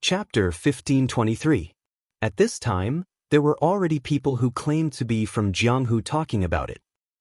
Chapter 1523. At this time, there were already people who claimed to be from Jianghu talking about it.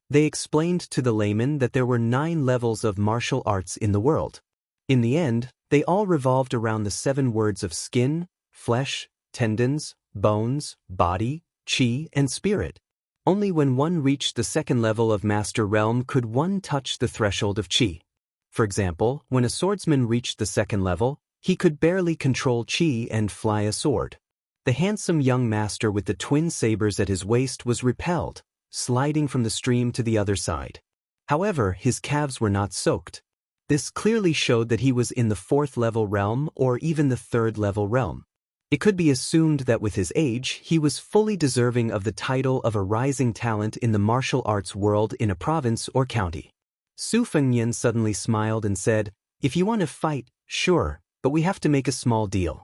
They explained to the layman that there were 9 levels of martial arts in the world. In the end, they all revolved around the 7 words of skin, flesh, tendons, bones, body, qi, and spirit. Only when one reached the 2nd level of Master Realm could one touch the threshold of qi. For example, when a swordsman reached the 2nd level, he could barely control qi and fly a sword. The handsome young master with the twin sabers at his waist was repelled, sliding from the stream to the other side. However, his calves were not soaked. This clearly showed that he was in the 4th level realm or even the 3rd level realm. It could be assumed that with his age, he was fully deserving of the title of a rising talent in the martial arts world in a province or county. Su Fengnian suddenly smiled and said, "If you want to fight, sure, but we have to make a small deal.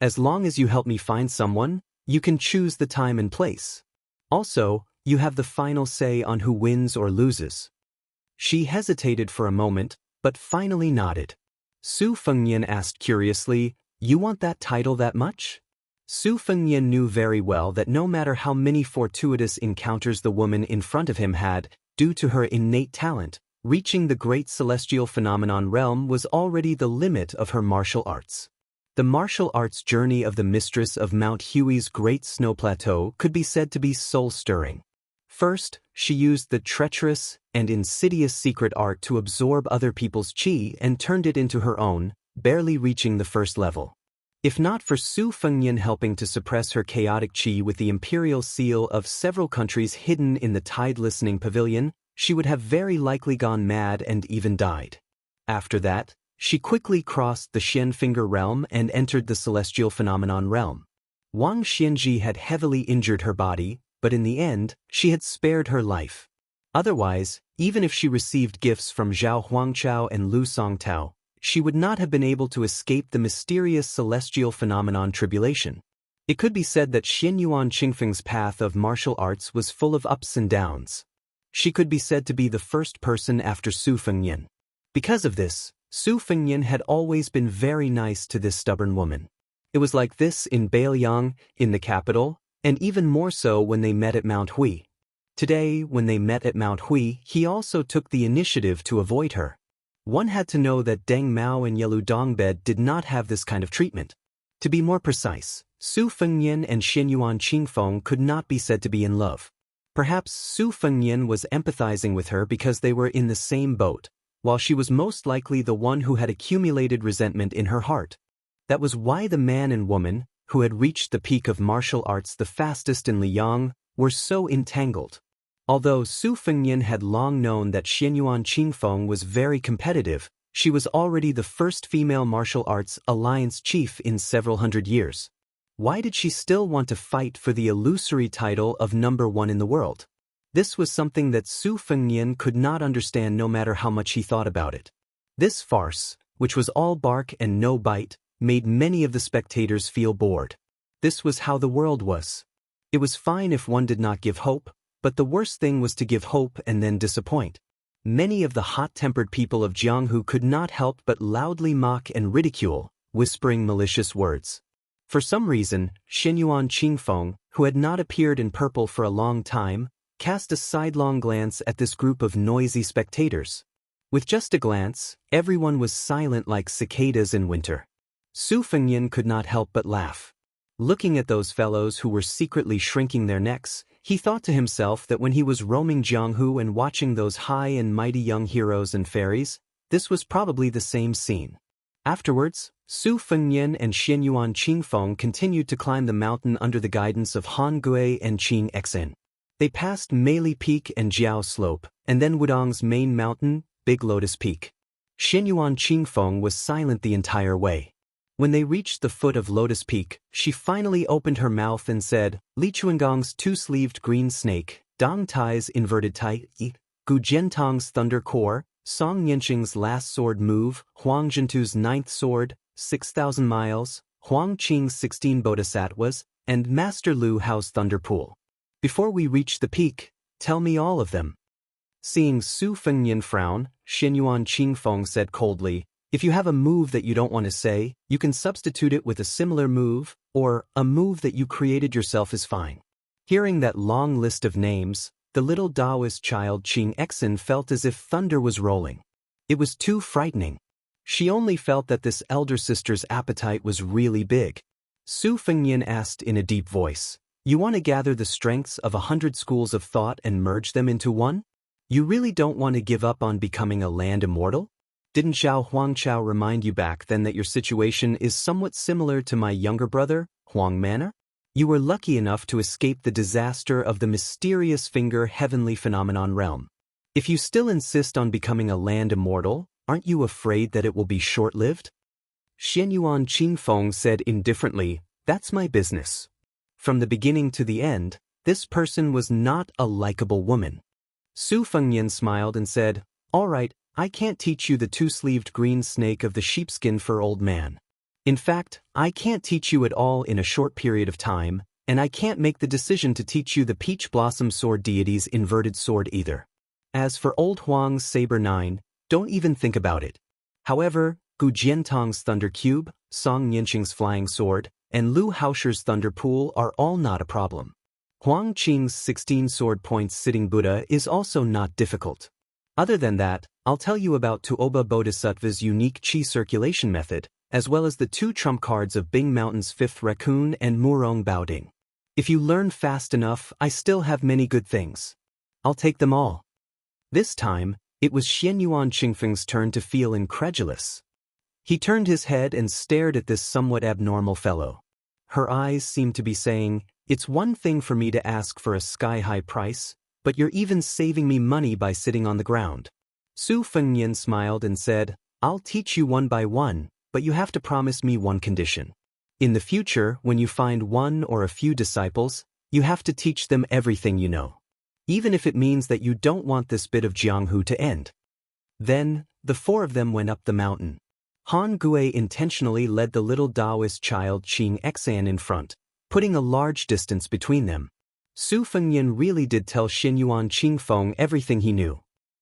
As long as you help me find someone, you can choose the time and place. Also, you have the final say on who wins or loses." She hesitated for a moment, but finally nodded. Su Fengnian asked curiously, "You want that title that much?" Su Fengnian knew very well that no matter how many fortuitous encounters the woman in front of him had, due to her innate talent, reaching the great celestial phenomenon realm was already the limit of her martial arts. The martial arts journey of the mistress of Mount Hui's Great Snow Plateau could be said to be soul-stirring. First, she used the treacherous and insidious secret art to absorb other people's qi and turned it into her own, barely reaching the 1st level. If not for Su Fengnian helping to suppress her chaotic qi with the imperial seal of several countries hidden in the Tide Listening Pavilion, she would have very likely gone mad and even died. After that, she quickly crossed the Xianfinger realm and entered the celestial phenomenon realm. Wang Xianxia had heavily injured her body, but in the end, she had spared her life. Otherwise, even if she received gifts from Zhao Huangchao and Lu Songtao, she would not have been able to escape the mysterious celestial phenomenon tribulation. It could be said that Xianyuan Qingfeng's path of martial arts was full of ups and downs. She could be said to be the first person after Su Fengnian. Because of this, Su Fengnian had always been very nice to this stubborn woman. It was like this in Beiliang, in the capital, and even more so when they met at Mount Hui. Today, when they met at Mount Hui, he also took the initiative to avoid her. One had to know that Deng Mao and Yelu Dongbed did not have this kind of treatment. To be more precise, Su Fengnian and Xianyuan Qingfeng could not be said to be in love. Perhaps Su Fengnian was empathizing with her because they were in the same boat, while she was most likely the one who had accumulated resentment in her heart. That was why the man and woman, who had reached the peak of martial arts the fastest in Liang, were so entangled. Although Su Fengnian had long known that Xianyuan Qingfeng was very competitive, she was already the first female martial arts alliance chief in several hundred years. Why did she still want to fight for the illusory title of number 1 in the world? This was something that Su Fengnian could not understand no matter how much he thought about it. This farce, which was all bark and no bite, made many of the spectators feel bored. This was how the world was. It was fine if one did not give hope, but the worst thing was to give hope and then disappoint. Many of the hot-tempered people of Jianghu could not help but loudly mock and ridicule, whispering malicious words. For some reason, Xianyuan Qingfeng, who had not appeared in purple for a long time, cast a sidelong glance at this group of noisy spectators. With just a glance, everyone was silent like cicadas in winter. Su Fengnian could not help but laugh. Looking at those fellows who were secretly shrinking their necks, he thought to himself that when he was roaming Jianghu and watching those high and mighty young heroes and fairies, this was probably the same scene. Afterwards, Su Fengnian and Xianyuan Qingfeng continued to climb the mountain under the guidance of Han Gui and Qing Xen. They passed Meili Peak and Jiao Slope, and then Wudong's main mountain, Big Lotus Peak. Xianyuan Qingfeng was silent the entire way. When they reached the foot of Lotus Peak, she finally opened her mouth and said, "Li Chuangong's two-sleeved green snake, Dong Tai's inverted tai, Gu Jiantong's thunder core, Song Yanqing's last sword move, Huang Zhentu's 9th sword, 6,000 miles, Huang Qing's 16 bodhisattvas, and Master Lu Hao's thunder pool. Before we reach the peak, tell me all of them." Seeing Su Fengnian frown, Xianyuan Qingfeng said coldly, If you have a move that you don't want to say, you can substitute it with a similar move, or a move that you created yourself is fine. Hearing that long list of names, the little Daoist child Xianxia felt as if thunder was rolling. It was too frightening. She only felt that this elder sister's appetite was really big. Su Fengnian asked in a deep voice, "You want to gather the strengths of 100 schools of thought and merge them into one? You really don't want to give up on becoming a land immortal? Didn't Xiao Huangqiao remind you back then that your situation is somewhat similar to my younger brother, Huang Manor? You were lucky enough to escape the disaster of the mysterious finger heavenly phenomenon realm. If you still insist on becoming a land immortal, aren't you afraid that it will be short-lived?" Xianyuan Qingfeng said indifferently, "That's my business." From the beginning to the end, this person was not a likable woman. Su Fengnian smiled and said, "All right, I can't teach you the two-sleeved green snake of the sheepskin fur old man. In fact, I can't teach you at all in a short period of time, and I can't make the decision to teach you the peach blossom sword deity's inverted sword either. As for old Huang's saber 9, don't even think about it. However, Gu Jiantong's thunder cube, Song Yanqing's flying sword, and Lu Haosher's thunder pool are all not a problem. Huang Qing's 16 sword points sitting Buddha is also not difficult. Other than that, I'll tell you about Tuoba Bodhisattva's unique qi circulation method, as well as the 2 trump cards of Bing Mountain's 5th raccoon and Murong Baoding. If you learn fast enough, I still have many good things. I'll take them all." This time, it was Xianyuan Qingfeng's turn to feel incredulous. He turned his head and stared at this somewhat abnormal fellow. Her eyes seemed to be saying, "It's one thing for me to ask for a sky-high price, but you're even saving me money by sitting on the ground." Su Fengnian smiled and said, "I'll teach you one by one, but you have to promise me one condition. In the future, when you find one or a few disciples, you have to teach them everything you know, even if it means that you don't want this bit of Jianghu to end." Then, the 4 of them went up the mountain. Han Gui intentionally led the little Daoist child Xianxia in front, putting a large distance between them. Su Fengnian really did tell Xianyuan Qingfeng everything he knew.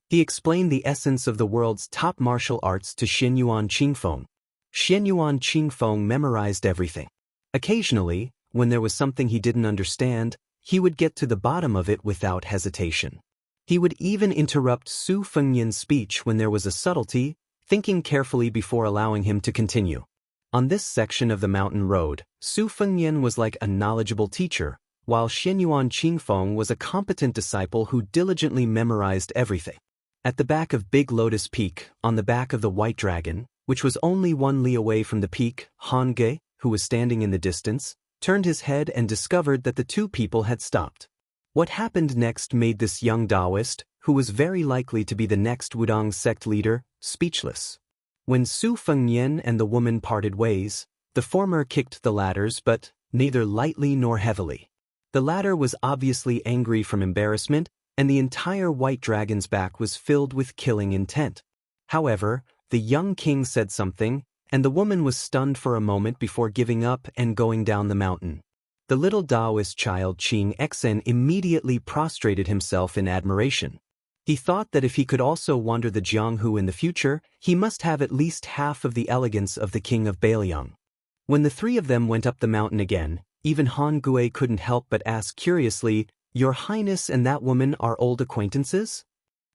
He explained the essence of the world's top martial arts to Xianyuan Qingfeng. Xianyuan Qingfeng memorized everything. Occasionally, when there was something he didn't understand, he would get to the bottom of it without hesitation. He would even interrupt Su Fengnian's speech when there was a subtlety, thinking carefully before allowing him to continue. On this section of the mountain road, Su Fengnian was like a knowledgeable teacher, while Xianyuan Qingfeng was a competent disciple who diligently memorized everything. At the back of Big Lotus Peak, on the back of the White Dragon, which was only 1 li away from the peak, Han Ge, who was standing in the distance, turned his head and discovered that the 2 people had stopped. What happened next made this young Daoist, who was very likely to be the next Wudang sect leader, speechless. When Su Fengnian and the woman parted ways, the former kicked the ladders but neither lightly nor heavily. The latter was obviously angry from embarrassment, and the entire White Dragon's back was filled with killing intent. However, the young king said something, and the woman was stunned for a moment before giving up and going down the mountain. The little Daoist child Xianxia immediately prostrated himself in admiration. He thought that if he could also wander the Jianghu in the future, he must have at least half of the elegance of the king of Bailiang. When the 3 of them went up the mountain again, even Han Gui couldn't help but ask curiously, "Your Highness and that woman are old acquaintances?"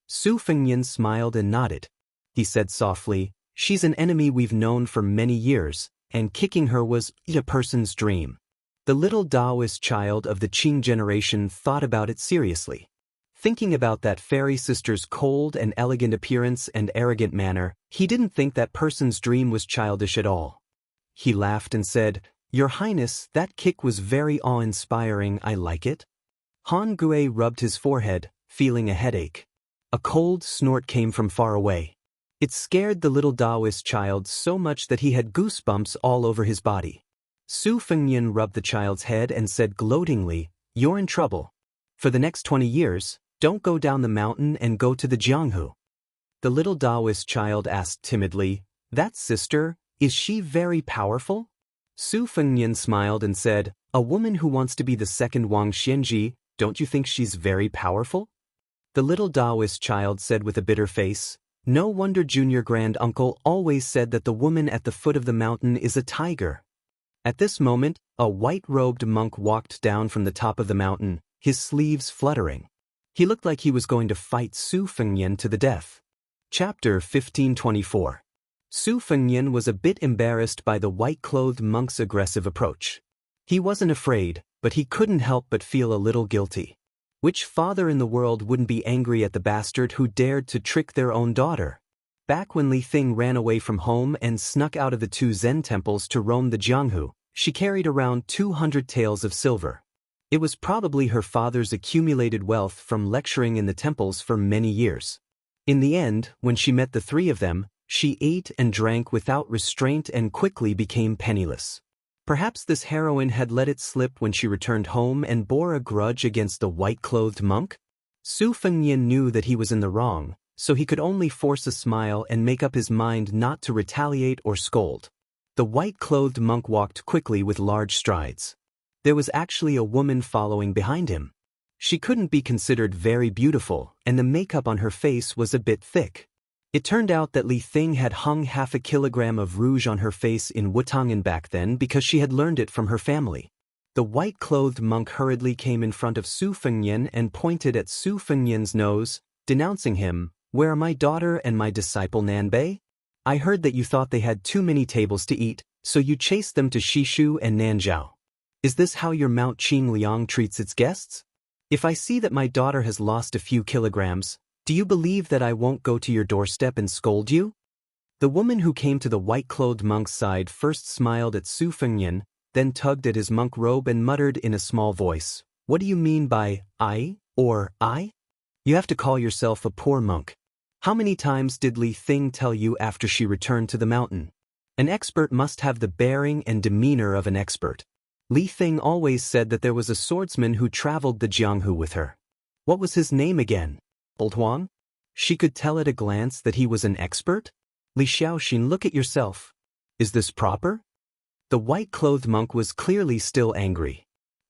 Su Fengnian smiled and nodded. He said softly, "She's an enemy we've known for many years, and kicking her was a person's dream." The little Daoist child of the Qing generation thought about it seriously. Thinking about that fairy sister's cold and elegant appearance and arrogant manner, he didn't think that person's dream was childish at all. He laughed and said, "Your Highness, that kick was very awe-inspiring, I like it." Han Gui rubbed his forehead, feeling a headache. A cold snort came from far away. It scared the little Daoist child so much that he had goosebumps all over his body. Su Fengnian rubbed the child's head and said gloatingly, "You're in trouble. For the next 20 years, don't go down the mountain and go to the Jianghu." The little Daoist child asked timidly, "That sister, is she very powerful?" Su Fengnian smiled and said, "A woman who wants to be the second Wang Xianji, don't you think she's very powerful?" The little Daoist child said with a bitter face, No wonder Junior Grand Uncle always said that the woman at the foot of the mountain is a tiger. At this moment, a white-robed monk walked down from the top of the mountain, his sleeves fluttering. He looked like he was going to fight Su Fengnian to the death. Chapter 1524. Su Fengnian was a bit embarrassed by the white-clothed monk's aggressive approach. He wasn't afraid, but he couldn't help but feel a little guilty. Which father in the world wouldn't be angry at the bastard who dared to trick their own daughter? Back when Li Thing ran away from home and snuck out of the 2 Zen temples to roam the Jianghu, she carried around 200 taels of silver. It was probably her father's accumulated wealth from lecturing in the temples for many years. In the end, when she met the 3 of them, she ate and drank without restraint and quickly became penniless. Perhaps this heroine had let it slip when she returned home and bore a grudge against the white-clothed monk? Su Fengnian knew that he was in the wrong, so he could only force a smile and make up his mind not to retaliate or scold. The white-clothed monk walked quickly with large strides. There was actually a woman following behind him. She couldn't be considered very beautiful, and the makeup on her face was a bit thick. It turned out that Li Thing had hung half a kilogram of rouge on her face in Wutangan back then because she had learned it from her family. The white-clothed monk hurriedly came in front of Su Fengnian and pointed at Su Fengnian's nose, denouncing him. "Where are my daughter and my disciple Nanbei? I heard that you thought they had too many tables to eat, so you chased them to Shishu and Nanzhao. Is this how your Mount Qingliang treats its guests? If I see that my daughter has lost a few kilograms, do you believe that I won't go to your doorstep and scold you?" The woman who came to the white-clothed monk's side first smiled at Su Fengnian, then tugged at his monk robe and muttered in a small voice, "What do you mean by I, or I? You have to call yourself a poor monk. How many times did Li Thing tell you after she returned to the mountain? An expert must have the bearing and demeanor of an expert. Li Thing always said that there was a swordsman who traveled the Jianghu with her. What was his name again? Old Huang? She could tell at a glance that he was an expert? Li Xiaoxin, look at yourself. Is this proper?" The white-clothed monk was clearly still angry.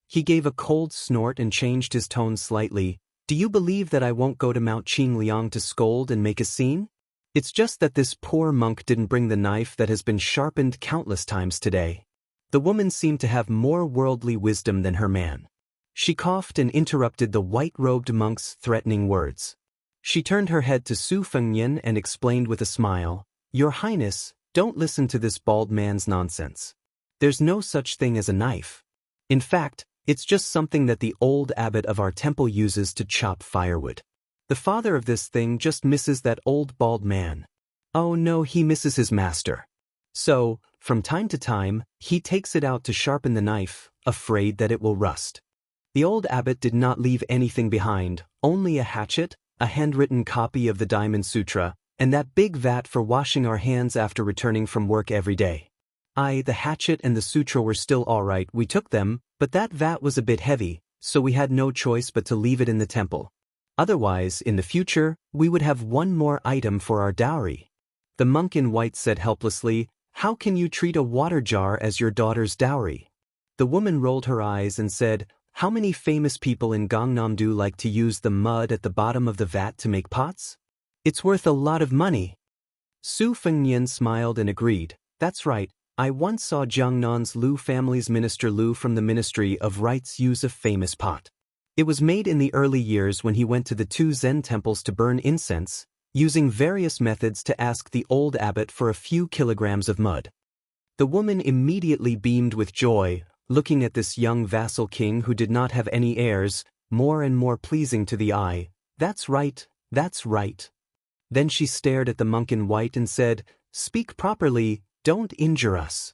He gave a cold snort and changed his tone slightly. "Do you believe that I won't go to Mount Qingliang to scold and make a scene? It's just that this poor monk didn't bring the knife that has been sharpened countless times today." The woman seemed to have more worldly wisdom than her man. She coughed and interrupted the white-robed monk's threatening words. She turned her head to Su Fengnian and explained with a smile, "Your Highness, don't listen to this bald man's nonsense. There's no such thing as a knife. In fact, it's just something that the old abbot of our temple uses to chop firewood. The father of this thing just misses that old bald man. Oh no, he misses his master. So, from time to time, he takes it out to sharpen the knife, afraid that it will rust." The old abbot did not leave anything behind, only a hatchet, a handwritten copy of the Diamond Sutra, and that big vat for washing our hands after returning from work every day. The hatchet and the sutra were still all right, we took them, but that vat was a bit heavy, so we had no choice but to leave it in the temple. Otherwise, in the future, we would have one more item for our dowry. The monk in white said helplessly, "How can you treat a water jar as your daughter's dowry?" The woman rolled her eyes and said, "How many famous people in Gangnam-do like to use the mud at the bottom of the vat to make pots? It's worth a lot of money." Su Fengnian smiled and agreed, "That's right, I once saw Jiangnan's Lu family's minister Lu from the Ministry of Rites use a famous pot. It was made in the early years when he went to the 2 Zen temples to burn incense, using various methods to ask the old abbot for a few kilograms of mud." The woman immediately beamed with joy, looking at this young vassal king who did not have any heirs, more and more pleasing to the eye. "That's right, that's right." Then she stared at the monk in white and said, "Speak properly, don't injure us."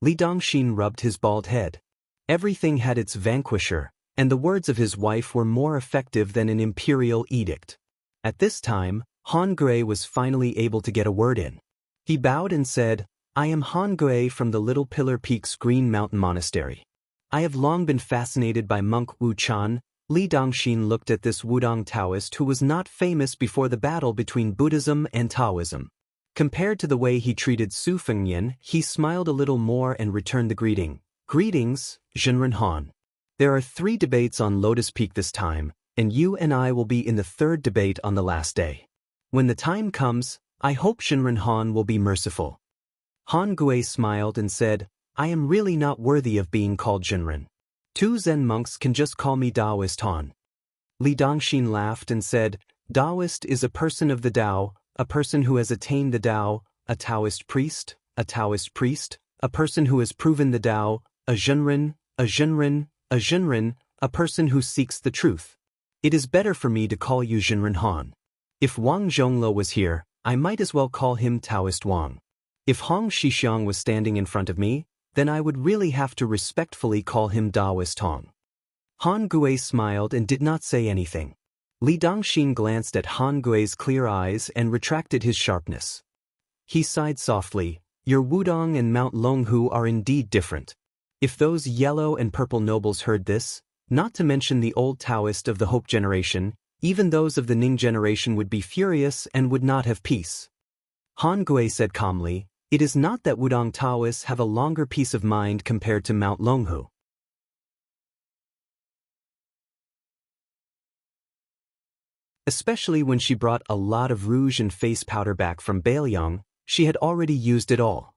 Li Dongxin rubbed his bald head. Everything had its vanquisher, and the words of his wife were more effective than an imperial edict. At this time, Han Gui was finally able to get a word in. He bowed and said, "I am Han Gui from the Little Pillar Peaks Green Mountain Monastery. I have long been fascinated by monk Wu Chan." Li Dongxin looked at this Wudong Taoist who was not famous before the battle between Buddhism and Taoism. Compared to the way he treated Su Fengnian, he smiled a little more and returned the greeting. "Greetings, Zhenren Han. There are 3 debates on Lotus Peak this time, and you and I will be in the 3rd debate on the last day. When the time comes, I hope Shinran Han will be merciful. Han Gui smiled and said, I am really not worthy of being called Shinran. 2 Zen monks can just call me Daoist Han. Li Dongxin laughed and said, Daoist is a person of the Tao, a person who has attained the Tao, a Taoist priest, a Taoist priest, a person who has proven the Tao, a Zhenren, a Zhenren, a Zhenren, a person who seeks the truth. It is better for me to call you Shinran Han. If Wang Zhonglo was here, I might as well call him Taoist Wang. If Hong Shixiang was standing in front of me, then I would really have to respectfully call him Daoist Hong. Han Gui smiled and did not say anything. Li Dongxin glanced at Han Gui's clear eyes and retracted his sharpness. He sighed softly, your Wudong and Mount Longhu are indeed different. If those yellow and purple nobles heard this, not to mention the old Taoist of the Hope generation, even those of the Ning generation would be furious and would not have peace. Han Gui said calmly, it is not that Wudong Taoists have a longer peace of mind compared to Mount Longhu. Especially when she brought a lot of rouge and face powder back from Bailiang, she had already used it all.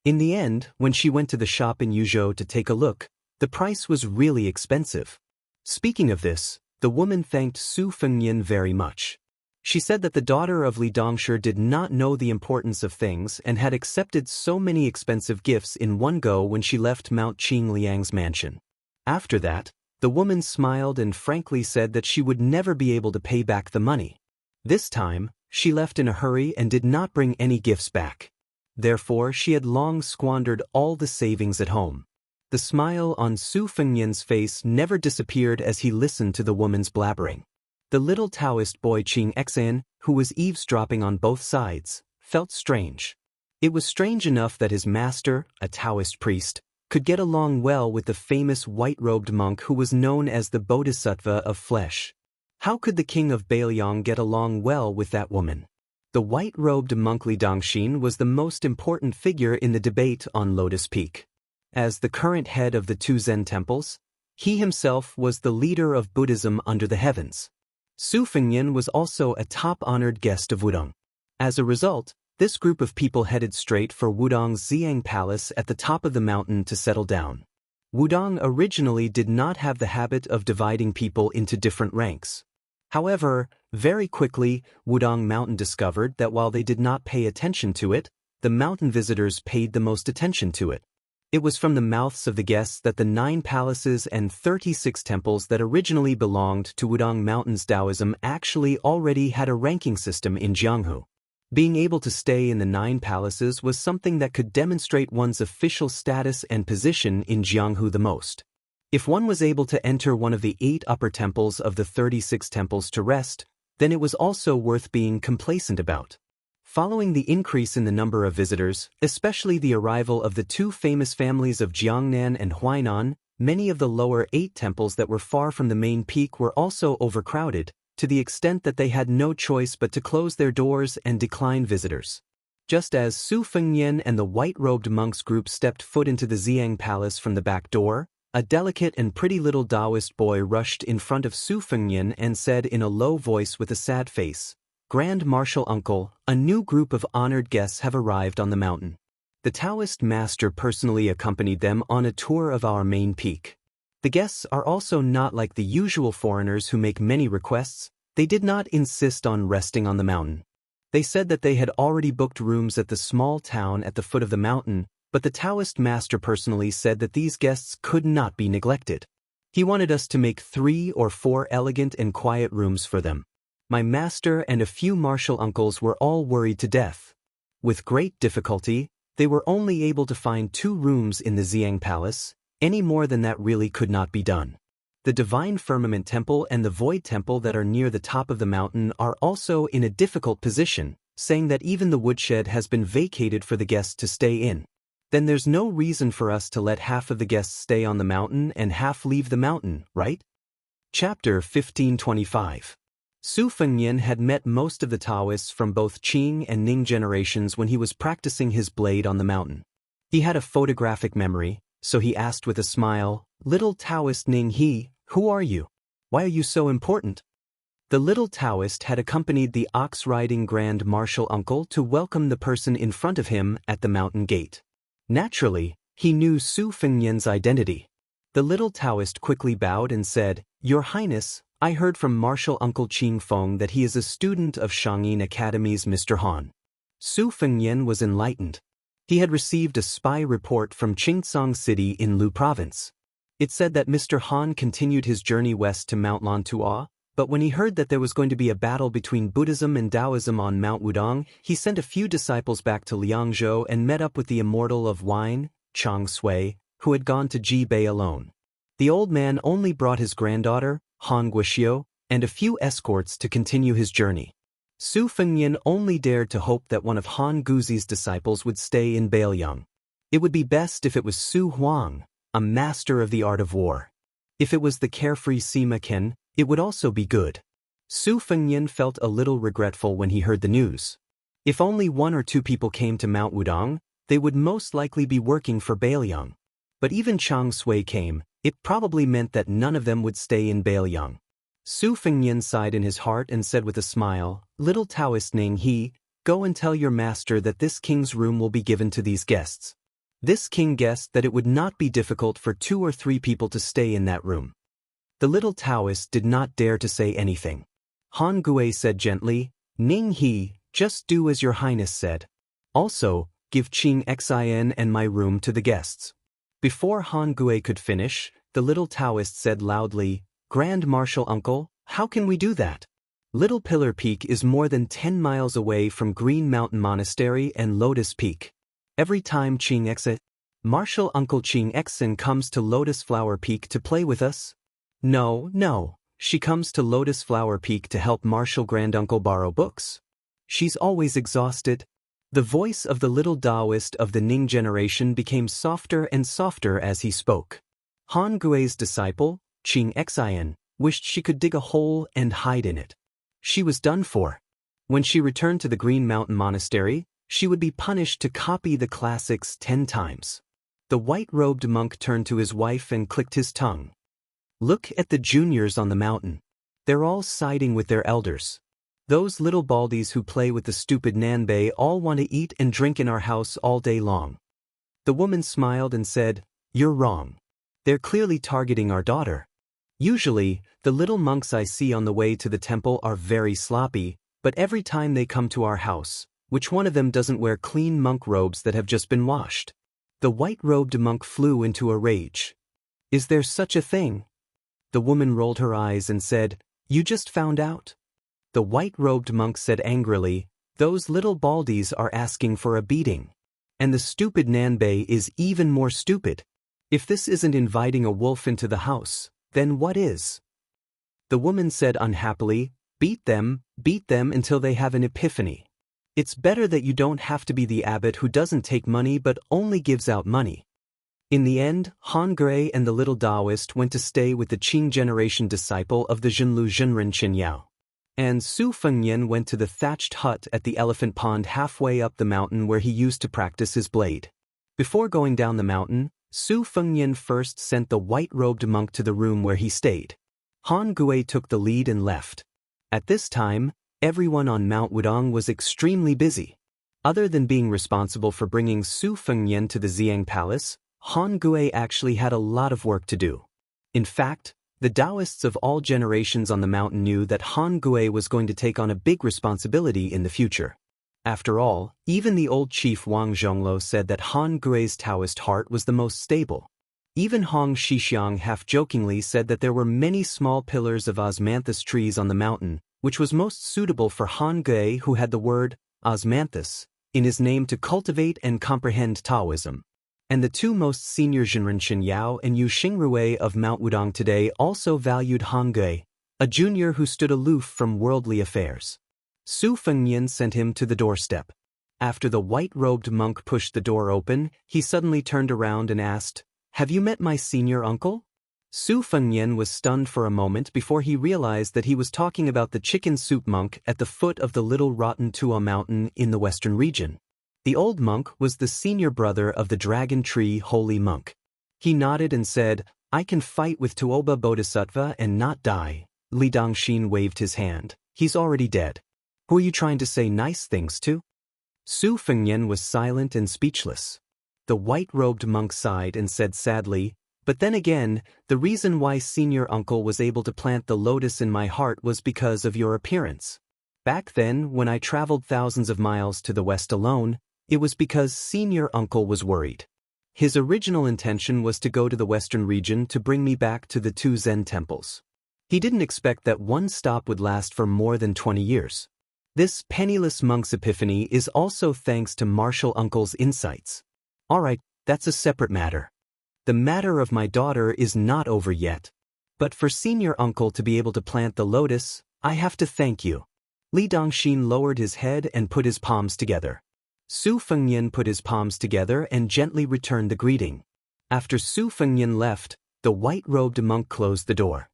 In the end, when she went to the shop in Yuzhou to take a look, the price was really expensive. Speaking of this, the woman thanked Su Fengnian very much. She said that the daughter of Li Dongshi did not know the importance of things and had accepted so many expensive gifts in one go when she left Mount Qing Liang's mansion. After that, the woman smiled and frankly said that she would never be able to pay back the money. This time, she left in a hurry and did not bring any gifts back. Therefore, she had long squandered all the savings at home. The smile on Su Fengnian's face never disappeared as he listened to the woman's blabbering. The little Taoist boy Qing Xan, who was eavesdropping on both sides, felt strange. It was strange enough that his master, a Taoist priest, could get along well with the famous white-robed monk who was known as the Bodhisattva of flesh. How could the king of Bailiang get along well with that woman? The white-robed monk Li Dongxin was the most important figure in the debate on Lotus Peak. As the current head of the 2 Zen temples, he himself was the leader of Buddhism under the heavens. Su Fengnian was also a top-honored guest of Wudong. As a result, this group of people headed straight for Wudong's Xiang Palace at the top of the mountain to settle down. Wudong originally did not have the habit of dividing people into different ranks. However, very quickly, Wudong Mountain discovered that while they did not pay attention to it, the mountain visitors paid the most attention to it. It was from the mouths of the guests that the 9 palaces and 36 temples that originally belonged to Wudong Mountain's Taoism actually already had a ranking system in Jianghu. Being able to stay in the 9 palaces was something that could demonstrate one's official status and position in Jianghu the most. If one was able to enter one of the 8 upper temples of the 36 temples to rest, then it was also worth being complacent about. Following the increase in the number of visitors, especially the arrival of the 2 famous families of Jiangnan and Huainan, many of the lower 8 temples that were far from the main peak were also overcrowded, to the extent that they had no choice but to close their doors and decline visitors. Just as Su Fengnian and the white-robed monks group stepped foot into the Xiang Palace from the back door, a delicate and pretty little Daoist boy rushed in front of Su Fengnian and said in a low voice with a sad face, Grand Marshal Uncle, a new group of honored guests have arrived on the mountain. The Taoist master personally accompanied them on a tour of our main peak. The guests are also not like the usual foreigners who make many requests. They did not insist on resting on the mountain. They said that they had already booked rooms at the small town at the foot of the mountain, but the Taoist master personally said that these guests could not be neglected. He wanted us to make 3 or 4 elegant and quiet rooms for them. My master and a few martial uncles were all worried to death. With great difficulty, they were only able to find 2 rooms in the Xiang Palace. Any more than that really could not be done. The Divine Firmament Temple and the Void Temple that are near the top of the mountain are also in a difficult position, saying that even the woodshed has been vacated for the guests to stay in. Then there's no reason for us to let half of the guests stay on the mountain and half leave the mountain, right? Chapter 1525. Su Fengnian had met most of the Taoists from both Qing and Ning generations when he was practicing his blade on the mountain. He had a photographic memory, so he asked with a smile, Little Taoist Ning He, who are you? Why are you so important? The little Taoist had accompanied the ox-riding grand martial uncle to welcome the person in front of him at the mountain gate. Naturally, he knew Su Fengnian's identity. The little Taoist quickly bowed and said, "Your Highness, I heard from martial uncle Qing Feng that he is a student of Shangyin Academy's Mr. Han." Su Fengnian was enlightened. He had received a spy report from Qingcang City in Lu Province. It said that Mr. Han continued his journey west to Mount Lantua, but when he heard that there was going to be a battle between Buddhism and Taoism on Mount Wudong, he sent a few disciples back to Liangzhou and met up with the Immortal of Wine, Chang Sui, who had gone to Jibei alone. The old man only brought his granddaughter, Han Guixiu, and a few escorts to continue his journey. Su Fengnian only dared to hope that one of Han Guzi's disciples would stay in Bailiang. It would be best if it was Su Huang, a master of the art of war. If it was the carefree Sima Ken, it would also be good. Su Fengnian felt a little regretful when he heard the news. If only 1 or 2 people came to Mount Wudong, they would most likely be working for Bailiang. But even Chang Sui came, it probably meant that none of them would stay in Bailiang. Su Fengnian sighed in his heart and said with a smile, "Little Taoist Ning He, go and tell your master that this king's room will be given to these guests." This king guessed that it would not be difficult for 2 or 3 people to stay in that room. The little Taoist did not dare to say anything. Han Gui said gently, "Ning He, just do as your highness said. Also, give Qing Xian and my room to the guests." Before Han Gui could finish, the little Taoist said loudly, "Grand Martial Uncle, how can we do that? Little Pillar Peak is more than 10 miles away from Green Mountain Monastery and Lotus Peak. Every time Qing Xian, Martial Uncle Qing Xian comes to Lotus Flower Peak to play with us. No, she comes to Lotus Flower Peak to help Martial Granduncle borrow books. She's always exhausted." The voice of the little Daoist of the Ning generation became softer and softer as he spoke. Han Gui's disciple, Qing Xian, wished she could dig a hole and hide in it. She was done for. When she returned to the Green Mountain Monastery, she would be punished to copy the classics 10 times. The white-robed monk turned to his wife and clicked his tongue. "Look at the juniors on the mountain. They're all siding with their elders. Those little baldies who play with the stupid Nanbei all want to eat and drink in our house all day long." The woman smiled and said, "You're wrong. They're clearly targeting our daughter. Usually, the little monks I see on the way to the temple are very sloppy, but every time they come to our house, which one of them doesn't wear clean monk robes that have just been washed?" The white-robed monk flew into a rage. "Is there such a thing?" The woman rolled her eyes and said, "You just found out?" The white-robed monk said angrily, "Those little baldies are asking for a beating. And the stupid Nanbei is even more stupid. If this isn't inviting a wolf into the house, then what is?" The woman said unhappily, beat them until they have an epiphany. It's better that you don't have to be the abbot who doesn't take money but only gives out money." In the end, Han Gui and the little Daoist went to stay with the Qing generation disciple of the Zhenlu Zhenren Qinyao. And Su Fengnian went to the thatched hut at the elephant pond halfway up the mountain where he used to practice his blade. Before going down the mountain, Su Fengnian first sent the white-robed monk to the room where he stayed. Han Gui took the lead and left. At this time, everyone on Mount Wudong was extremely busy. Other than being responsible for bringing Su Fengnian to the Xiang Palace, Han Gui actually had a lot of work to do. In fact, the Daoists of all generations on the mountain knew that Han Gui was going to take on a big responsibility in the future. After all, even the old chief Wang Zhonglo said that Han Gui's Taoist heart was the most stable. Even Hong Shixiang half-jokingly said that there were many small pillars of osmanthus trees on the mountain, which was most suitable for Han Gui, who had the word osmanthus in his name to cultivate and comprehend Taoism. And the 2 most senior Zhenren Qinyao and Yu Xingrui of Mount Wudong today also valued Han Gui, a junior who stood aloof from worldly affairs. Su Fengnian sent him to the doorstep. After the white-robed monk pushed the door open, he suddenly turned around and asked, "Have you met my senior uncle?" Su Fengnian was stunned for a moment before he realized that he was talking about the chicken soup monk at the foot of the little rotten Tua mountain in the western region. The old monk was the senior brother of the dragon tree holy monk. He nodded and said, "I can fight with Tuoba Bodhisattva and not die. Li Dongxin waved his hand. He's already dead. Who are you trying to say nice things to? Su Fengnian was silent and speechless. The white-robed monk sighed and said sadly, but then again, the reason why senior uncle was able to plant the lotus in my heart was because of your appearance. Back then, when I traveled thousands of miles to the west alone, it was because senior uncle was worried. His original intention was to go to the western region to bring me back to the two Zen temples. He didn't expect that one stop would last for more than 20 years. This penniless monk's epiphany is also thanks to martial uncle's insights. Alright, that's a separate matter. The matter of my daughter is not over yet. But for senior uncle to be able to plant the lotus, I have to thank you. Li Dongxin lowered his head and put his palms together. Su Fengnian put his palms together and gently returned the greeting. After Su Fengnian left, the white-robed monk closed the door.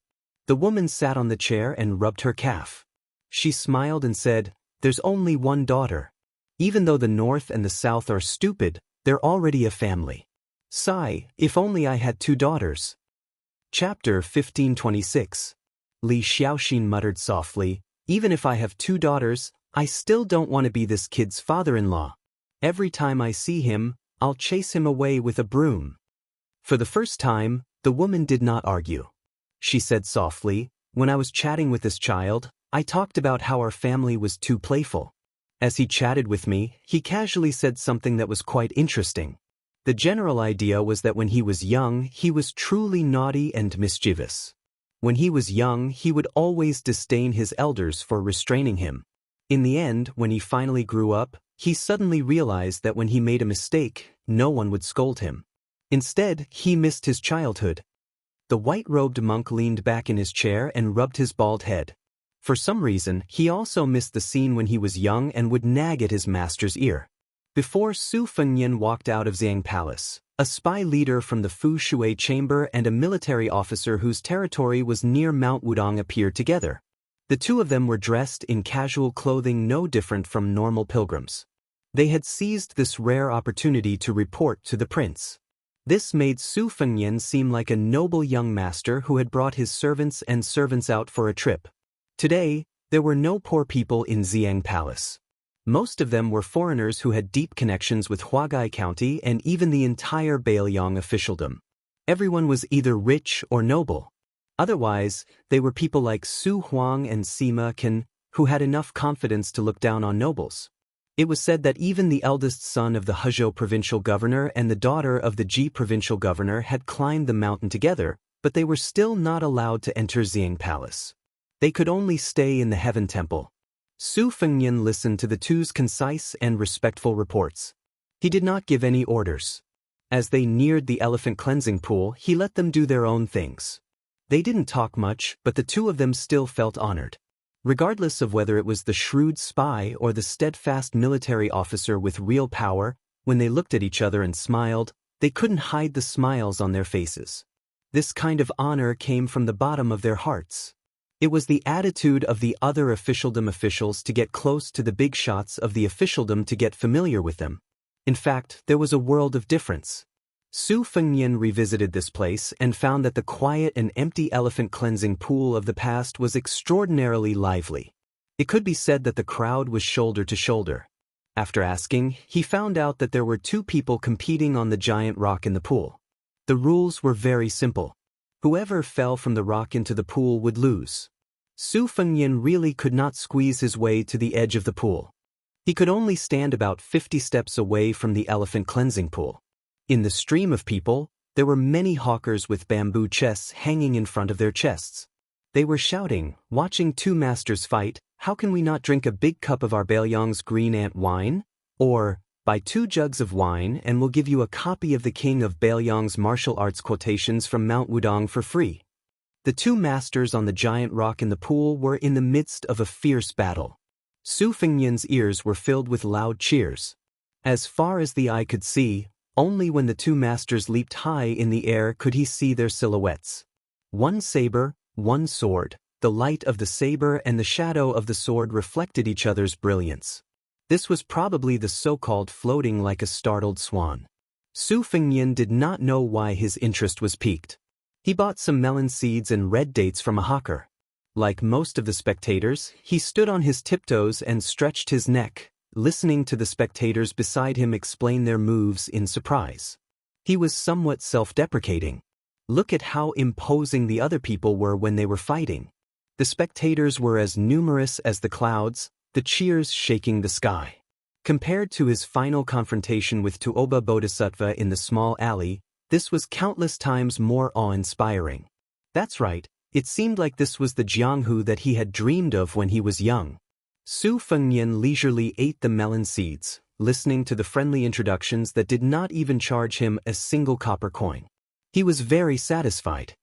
The woman sat on the chair and rubbed her calf. She smiled and said, "There's only one daughter. Even though the north and the south are stupid, they're already a family. Sigh, if only I had 2 daughters." Chapter 1526. Li Xiaoxin muttered softly, "Even if I have 2 daughters, I still don't want to be this kid's father-in-law. Every time I see him, I'll chase him away with a broom." For the first time, the woman did not argue. She said softly, "When I was chatting with this child, I talked about how our family was too playful. As he chatted with me, he casually said something that was quite interesting. The general idea was that when he was young, he was truly naughty and mischievous. When he was young, he would always disdain his elders for restraining him. In the end, when he finally grew up, he suddenly realized that when he made a mistake, no one would scold him. Instead, he missed his childhood." The white-robed monk leaned back in his chair and rubbed his bald head. For some reason, he also missed the scene when he was young and would nag at his master's ear. Before Su Fengnian walked out of Xiang Palace, a spy leader from the Fu Shui chamber and a military officer whose territory was near Mount Wudong appeared together. The two of them were dressed in casual clothing no different from normal pilgrims. They had seized this rare opportunity to report to the prince. This made Su Fengnian seem like a noble young master who had brought his servants and servants out for a trip. Today, there were no poor people in Xiang Palace. Most of them were foreigners who had deep connections with Huagai County and even the entire Bailiang officialdom. Everyone was either rich or noble. Otherwise, they were people like Su Huang and Sima Qin, who had enough confidence to look down on nobles. It was said that even the eldest son of the Hezhou provincial governor and the daughter of the Ji provincial governor had climbed the mountain together, but they were still not allowed to enter Xiang Palace. They could only stay in the Heaven Temple. Su Fengnian listened to the two's concise and respectful reports. He did not give any orders. As they neared the elephant cleansing pool, he let them do their own things. They didn't talk much, but the two of them still felt honored. Regardless of whether it was the shrewd spy or the steadfast military officer with real power, when they looked at each other and smiled, they couldn't hide the smiles on their faces. This kind of honor came from the bottom of their hearts. It was the attitude of the other officialdom officials to get close to the big shots of the officialdom to get familiar with them. In fact, there was a world of difference. Su Fengnian revisited this place and found that the quiet and empty elephant cleansing pool of the past was extraordinarily lively. It could be said that the crowd was shoulder to shoulder. After asking, he found out that there were 2 people competing on the giant rock in the pool. The rules were very simple. Whoever fell from the rock into the pool would lose. Su Fengnian really could not squeeze his way to the edge of the pool. He could only stand about 50 steps away from the elephant cleansing pool. In the stream of people, there were many hawkers with bamboo chests hanging in front of their chests. They were shouting, "Watching 2 masters fight, how can we not drink a big cup of our Bailiang's green ant wine?" Or, "Buy 2 jugs of wine and we'll give you a copy of the King of Bailiang's martial arts quotations from Mount Wudong for free." The 2 masters on the giant rock in the pool were in the midst of a fierce battle. Su Fengnian's ears were filled with loud cheers. As far as the eye could see, only when the 2 masters leaped high in the air could he see their silhouettes. 1 saber, 1 sword, the light of the saber and the shadow of the sword reflected each other's brilliance. This was probably the so-called floating like a startled swan. Su Fengnian did not know why his interest was piqued. He bought some melon seeds and red dates from a hawker. Like most of the spectators, he stood on his tiptoes and stretched his neck, listening to the spectators beside him explain their moves in surprise. He was somewhat self-deprecating. Look at how imposing the other people were when they were fighting. The spectators were as numerous as the clouds, the cheers shaking the sky. Compared to his final confrontation with Tuoba Bodhisattva in the small alley, this was countless times more awe-inspiring. That's right, it seemed like this was the Jianghu that he had dreamed of when he was young. Su Fengnian leisurely ate the melon seeds, listening to the friendly introductions that did not even charge him a single copper coin. He was very satisfied.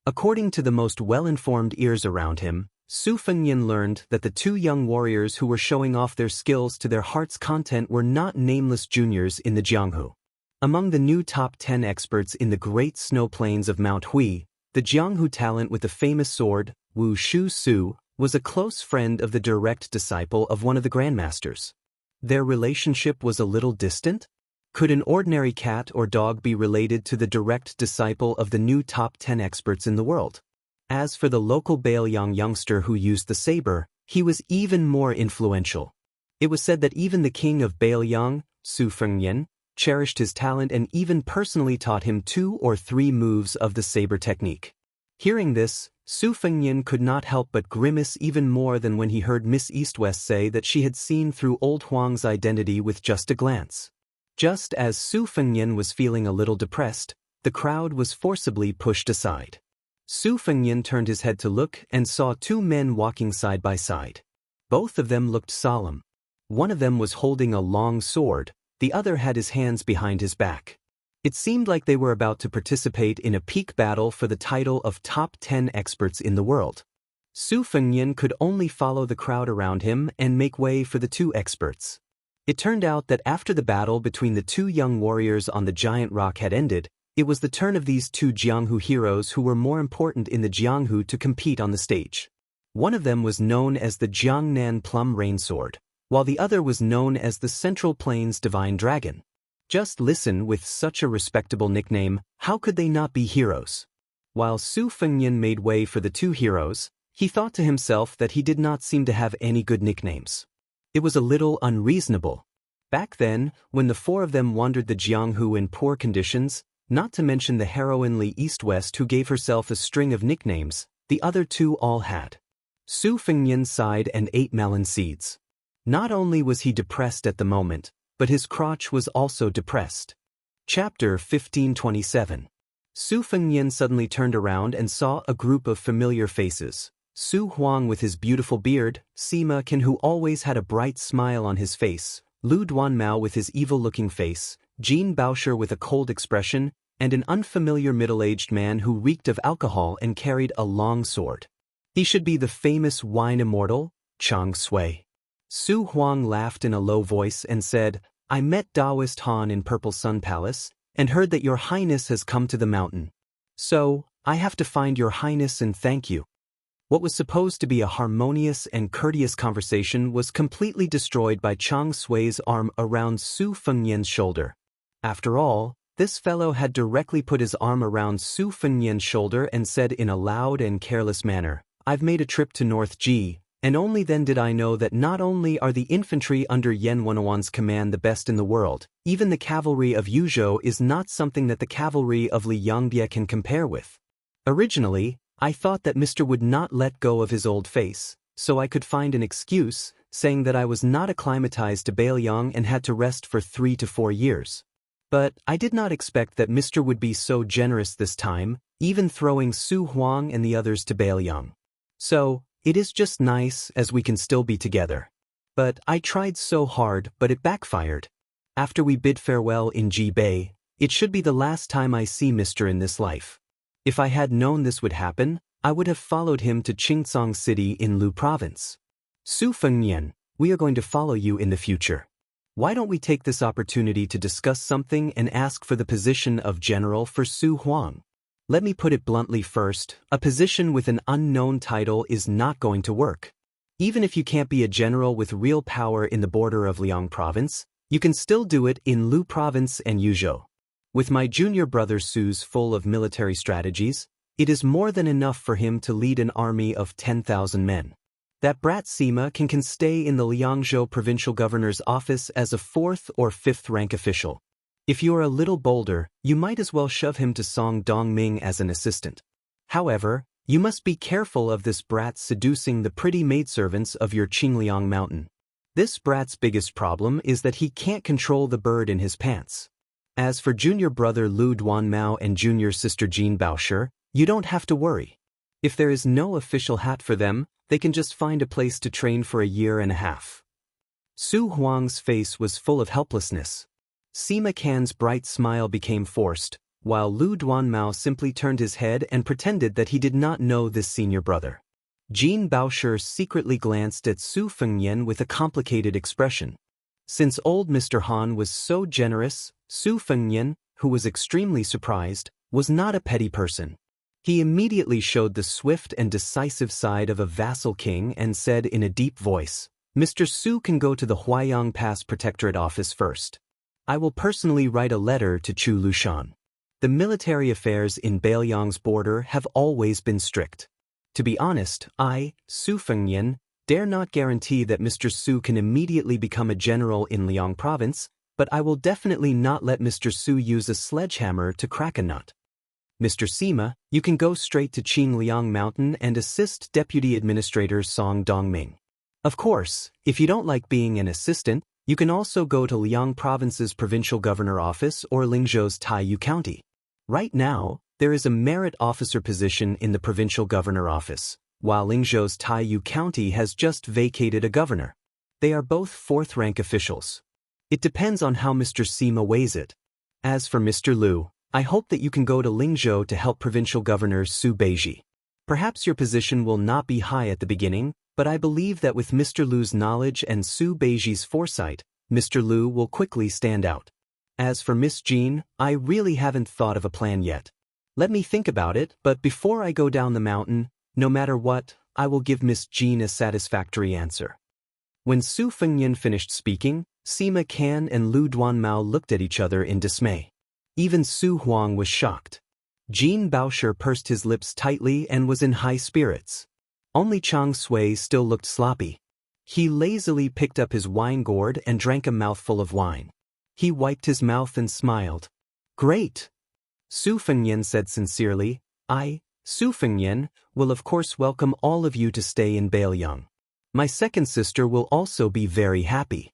According to the most well-informed ears around him, Su Fengnian learned that the two young warriors who were showing off their skills to their heart's content were not nameless juniors in the Jianghu. Among the new top 10 experts in the great snow plains of Mount Hui, the Jianghu talent with the famous sword, Wu Shu Su, was a close friend of the direct disciple of one of the grandmasters. Their relationship was a little distant? Could an ordinary cat or dog be related to the direct disciple of the new top 10 experts in the world? As for the local Baoyang youngster who used the saber, he was even more influential. It was said that even the king of Baoyang, Su Fengnian, cherished his talent and even personally taught him 2 or 3 moves of the saber technique. Hearing this, Su Fengnian could not help but grimace even more than when he heard Miss East-West say that she had seen through old Huang's identity with just a glance. Just as Su Fengnian was feeling a little depressed, the crowd was forcibly pushed aside. Su Fengnian turned his head to look and saw 2 men walking side by side. Both of them looked solemn. One of them was holding a long sword, the other had his hands behind his back. It seemed like they were about to participate in a peak battle for the title of top 10 experts in the world. Su Fengnian could only follow the crowd around him and make way for the 2 experts. It turned out that after the battle between the 2 young warriors on the giant rock had ended, it was the turn of these 2 Jianghu heroes who were more important in the Jianghu to compete on the stage. One of them was known as the Jiangnan Plum Rainsword, while the other was known as the Central Plains Divine Dragon. Just listen, with such a respectable nickname, how could they not be heroes? While Su Fengnian made way for the 2 heroes, he thought to himself that he did not seem to have any good nicknames. It was a little unreasonable. Back then, when the 4 of them wandered the Jianghu in poor conditions, not to mention the heroine Li East-West who gave herself a string of nicknames, the other 2 all had. Su Fengnian sighed and ate melon seeds. Not only was he depressed at the moment, but his crotch was also depressed. Chapter 1527. Su Fengnian suddenly turned around and saw a group of familiar faces. Su Huang with his beautiful beard, Sima Qin who always had a bright smile on his face, Lu Duanmao with his evil-looking face, Jean Baosher with a cold expression, and an unfamiliar middle-aged man who reeked of alcohol and carried a long sword. He should be the famous wine immortal, Chang Sui. Su Huang laughed in a low voice and said, "I met Daoist Han in Purple Sun Palace, and heard that your highness has come to the mountain. So, I have to find your highness and thank you." What was supposed to be a harmonious and courteous conversation was completely destroyed by Chang Sui's arm around Su Fengnian's shoulder. After all, this fellow had directly put his arm around Su Fengnian's shoulder and said in a loud and careless manner, "I've made a trip to North Ji, and only then did I know that not only are the infantry under Yan Wenwan's command the best in the world, even the cavalry of Yuzhou is not something that the cavalry of Li Yongbie can compare with. Originally, I thought that Mr. would not let go of his old face, so I could find an excuse, saying that I was not acclimatized to Baoyang and had to rest for 3 to 4 years. But I did not expect that Mr. would be so generous this time, even throwing Su Huang and the others to Baoyang. So, it is just nice as we can still be together. But I tried so hard, but it backfired. After we bid farewell in Ji Bei, it should be the last time I see Mr. in this life. If I had known this would happen, I would have followed him to Qingcang City in Lu Province. Su Fengnian, we are going to follow you in the future. Why don't we take this opportunity to discuss something and ask for the position of general for Su Huang? Let me put it bluntly first, a position with an unknown title is not going to work. Even if you can't be a general with real power in the border of Liang Province, you can still do it in Lu Province and Yuzhou. With my junior brother Su's full of military strategies, It is more than enough for him to lead an army of 10,000 men. That brat Sima can stay in the Liangzhou provincial governor's office as a 4th or 5th rank official. If you are a little bolder, you might as well shove him to Song Dongming as an assistant. However, you must be careful of this brat seducing the pretty maidservants of your Qingliang mountain. This brat's biggest problem is that he can't control the bird in his pants. As for junior brother Lu Duanmao and junior sister Jean Baosher, you don't have to worry. If there is no official hat for them, they can just find a place to train for a year and a half. Su Huang's face was full of helplessness. Sima Can's bright smile became forced, while Lu Duanmao simply turned his head and pretended that he did not know this senior brother. Jean Baosher secretly glanced at Su Fengyan with a complicated expression. Since old Mr. Han was so generous, Su Fengyan, who was extremely surprised, was not a petty person. He immediately showed the swift and decisive side of a vassal king and said in a deep voice, "Mr. Su can go to the Huayang Pass Protectorate office first. I will personally write a letter to Chu Lushan. The military affairs in Beiliang's border have always been strict. To be honest, I, Su Fengyan, dare not guarantee that Mr. Su can immediately become a general in Liang province, but I will definitely not let Mr. Su use a sledgehammer to crack a nut. Mr. Sima, you can go straight to Qingliang Mountain and assist Deputy Administrator Song Dongming. Of course, if you don't like being an assistant, you can also go to Liang Province's Provincial Governor Office or Lingzhou's Taiyu County. Right now, there is a merit officer position in the Provincial Governor Office, while Lingzhou's Taiyu County has just vacated a governor. They are both 4th-rank officials. It depends on how Mr. Sima weighs it. As for Mr. Lu, I hope that you can go to Lingzhou to help Provincial Governor Su Beiji. Perhaps your position will not be high at the beginning, but I believe that with Mr. Lu's knowledge and Su Beiji's foresight, Mr. Lu will quickly stand out. As for Miss Jean, I really haven't thought of a plan yet. Let me think about it, but before I go down the mountain, no matter what, I will give Miss Jean a satisfactory answer." When Su Fengyan finished speaking, Sima Can and Lu Duanmao looked at each other in dismay. Even Su Huang was shocked. Jean Baosher pursed his lips tightly and was in high spirits. Only Chang Sui still looked sloppy. He lazily picked up his wine gourd and drank a mouthful of wine. He wiped his mouth and smiled. "Great!" Su Fengyan said sincerely, "I, Su Fengyan, will of course welcome all of you to stay in Beiliang. My second sister will also be very happy."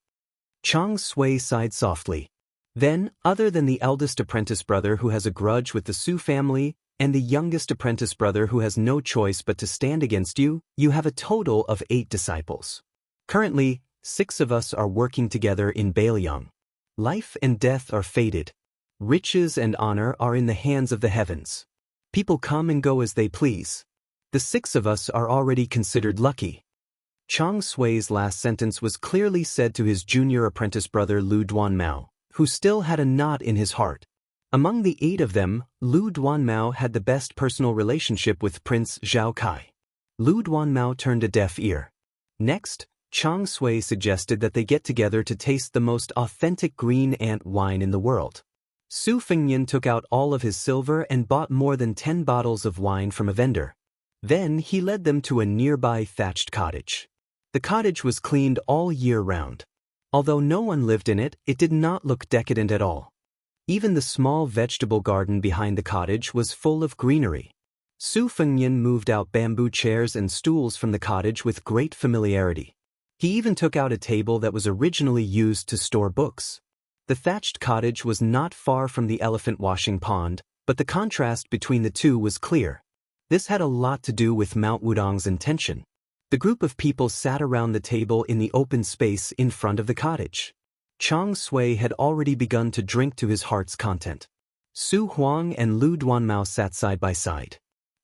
Chang Sui sighed softly. "Then, other than the eldest apprentice brother who has a grudge with the Su family, and the youngest apprentice brother who has no choice but to stand against you, you have a total of 8 disciples. Currently, 6 of us are working together in Beiliang. Life and death are fated. Riches and honor are in the hands of the heavens. People come and go as they please. The 6 of us are already considered lucky." Chang Sui's last sentence was clearly said to his junior apprentice brother Lu Duanmao, who still had a knot in his heart. Among the 8 of them, Lu Duanmao had the best personal relationship with Prince Zhao Kai. Lu Duanmao turned a deaf ear. Next, Chang Sui suggested that they get together to taste the most authentic green ant wine in the world. Su Fengyan took out all of his silver and bought more than 10 bottles of wine from a vendor. Then he led them to a nearby thatched cottage. The cottage was cleaned all year round. Although no one lived in it, it did not look decadent at all. Even the small vegetable garden behind the cottage was full of greenery. Su Fengyan moved out bamboo chairs and stools from the cottage with great familiarity. He even took out a table that was originally used to store books. The thatched cottage was not far from the elephant washing pond, but the contrast between the two was clear. This had a lot to do with Mount Wudong's intention. The group of people sat around the table in the open space in front of the cottage. Chang Sui had already begun to drink to his heart's content. Su Huang and Lu Duanmao sat side by side.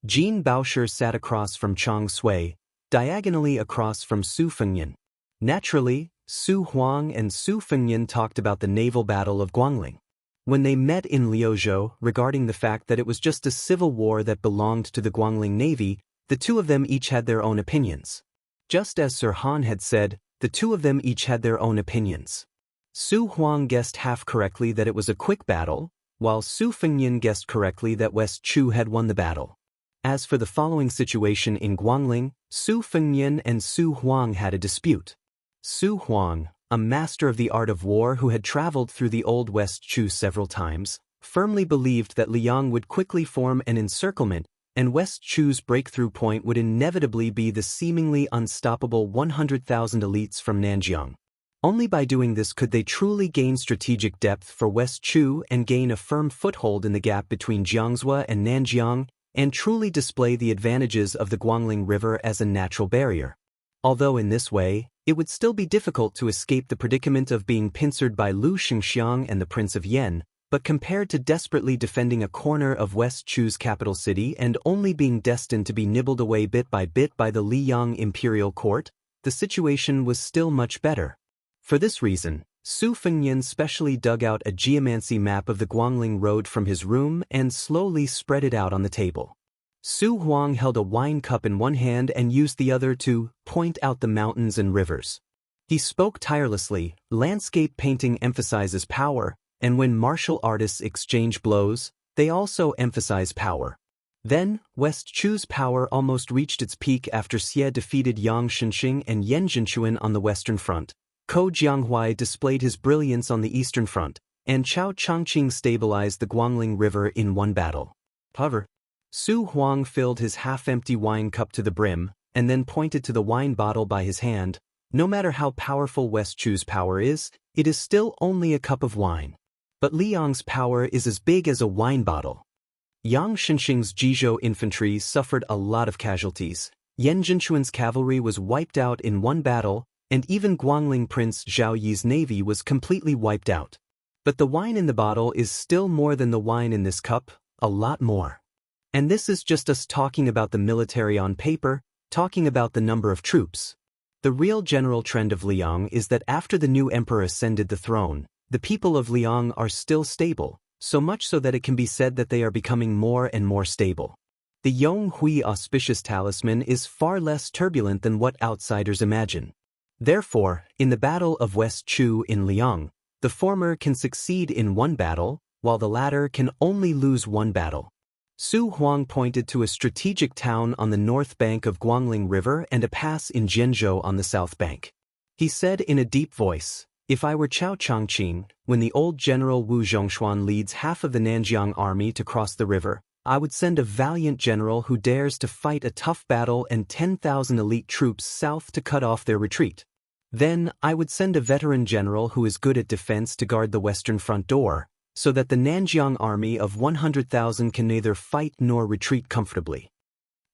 Jean Baosher sat across from Chang Sui, diagonally across from Su Fengyan. Naturally, Su Huang and Su Fengyan talked about the naval battle of Guangling. When they met in Liuzhou regarding the fact that it was just a civil war that belonged to the Guangling Navy, the 2 of them each had their own opinions. Just as Sir Han had said, the 2 of them each had their own opinions. Su Huang guessed half correctly that it was a quick battle, while Su Fengyan guessed correctly that West Chu had won the battle. As for the following situation in Guangling, Su Fengnian and Su Huang had a dispute. Su Huang, a master of the art of war who had traveled through the Old West Chu several times, firmly believed that Liang would quickly form an encirclement, and West Chu's breakthrough point would inevitably be the seemingly unstoppable 100,000 elites from Nanjiang. Only by doing this could they truly gain strategic depth for West Chu and gain a firm foothold in the gap between Jiangzhou and Nanjiang, and truly display the advantages of the Guangling River as a natural barrier. Although in this way, it would still be difficult to escape the predicament of being pincered by Lu Xingxiang and the Prince of Yen, but compared to desperately defending a corner of West Chu's capital city and only being destined to be nibbled away bit by the Liyang imperial court, the situation was still much better. For this reason, Su Fengnian specially dug out a geomancy map of the Guangling Road from his room and slowly spread it out on the table. Su Huang held a wine cup in one hand and used the other to point out the mountains and rivers. He spoke tirelessly. Landscape painting emphasizes power, and when martial artists exchange blows, they also emphasize power. Then, West Chu's power almost reached its peak after Xie defeated Yang Shenxing and Yan Jinchuan on the western front. Ko Jianghuai displayed his brilliance on the eastern front, and Chao Changqing stabilized the Guangling River in one battle. However, Su Huang filled his half-empty wine cup to the brim, and then pointed to the wine bottle by his hand. No matter how powerful West Chu's power is, it is still only a cup of wine. But Liang's power is as big as a wine bottle. Yang Shenxing's Jizhou infantry suffered a lot of casualties. Yan Jinchuan's cavalry was wiped out in one battle, and even Guangling Prince Zhao Yi's navy was completely wiped out. But the wine in the bottle is still more than the wine in this cup, a lot more. And this is just us talking about the military on paper, talking about the number of troops. The real general trend of Liang is that after the new emperor ascended the throne, the people of Liang are still stable, so much so that it can be said that they are becoming more and more stable. The Yong Hui auspicious talisman is far less turbulent than what outsiders imagine. Therefore, in the Battle of West Chu in Liang, the former can succeed in one battle, while the latter can only lose one battle. Su Huang pointed to a strategic town on the north bank of Guangling River and a pass in Zhenzhou on the south bank. He said in a deep voice, "If I were Chao Changqing, when the old general Wu Zhongshuan leads half of the Nanjiang army to cross the river, I would send a valiant general who dares to fight a tough battle and 10,000 elite troops south to cut off their retreat. Then, I would send a veteran general who is good at defense to guard the western front door, so that the Nanjiang army of 100,000 can neither fight nor retreat comfortably."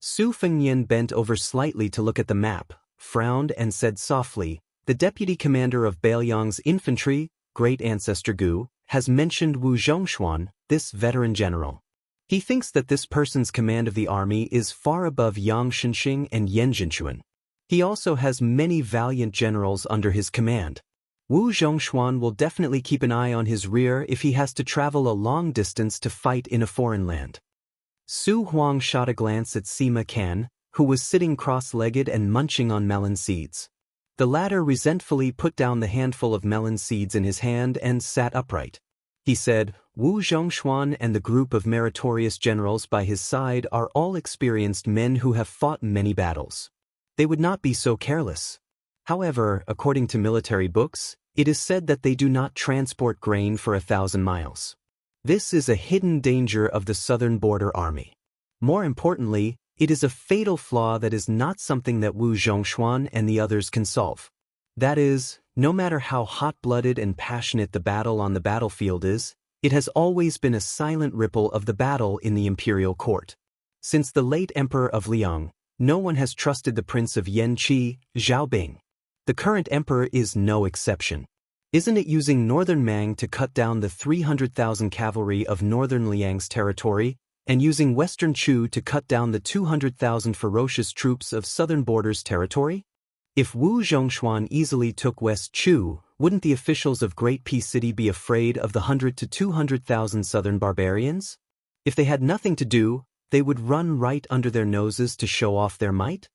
Su Fengnian bent over slightly to look at the map, frowned and said softly, "The deputy commander of Bailiang's infantry, great ancestor Gu, has mentioned Wu Zhongshuan, this veteran general. He thinks that this person's command of the army is far above Yang Shenxing and Yan Jinchuan. He also has many valiant generals under his command. Wu Zhongshuan will definitely keep an eye on his rear if he has to travel a long distance to fight in a foreign land." Su Huang shot a glance at Sima Can, who was sitting cross-legged and munching on melon seeds. The latter resentfully put down the handful of melon seeds in his hand and sat upright. He said, "Wu Zhongshuan and the group of meritorious generals by his side are all experienced men who have fought many battles. They would not be so careless. However, according to military books, it is said that they do not transport grain for 1,000 miles. This is a hidden danger of the southern border army. More importantly, it is a fatal flaw that is not something that Wu Zhongshuan and the others can solve. That is, no matter how hot-blooded and passionate the battle on the battlefield is, it has always been a silent ripple of the battle in the imperial court. Since the late emperor of Liang, no one has trusted the prince of Yanqi, Zhaobing. The current emperor is no exception. Isn't it using northern Mang to cut down the 300,000 cavalry of northern Liang's territory, and using western Chu to cut down the 200,000 ferocious troops of southern border's territory? If Wu Zhongshuan easily took West Chu, wouldn't the officials of Great Peace City be afraid of the 100 to 200,000 southern barbarians? If they had nothing to do, they would run right under their noses to show off their might?"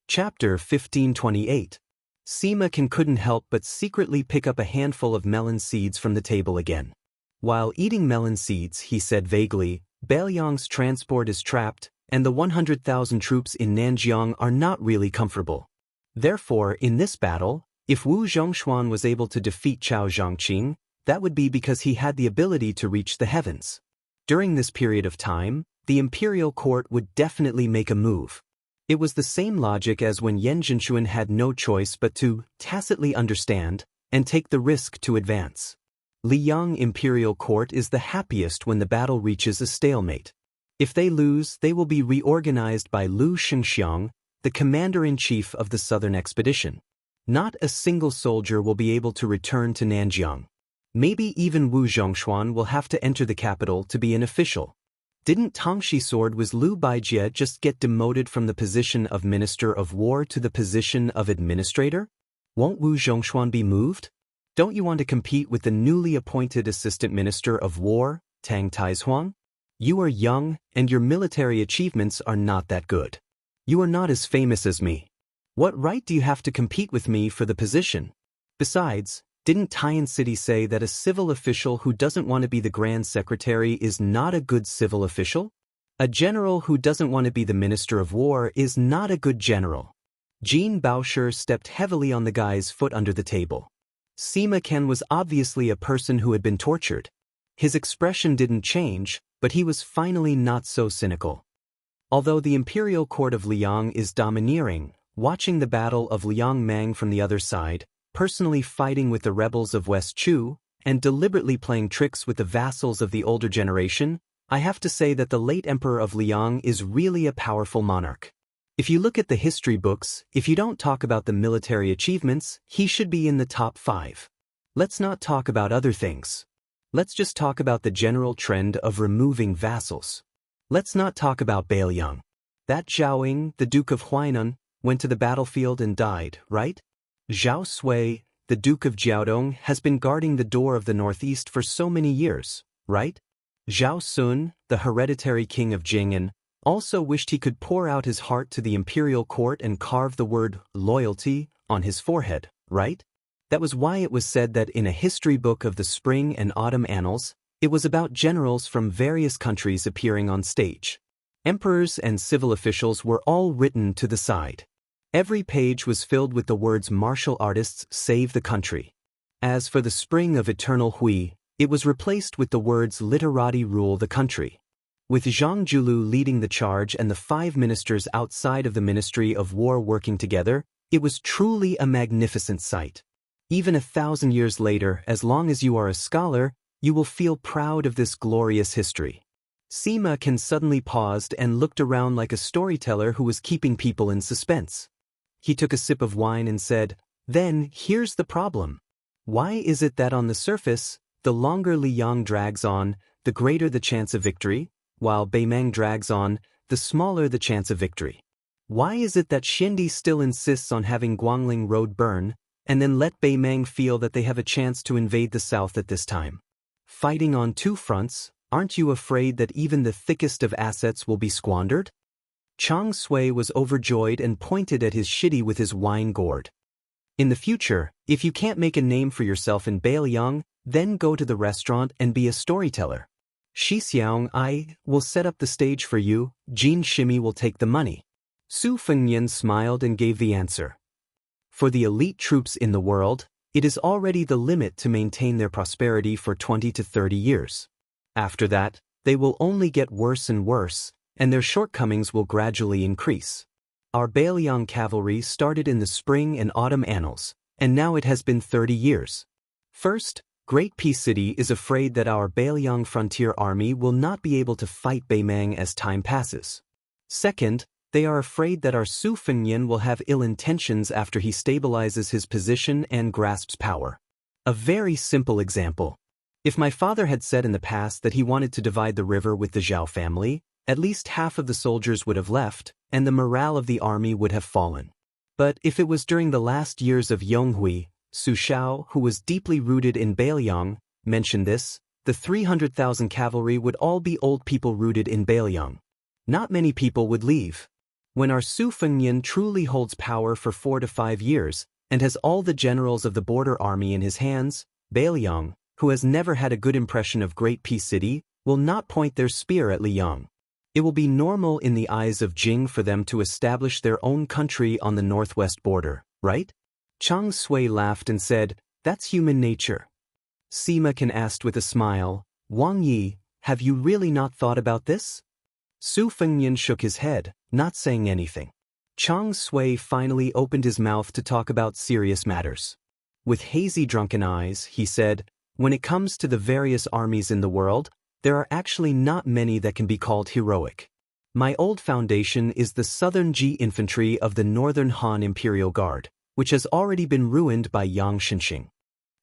Chapter 1528. Sima Can couldn't help but secretly pick up a handful of melon seeds from the table again. While eating melon seeds, he said vaguely, "Bailiang's transport is trapped, and the 100,000 troops in Nanjiang are not really comfortable. Therefore, in this battle, if Wu Zhongshuan was able to defeat Chao Zhangqing, that would be because he had the ability to reach the heavens. During this period of time, the imperial court would definitely make a move. It was the same logic as when Yan Zhenxuan had no choice but to tacitly understand and take the risk to advance. Liang imperial court is the happiest when the battle reaches a stalemate. If they lose, they will be reorganized by Lu Shengxiang, the commander-in-chief of the southern expedition. Not a single soldier will be able to return to Nanjiang. Maybe even Wu Zhongshuan will have to enter the capital to be an official. Didn't Tangxi Sword with Liu Baijie just get demoted from the position of Minister of War to the position of Administrator? Won't Wu Zhongshuan be moved? Don't you want to compete with the newly appointed Assistant Minister of War, Tang Taizuang? You are young, and your military achievements are not that good. You are not as famous as me. What right do you have to compete with me for the position? Besides, didn't Taiyan City say that a civil official who doesn't want to be the Grand Secretary is not a good civil official? A general who doesn't want to be the Minister of War is not a good general. Jean Baosher stepped heavily on the guy's foot under the table. Sima Ken was obviously a person who had been tortured. His expression didn't change, but he was finally not so cynical. Although the imperial court of Liang is domineering, watching the battle of Liang Mang from the other side, personally fighting with the rebels of West Chu, and deliberately playing tricks with the vassals of the older generation, I have to say that the late emperor of Liang is really a powerful monarch. If you look at the history books, if you don't talk about the military achievements, he should be in the top 5. Let's not talk about other things. Let's just talk about the general trend of removing vassals. Let's not talk about Bailiang. That Zhao Ying, the Duke of Huainan, went to the battlefield and died, right? Zhao Sui, the Duke of Jiaodong, has been guarding the door of the northeast for so many years, right? Zhao Sun, the hereditary king of Jing'an, also wished he could pour out his heart to the imperial court and carve the word loyalty on his forehead, right? That was why it was said that in a history book of the spring and autumn annals, it was about generals from various countries appearing on stage. Emperors and civil officials were all written to the side. Every page was filled with the words martial artists save the country. As for the spring of eternal Hui, it was replaced with the words literati rule the country. With Zhang Julu leading the charge and the 5 ministers outside of the Ministry of War working together, it was truly a magnificent sight. Even 1,000 years later, as long as you are a scholar, you will feel proud of this glorious history. Sima Ken suddenly paused and looked around like a storyteller who was keeping people in suspense. He took a sip of wine and said, "Then, here's the problem. Why is it that on the surface, the longer Liang drags on, the greater the chance of victory, while Beimang drags on, the smaller the chance of victory? Why is it that Xindi still insists on having Guangling Road burn, and then let Beimang feel that they have a chance to invade the south at this time? Fighting on 2 fronts, aren't you afraid that even the thickest of assets will be squandered?" Chang Sui was overjoyed and pointed at his shitty with his wine gourd. In the future, if you can't make a name for yourself in Bailiang, then go to the restaurant and be a storyteller. Shi Xiang, I will set up the stage for you, Jin Shimi will take the money. Su Fengnian smiled and gave the answer. For the elite troops in the world, it is already the limit to maintain their prosperity for 20 to 30 years. After that, they will only get worse and worse, and their shortcomings will gradually increase. Our Bailiang cavalry started in the spring and autumn annals, and now it has been 30 years. First, Great Peace City is afraid that our Bailiang frontier army will not be able to fight Beimang as time passes. Second, they are afraid that our Su Fengnian will have ill intentions after he stabilizes his position and grasps power. A very simple example. If my father had said in the past that he wanted to divide the river with the Zhao family, at least half of the soldiers would have left, and the morale of the army would have fallen. But if it was during the last years of Yonghui, Su Shao, who was deeply rooted in Bailiang, mentioned this, the 300,000 cavalry would all be old people rooted in Bailiang. Not many people would leave. When our Su Fengnian truly holds power for 4 to 5 years, and has all the generals of the border army in his hands, Bailiang, who has never had a good impression of Great Peace City, will not point their spear at Liang. It will be normal in the eyes of Jing for them to establish their own country on the northwest border, right? Chang Sui laughed and said, "That's human nature." Sima Can asked with a smile, "Wang Yi, have you really not thought about this?" Su Fengnian shook his head, not saying anything. Chang Sui finally opened his mouth to talk about serious matters. With hazy drunken eyes, he said, "When it comes to the various armies in the world, there are actually not many that can be called heroic. My old foundation is the Southern Ji Infantry of the Northern Han Imperial Guard, which has already been ruined by Yang Xinxing.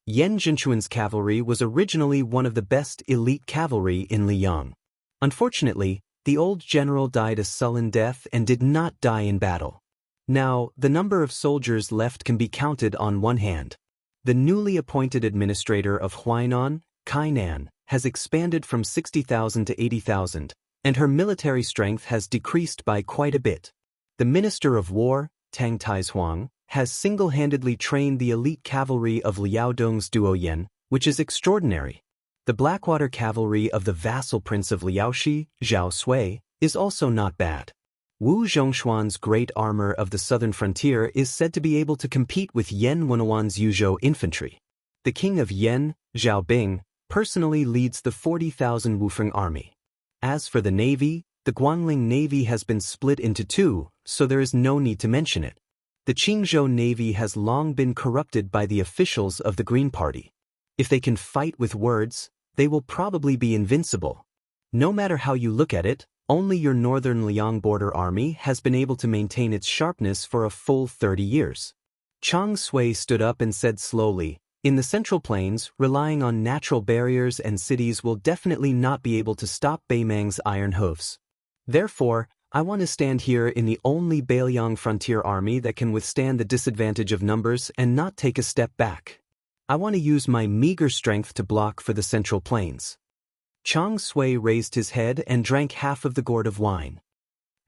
Yan Zhenchuan's cavalry was originally one of the best elite cavalry in Liang. Unfortunately, the old general died a sullen death and did not die in battle. Now, the number of soldiers left can be counted on one hand. The newly appointed administrator of Huainan, Kainan, has expanded from 60,000 to 80,000, and her military strength has decreased by quite a bit. The Minister of War, Tang Taizuang, has single-handedly trained the elite cavalry of Liaodong's Duoyen, which is extraordinary. The Blackwater cavalry of the vassal prince of Liaoxi, Zhao Sui, is also not bad. Wu Zhongshuan's great armor of the southern frontier is said to be able to compete with Yan Wenwan's Yuzhou infantry. The king of Yan, Zhao Bing, personally leads the 40,000 Wufeng army. As for the navy, the Guangling Navy has been split into two, so there is no need to mention it. The Qingzhou Navy has long been corrupted by the officials of the Green Party. If they can fight with words, they will probably be invincible. No matter how you look at it, only your northern Liang border army has been able to maintain its sharpness for a full 30 years. Chang Sui stood up and said slowly, "In the Central Plains, relying on natural barriers and cities will definitely not be able to stop Beimang's iron hoofs. Therefore, I want to stand here in the only Beiliang frontier army that can withstand the disadvantage of numbers and not take a step back. I want to use my meager strength to block for the Central Plains." Chang Sui raised his head and drank half of the gourd of wine.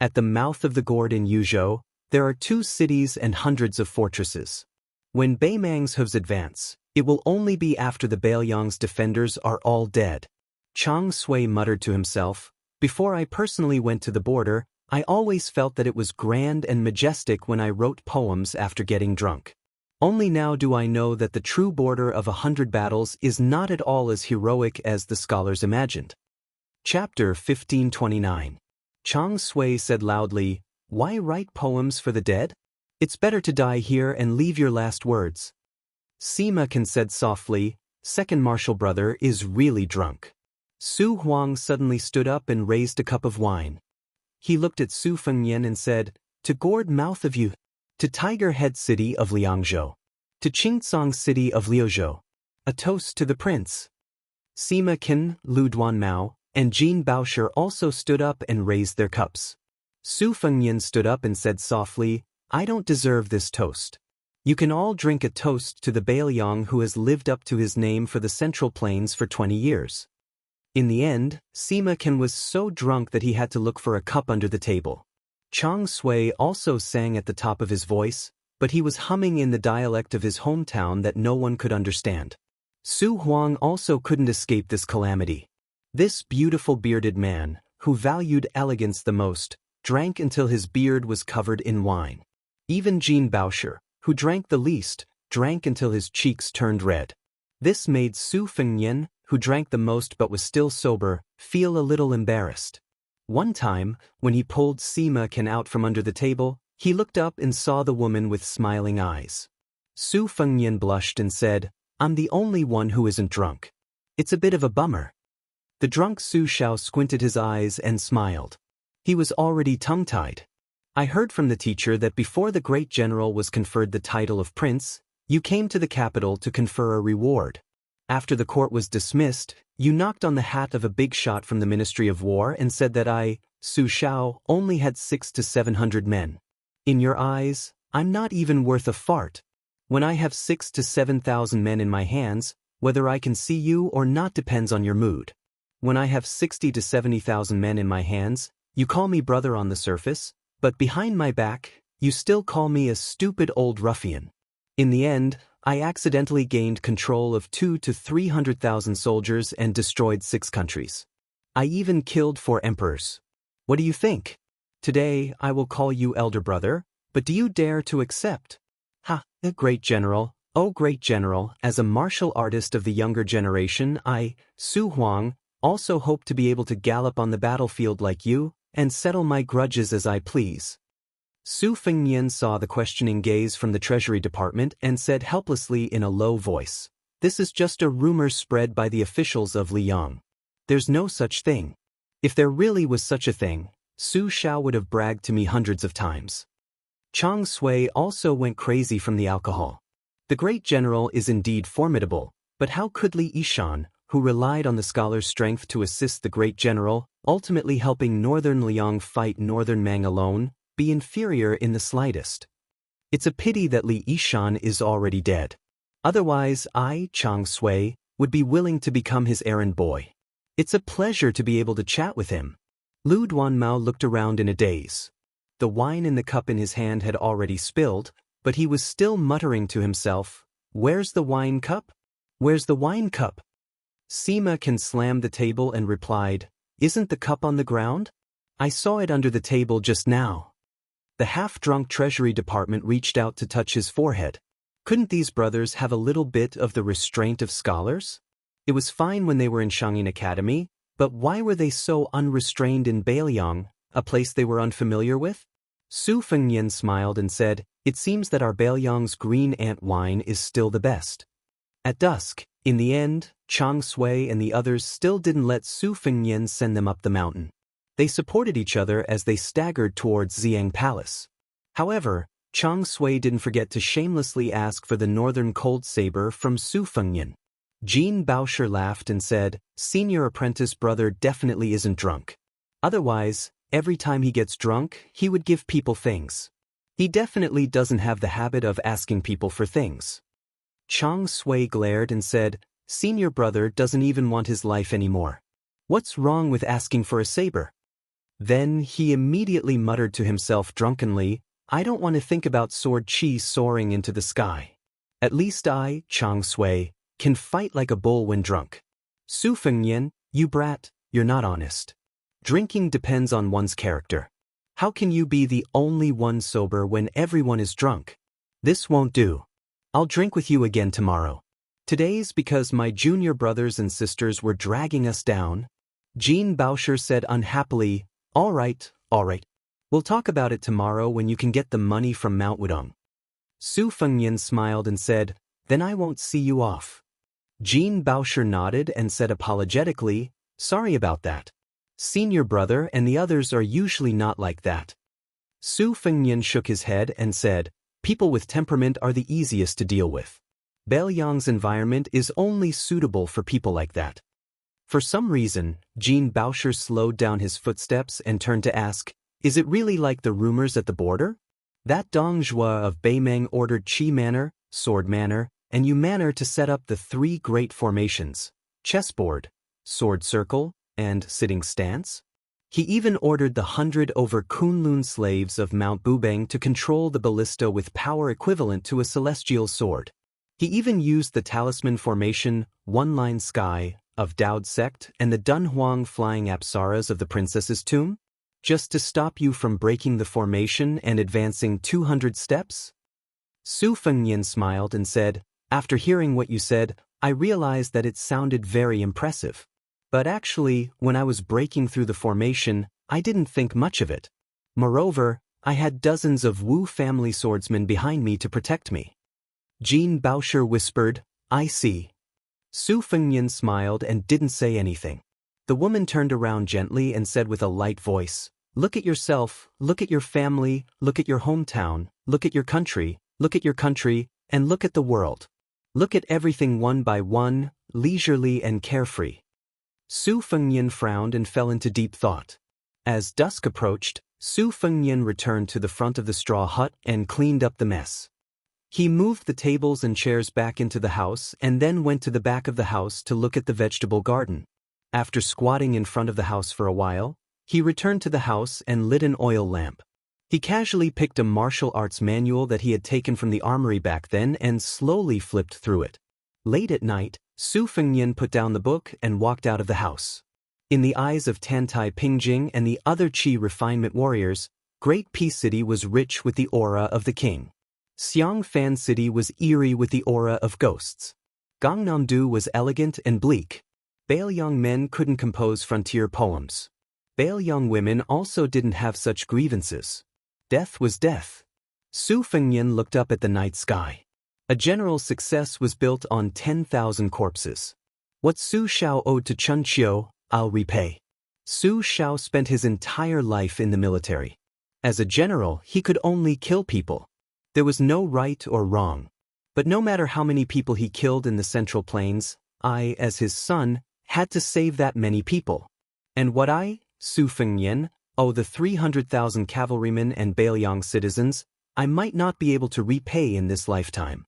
At the mouth of the gourd in Yuzhou, there are 2 cities and hundreds of fortresses. When Beimang's hooves advance, it will only be after the Beiliang's defenders are all dead. Chang Sui muttered to himself, "Before I personally went to the border, I always felt that it was grand and majestic when I wrote poems after getting drunk. Only now do I know that the true border of 100 battles is not at all as heroic as the scholars imagined." Chapter 1529. Chang Sui said loudly, "Why write poems for the dead? It's better to die here and leave your last words." Sima Can said softly, "Second martial brother is really drunk." Su Huang suddenly stood up and raised a cup of wine. He looked at Su Fengnian and said, "To gourd mouth of you, to Tiger Head City of Liangzhou, to Qingcang City of Liuzhou, a toast to the prince." Sima Qin, Lu Duanmao, and Jean Baosher also stood up and raised their cups. Su Fengnian stood up and said softly, "I don't deserve this toast. You can all drink a toast to the Beiliang who has lived up to his name for the Central Plains for 20 years. In the end, Sima Can was so drunk that he had to look for a cup under the table. Chang Sui also sang at the top of his voice, but he was humming in the dialect of his hometown that no one could understand. Su Huang also couldn't escape this calamity. This beautiful bearded man, who valued elegance the most, drank until his beard was covered in wine. Even Jean Baosher, who drank the least, drank until his cheeks turned red. This made Su Fengnian, who drank the most but was still sober, feel a little embarrassed. One time, when he pulled Sima Can out from under the table, he looked up and saw the woman with smiling eyes. Su Fengnian blushed and said, "I'm the only one who isn't drunk. It's a bit of a bummer." The drunk Su Shao squinted his eyes and smiled. He was already tongue-tied. "I heard from the teacher that before the great general was conferred the title of prince, you came to the capital to confer a reward. After the court was dismissed, you knocked on the hat of a big shot from the Ministry of War and said that I, Su Shao, only had 600 to 700 men. In your eyes, I'm not even worth a fart. When I have 6,000 to 7,000 men in my hands, whether I can see you or not depends on your mood. When I have 60,000 to 70,000 men in my hands, you call me brother on the surface, but behind my back, you still call me a stupid old ruffian. In the end, I accidentally gained control of 200,000 to 300,000 soldiers and destroyed 6 countries. I even killed 4 emperors. What do you think? Today, I will call you elder brother, but do you dare to accept? Ha, great general, oh great general, as a martial artist of the younger generation, I, Su Huang, also hope to be able to gallop on the battlefield like you, and settle my grudges as I please. Su Fengnian saw the questioning gaze from the Treasury Department and said helplessly in a low voice, "This is just a rumor spread by the officials of Liang. There's no such thing. If there really was such a thing, Su Xiao would have bragged to me hundreds of times." Chang Sui also went crazy from the alcohol. The great general is indeed formidable, but how could Li Yishan, who relied on the scholar's strength to assist the great general, ultimately helping Northern Liang fight Northern Mang alone, be inferior in the slightest? It's a pity that Li Yishan is already dead. Otherwise I, Chang Sui, would be willing to become his errand boy. It's a pleasure to be able to chat with him. Lu Duanmao looked around in a daze. The wine in the cup in his hand had already spilled, but he was still muttering to himself, "Where's the wine cup? Where's the wine cup?" Sima Can slammed the table and replied, "Isn't the cup on the ground? I saw it under the table just now." The half-drunk Treasury Department reached out to touch his forehead. Couldn't these brothers have a little bit of the restraint of scholars? It was fine when they were in Shangyin Academy, but why were they so unrestrained in Beiliang, a place they were unfamiliar with? Su Fengnian smiled and said, "It seems that our Beiliang's green ant wine is still the best." At dusk, in the end, Chang Sui and the others still didn't let Su Fengnian send them up the mountain. They supported each other as they staggered towards Xiang Palace. However, Chang Sui didn't forget to shamelessly ask for the northern cold saber from Su Fengnian. Jean Baosher laughed and said, "Senior apprentice brother definitely isn't drunk. Otherwise, every time he gets drunk, he would give people things. He definitely doesn't have the habit of asking people for things." Chang Sui glared and said, "Senior brother doesn't even want his life anymore. What's wrong with asking for a saber?" Then he immediately muttered to himself drunkenly, "I don't want to think about sword chi soaring into the sky. At least I, Chang Sui, can fight like a bull when drunk. Su Fengnian, you brat, you're not honest. Drinking depends on one's character. How can you be the only one sober when everyone is drunk? This won't do. I'll drink with you again tomorrow. Today's because my junior brothers and sisters were dragging us down." Jean Baosher said unhappily, All right. We'll talk about it tomorrow when you can get the money from Mount Wudong." Su Fengnian smiled and said, "Then I won't see you off." Jean Baosher nodded and said apologetically, "Sorry about that. Senior brother and the others are usually not like that." Su Fengnian shook his head and said, "People with temperament are the easiest to deal with. Beiliang's environment is only suitable for people like that." For some reason, Jean Baosher slowed down his footsteps and turned to ask, "Is it really like the rumors at the border? That Dong Zhuo of Beimeng ordered Qi Manor, Sword Manor, and Yu Manor to set up the 3 great formations, chessboard, sword circle, and sitting stance? He even ordered the 100 over Kunlun slaves of Mount Bubeng to control the ballista with power equivalent to a celestial sword. He even used the talisman formation, One-Line Sky, of Daoist sect and the Dunhuang flying apsaras of the princess's tomb? Just to stop you from breaking the formation and advancing 200 steps? Su Fengnian smiled and said, "After hearing what you said, I realized that it sounded very impressive. But actually, when I was breaking through the formation, I didn't think much of it. Moreover, I had dozens of Wu family swordsmen behind me to protect me." Jean Baosher whispered, "I see." Su Fengnian smiled and didn't say anything. The woman turned around gently and said with a light voice, "Look at yourself, look at your family, look at your hometown, look at your country, and look at the world. Look at everything one by one, leisurely and carefree." Su Fengnian frowned and fell into deep thought. As dusk approached, Su Fengnian returned to the front of the straw hut and cleaned up the mess. He moved the tables and chairs back into the house and then went to the back of the house to look at the vegetable garden. After squatting in front of the house for a while, he returned to the house and lit an oil lamp. He casually picked a martial arts manual that he had taken from the armory back then and slowly flipped through it. Late at night, Su Fengnian put down the book and walked out of the house. In the eyes of Tantai Pingjing and the other Qi refinement warriors, Great Peace City was rich with the aura of the king. Xiang Fan City was eerie with the aura of ghosts. Gangnam-do was elegant and bleak. Baelyang men couldn't compose frontier poems. Baelyang women also didn't have such grievances. Death was death. Su Fengnian looked up at the night sky. A general success was built on 10,000 corpses. What Su Shao owed to Chun Qiu, I'll repay. Su Shao spent his entire life in the military. As a general, he could only kill people. There was no right or wrong. But no matter how many people he killed in the Central Plains, I, as his son, had to save that many people. And what I, Su Fengnian, owe the 300,000 cavalrymen and Baelyang citizens, I might not be able to repay in this lifetime.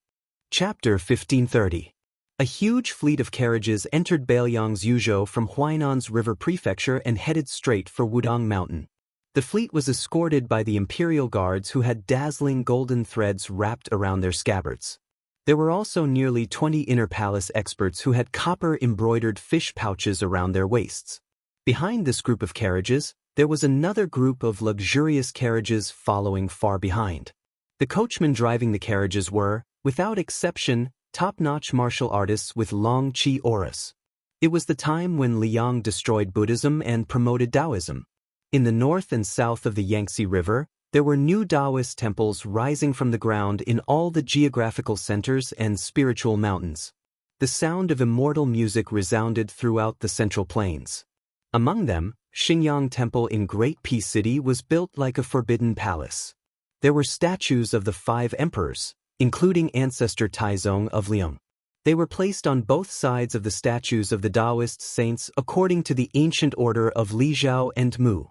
Chapter 1530. A huge fleet of carriages entered Baelyang's Yuzhou from Huainan's River Prefecture and headed straight for Wudong Mountain. The fleet was escorted by the imperial guards who had dazzling golden threads wrapped around their scabbards. There were also nearly 20 inner palace experts who had copper-embroidered fish pouches around their waists. Behind this group of carriages, there was another group of luxurious carriages following far behind. The coachmen driving the carriages were, without exception, top-notch martial artists with long Qi auras. It was the time when Liang destroyed Buddhism and promoted Taoism. In the north and south of the Yangtze River, there were new Daoist temples rising from the ground in all the geographical centers and spiritual mountains. The sound of immortal music resounded throughout the Central Plains. Among them, Xinyang Temple in Great Peace City was built like a forbidden palace. There were statues of the 5 emperors, including ancestor Taizong of Liang. They were placed on both sides of the statues of the Daoist saints according to the ancient order of Li Zhao and Mu.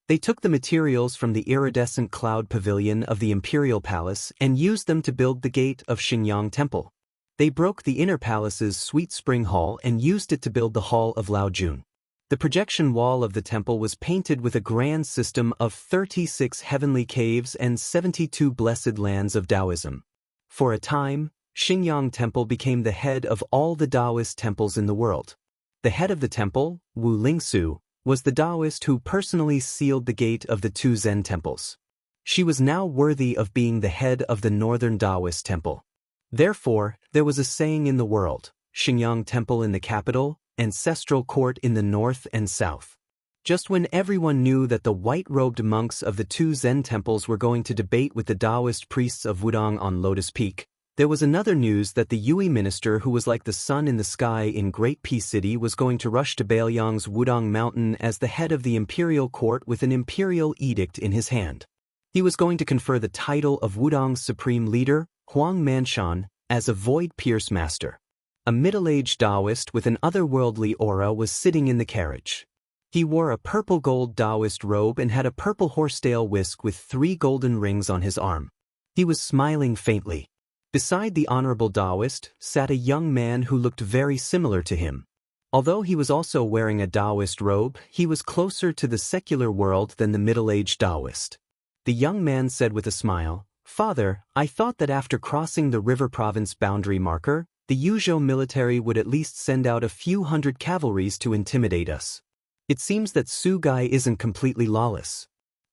They took the materials from the iridescent cloud pavilion of the imperial palace and used them to build the gate of Xinyang Temple. They broke the inner palace's sweet spring hall and used it to build the hall of Laojun. The projection wall of the temple was painted with a grand system of 36 heavenly caves and 72 blessed lands of Taoism. For a time, Xinyang Temple became the head of all the Daoist temples in the world. The head of the temple, Wu Lingsu, was the Daoist who personally sealed the gate of the 2 Zen temples. She was now worthy of being the head of the northern Daoist temple. Therefore, there was a saying in the world, Xinyang Temple in the capital, ancestral court in the north and south. Just when everyone knew that the white-robed monks of the 2 Zen temples were going to debate with the Daoist priests of Wudong on Lotus Peak, there was another news that the Yui minister who was like the sun in the sky in Great Peace City was going to rush to Baelyang's Wudong Mountain as the head of the imperial court with an imperial edict in his hand. He was going to confer the title of Wudong's supreme leader, Huang Manshan, as a Void Pierce Master. A middle-aged Daoist with an otherworldly aura was sitting in the carriage. He wore a purple-gold Daoist robe and had a purple horsetail whisk with 3 golden rings on his arm. He was smiling faintly. Beside the honorable Daoist sat a young man who looked very similar to him. Although he was also wearing a Daoist robe, he was closer to the secular world than the middle-aged Daoist. The young man said with a smile, "Father, I thought that after crossing the river province boundary marker, the Yuzhou military would at least send out a few hundred cavalries to intimidate us. It seems that Sugai isn't completely lawless.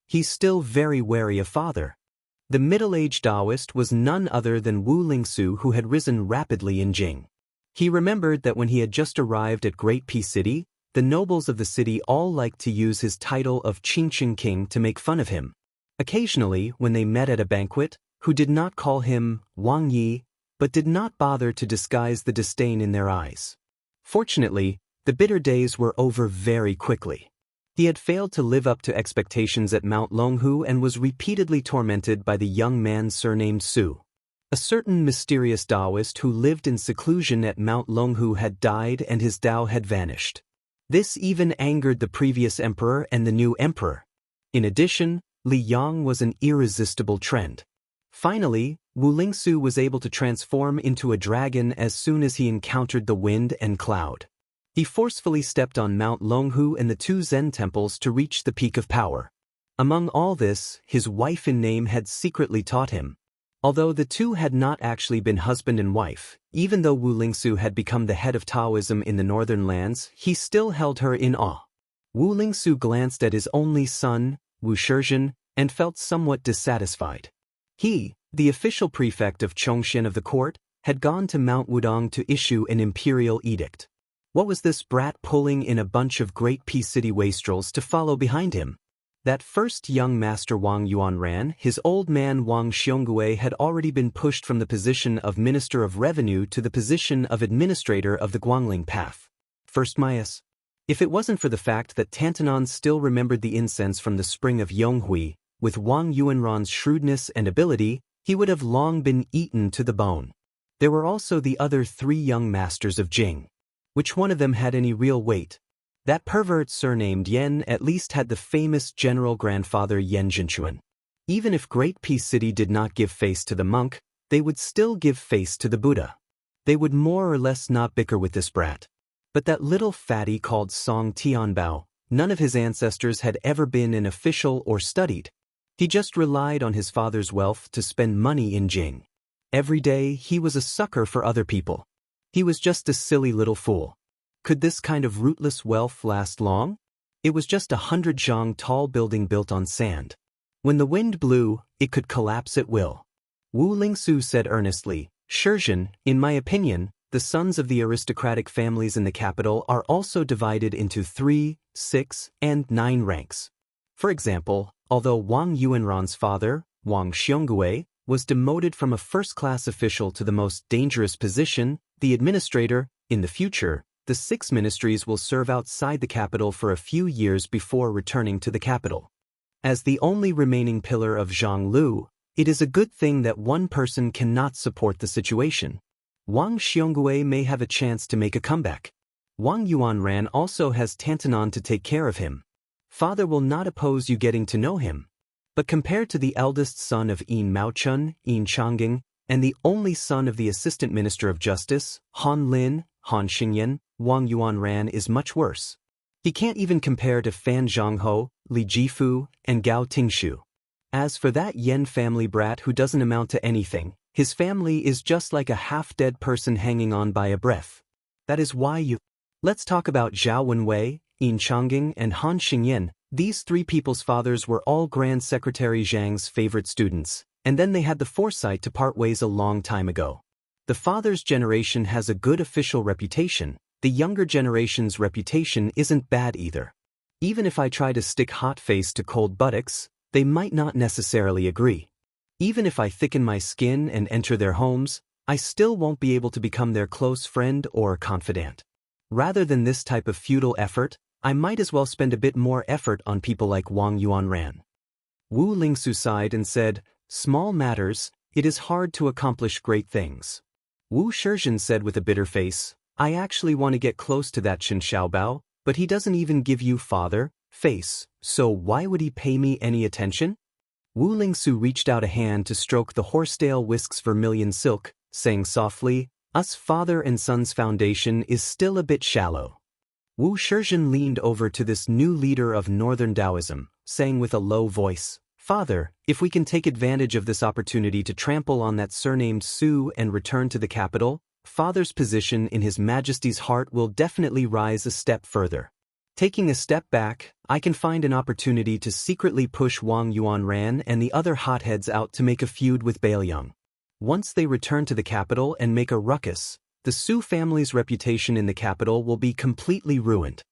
He's still very wary of father." The middle-aged Daoist was none other than Wu Lingsu, who had risen rapidly in Jing. He remembered that when he had just arrived at Great Peace City, the nobles of the city all liked to use his title of Qingqing King to make fun of him. Occasionally, when they met at a banquet, who did not call him Wang Yi, but did not bother to disguise the disdain in their eyes. Fortunately, the bitter days were over very quickly. He had failed to live up to expectations at Mount Longhu and was repeatedly tormented by the young man surnamed Su. A certain mysterious Daoist who lived in seclusion at Mount Longhu had died and his Dao had vanished. This even angered the previous emperor and the new emperor. In addition, Li Yang was an irresistible trend. Finally, Wu Lingsu was able to transform into a dragon as soon as he encountered the wind and cloud. He forcefully stepped on Mount Longhu and the 2 Zen temples to reach the peak of power. Among all this, his wife in name had secretly taught him. Although the two had not actually been husband and wife, even though Wu Lingsu had become the head of Taoism in the northern lands, he still held her in awe. Wu Lingsu glanced at his only son, Wu Shizhen, and felt somewhat dissatisfied. He, the official prefect of Chongxian of the court, had gone to Mount Wudong to issue an imperial edict. What was this brat pulling in a bunch of Great Peace City wastrels to follow behind him? That first young master Wang Yuanran, his old man Wang Xianxia, had already been pushed from the position of Minister of Revenue to the position of Administrator of the Guangling Path. First Mias. If it wasn't for the fact that Tantanon still remembered the incense from the spring of Yonghui, with Wang Yuanran's shrewdness and ability, he would have long been eaten to the bone. There were also the other 3 young masters of Jing. Which one of them had any real weight? That pervert surnamed Yen at least had the famous general grandfather Yen Jinchuan. Even if Great Peace City did not give face to the monk, they would still give face to the Buddha. They would more or less not bicker with this brat. But that little fatty called Song Tianbao, none of his ancestors had ever been an official or studied. He just relied on his father's wealth to spend money in Jing. Every day he was a sucker for other people. He was just a silly little fool. Could this kind of rootless wealth last long? It was just 100 zhang tall building built on sand. When the wind blew, it could collapse at will. Wu Lingsu said earnestly, Shizhen, in my opinion, the sons of the aristocratic families in the capital are also divided into 3, 6, and 9 ranks. For example, although Wang Yuanran's father, Wang Xianxia, was demoted from a first-class official to the most dangerous position, the administrator, in the future, the 6 ministries will serve outside the capital for a few years before returning to the capital. As the only remaining pillar of Zhonglu, it is a good thing that one person cannot support the situation. Wang Xianxia may have a chance to make a comeback. Wang Yuanran also has Tantanon to take care of him. Father will not oppose you getting to know him. But compared to the eldest son of Yin Maochun, Yin Changging, and the only son of the Assistant Minister of Justice, Han Lin, Han Xingyan, Wang Yuanran is much worse. He can't even compare to Fan Zhongho, Li Jifu, and Gao Tingshu. As for that Yen family brat who doesn't amount to anything, his family is just like a half-dead person hanging on by a breath. That is why you... Let's talk about Zhao Wenwei, Yin Changging, and Han Xingyan. These 3 people's fathers were all Grand Secretary Zhang's favorite students, and then they had the foresight to part ways a long time ago. The father's generation has a good official reputation. The younger generation's reputation isn't bad either. Even if I try to stick hot face to cold buttocks, they might not necessarily agree. Even if I thicken my skin and enter their homes, I still won't be able to become their close friend or confidant. Rather than this type of futile effort, I might as well spend a bit more effort on people like Wang Yuanran. Wu Lingsu sighed and said, Small matters, it is hard to accomplish great things. Wu Shizhen said with a bitter face, I actually want to get close to that Chen Xiaobao, but he doesn't even give you father, face, so why would he pay me any attention? Wu Lingsu reached out a hand to stroke the horsetail whisk's vermilion silk, saying softly, Us father and son's foundation is still a bit shallow. Wu Shizhen leaned over to this new leader of Northern Daoism, saying with a low voice, Father, if we can take advantage of this opportunity to trample on that surnamed Su and return to the capital, Father's position in His Majesty's heart will definitely rise a step further. Taking a step back, I can find an opportunity to secretly push Wang Yuanran and the other hotheads out to make a feud with Bailiang. Once they return to the capital and make a ruckus, the Su family's reputation in the capital will be completely ruined.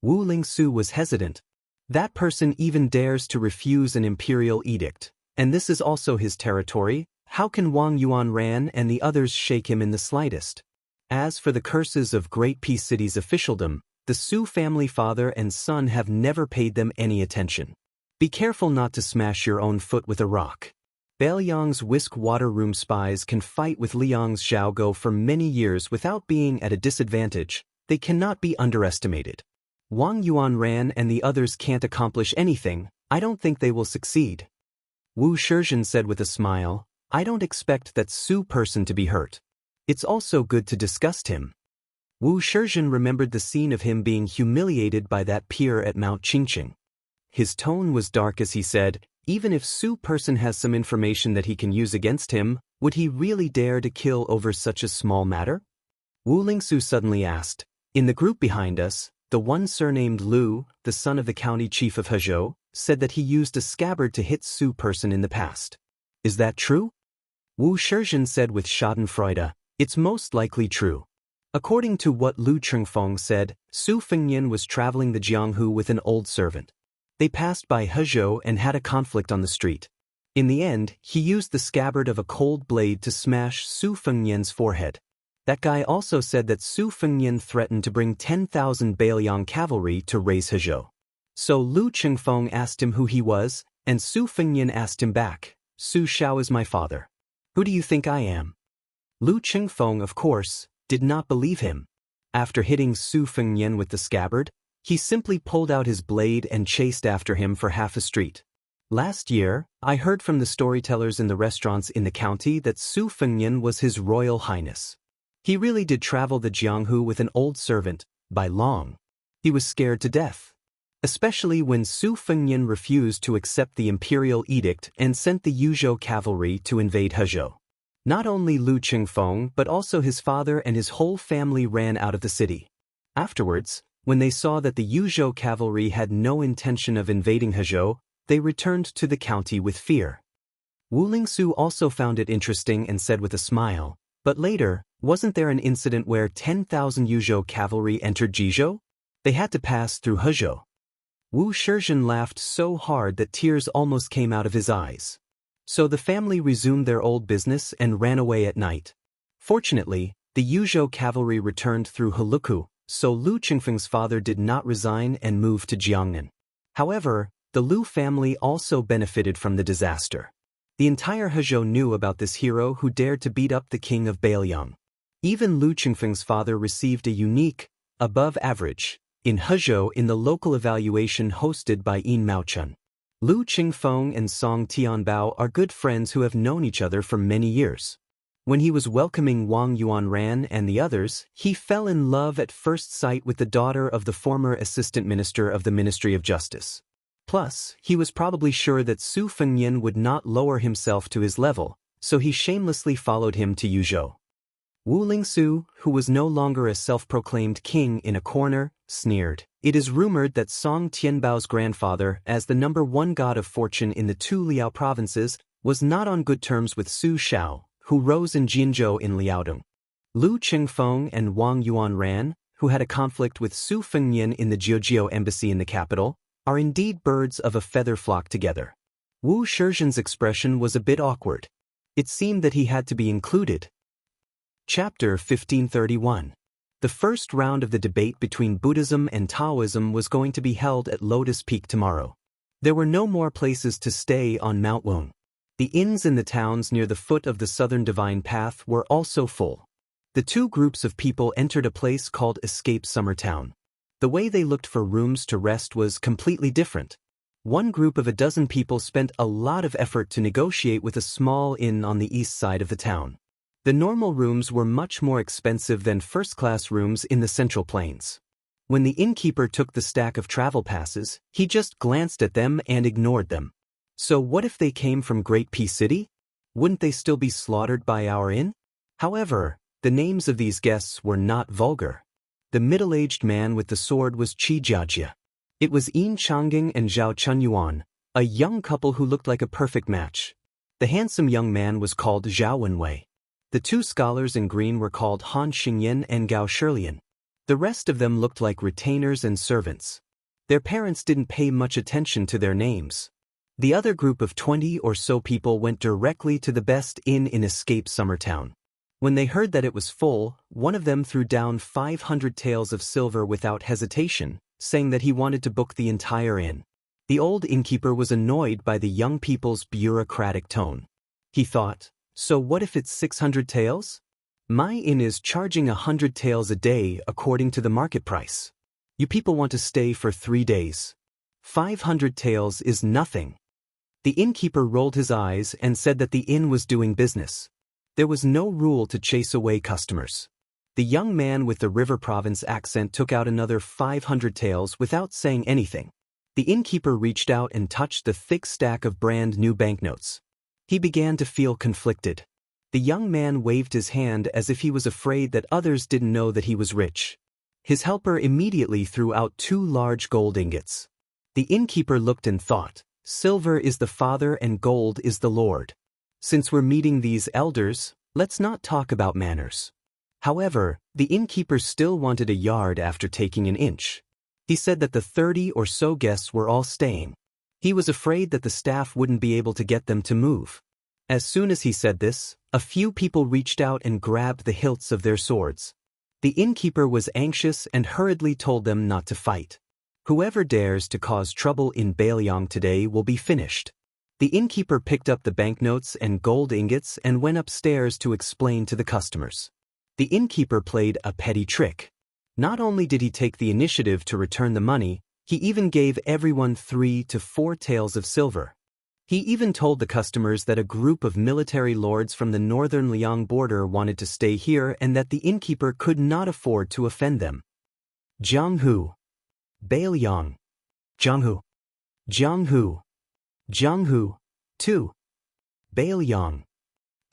Wu Lingsu was hesitant. That person even dares to refuse an imperial edict, and this is also his territory. How can Wang Yuanran and the others shake him in the slightest? As for the curses of Great Peace City's officialdom, the Su family father and son have never paid them any attention. Be careful not to smash your own foot with a rock. Bailiang's whisk water room spies can fight with Liang's Xiaogo for many years without being at a disadvantage. They cannot be underestimated. Wang Yuanran and the others can't accomplish anything. I don't think they will succeed. Wu Shizhen said with a smile, I don't expect that Su person to be hurt. It's also good to disgust him. Wu Shizhen remembered the scene of him being humiliated by that peer at Mount Qingqing. His tone was dark as he said, even if Su person has some information that he can use against him, would he really dare to kill over such a small matter? Wu Lingsu suddenly asked, in the group behind us, the one surnamed Lu, the son of the county chief of Hezhou, said that he used a scabbard to hit Su person in the past. Is that true? Wu Shizhen said with schadenfreude, it's most likely true. According to what Lu Chengfeng said, Su Fengnian was traveling the Jianghu with an old servant. They passed by Hezhou and had a conflict on the street. In the end, he used the scabbard of a cold blade to smash Su Fengnian's forehead. That guy also said that Su Fengnian threatened to bring 10,000 Bailiang cavalry to raise Hezhou. So Lu Chengfeng asked him who he was, and Su Fengnian asked him back, Su Xiao is my father. Who do you think I am? Lu Chengfeng, of course, did not believe him. After hitting Su Fengnian with the scabbard, he simply pulled out his blade and chased after him for half a street. Last year, I heard from the storytellers in the restaurants in the county that Su Fengnian was His Royal Highness. He really did travel the Jianghu with an old servant, by long. He was scared to death. Especially when Su Fengnian refused to accept the imperial edict and sent the Yuzhou cavalry to invade Hezhou. Not only Lu Chengfeng but also his father and his whole family ran out of the city. Afterwards, when they saw that the Yuzhou cavalry had no intention of invading Hezhou, they returned to the county with fear. Wu Lingsu also found it interesting and said with a smile, but later, wasn't there an incident where 10,000 Yuzhou cavalry entered Jizhou? They had to pass through Hezhou. Wu Shizhen laughed so hard that tears almost came out of his eyes. So the family resumed their old business and ran away at night. Fortunately, the Yuzhou cavalry returned through Heluku, so Lu Chengfeng's father did not resign and moved to Jiangnan. However, the Lu family also benefited from the disaster. The entire Hezhou knew about this hero who dared to beat up the king of Bailiang. Even Lu Chengfeng's father received a unique, above average, in Hezhou in the local evaluation hosted by Yin Maochun. Lu Chengfeng and Song Tianbao are good friends who have known each other for many years. When he was welcoming Wang Yuanran and the others, he fell in love at first sight with the daughter of the former assistant minister of the Ministry of Justice. Plus, he was probably sure that Su Fengnian would not lower himself to his level, so he shamelessly followed him to Yuzhou. Wu Lingsu, who was no longer a self-proclaimed king in a corner, sneered. It is rumored that Song Tianbao's grandfather, as the #1 god of fortune in the two Liao provinces, was not on good terms with Su Xiao, who rose in Jinzhou in Liaodong. Lu Chengfeng and Wang Yuanran, who had a conflict with Su Fengnian in the Jiujiu embassy in the capital, are indeed birds of a feather flock together. Wu Shizhen's expression was a bit awkward. It seemed that he had to be included. Chapter 1531. The first round of the debate between Buddhism and Taoism was going to be held at Lotus Peak tomorrow. There were no more places to stay on Mount Wang. The inns in the towns near the foot of the Southern Divine Path were also full. The two groups of people entered a place called Escape Summer Town. The way they looked for rooms to rest was completely different. One group of a dozen people spent a lot of effort to negotiate with a small inn on the east side of the town. The normal rooms were much more expensive than first-class rooms in the Central Plains. When the innkeeper took the stack of travel passes, he just glanced at them and ignored them. So what if they came from Great Peace City? Wouldn't they still be slaughtered by our inn? However, the names of these guests were not vulgar. The middle-aged man with the sword was Qi Jiajia. It was Yin Changging and Zhao Chunyuan, a young couple who looked like a perfect match. The handsome young man was called Zhao Wenwei. The two scholars in green were called Han Xingyan and Gao Shilian. The rest of them looked like retainers and servants. Their parents didn't pay much attention to their names. The other group of 20 or so people went directly to the best inn in Escape Summer Town. When they heard that it was full, one of them threw down 500 taels of silver without hesitation, saying that he wanted to book the entire inn. The old innkeeper was annoyed by the young people's bureaucratic tone. He thought, so what if it's 600 taels? My inn is charging 100 taels a day according to the market price. You people want to stay for 3 days. 500 taels is nothing. The innkeeper rolled his eyes and said that the inn was doing business. There was no rule to chase away customers. The young man with the River Province accent took out another 500 taels without saying anything. The innkeeper reached out and touched the thick stack of brand new banknotes. He began to feel conflicted. The young man waved his hand as if he was afraid that others didn't know that he was rich. His helper immediately threw out 2 large gold ingots. The innkeeper looked and thought, "Silver is the father and gold is the lord. Since we're meeting these elders, let's not talk about manners." However, the innkeeper still wanted a yard after taking an inch. He said that the 30 or so guests were all staying. He was afraid that the staff wouldn't be able to get them to move. As soon as he said this, a few people reached out and grabbed the hilts of their swords. The innkeeper was anxious and hurriedly told them not to fight. "Whoever dares to cause trouble in Bailiang today will be finished." The innkeeper picked up the banknotes and gold ingots and went upstairs to explain to the customers. The innkeeper played a petty trick. Not only did he take the initiative to return the money, he even gave everyone 3 to 4 taels of silver. He even told the customers that a group of military lords from the northern Liang border wanted to stay here and that the innkeeper could not afford to offend them. Jianghu. Bailiang. Jianghu. Jianghu. Jianghu. 2. Bailiang.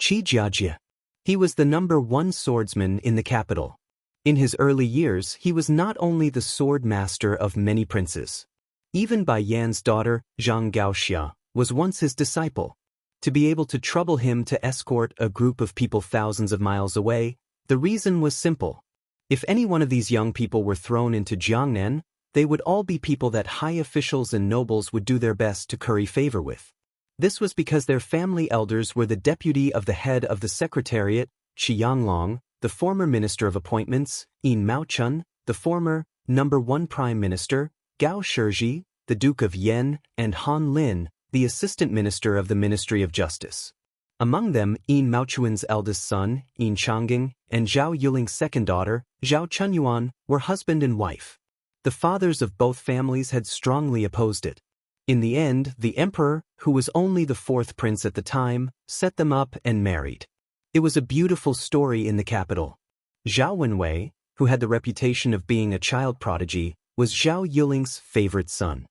Qijiajia. He was the number 1 swordsman in the capital. In his early years, he was not only the sword master of many princes. Even Bai Yan's daughter, Zhang Gaoxia, was once his disciple. To be able to trouble him to escort a group of people thousands of miles away, the reason was simple. If any one of these young people were thrown into Jiangnan, they would all be people that high officials and nobles would do their best to curry favor with. This was because their family elders were the deputy of the head of the secretariat, Qi Yanglong, the former minister of appointments, Yin Maochun, the former number 1 prime minister, Gao Shizhi, the Duke of Yen, and Han Lin, the assistant minister of the Ministry of Justice. Among them, Yin Maochuan's eldest son, Yin Changging, and Zhao Yuling's second daughter, Zhao Chunyuan, were husband and wife. The fathers of both families had strongly opposed it. In the end, the emperor, who was only the 4th prince at the time, set them up and married. It was a beautiful story in the capital. Zhao Wenwei, who had the reputation of being a child prodigy, was Zhao Yuling's favorite son.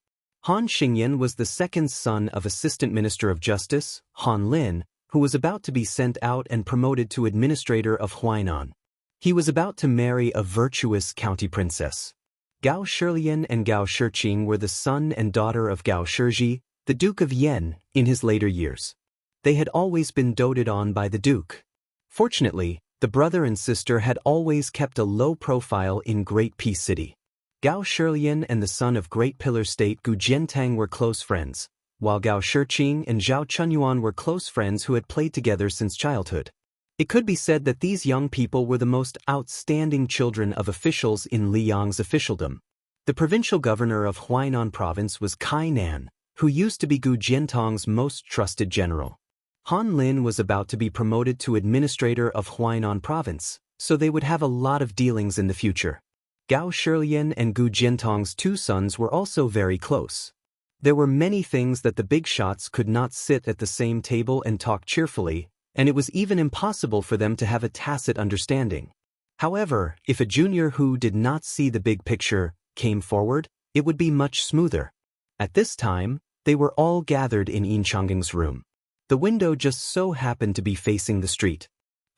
Han Xingyan was the 2nd son of Assistant Minister of Justice, Han Lin, who was about to be sent out and promoted to administrator of Huainan. He was about to marry a virtuous county princess. Gao Shilian and Gao Shiqing were the son and daughter of Gao Shizhi, the Duke of Yen, in his later years. They had always been doted on by the Duke. Fortunately, the brother and sister had always kept a low profile in Great Peace City. Gao Shilian and the son of Great Pillar State Gu Jiantang were close friends, while Gao Shiqing and Zhao Chunyuan were close friends who had played together since childhood. It could be said that these young people were the most outstanding children of officials in Liang's officialdom. The provincial governor of Huainan province was Kai Nan, who used to be Gu Jiantang's most trusted general. Han Lin was about to be promoted to administrator of Huainan province, so they would have a lot of dealings in the future. Gao Shilian and Gu Jiantang's 2 sons were also very close. There were many things that the big shots could not sit at the same table and talk cheerfully, and it was even impossible for them to have a tacit understanding. However, if a junior who did not see the big picture came forward, it would be much smoother. At this time, they were all gathered in Yin Changging's room. The window just so happened to be facing the street.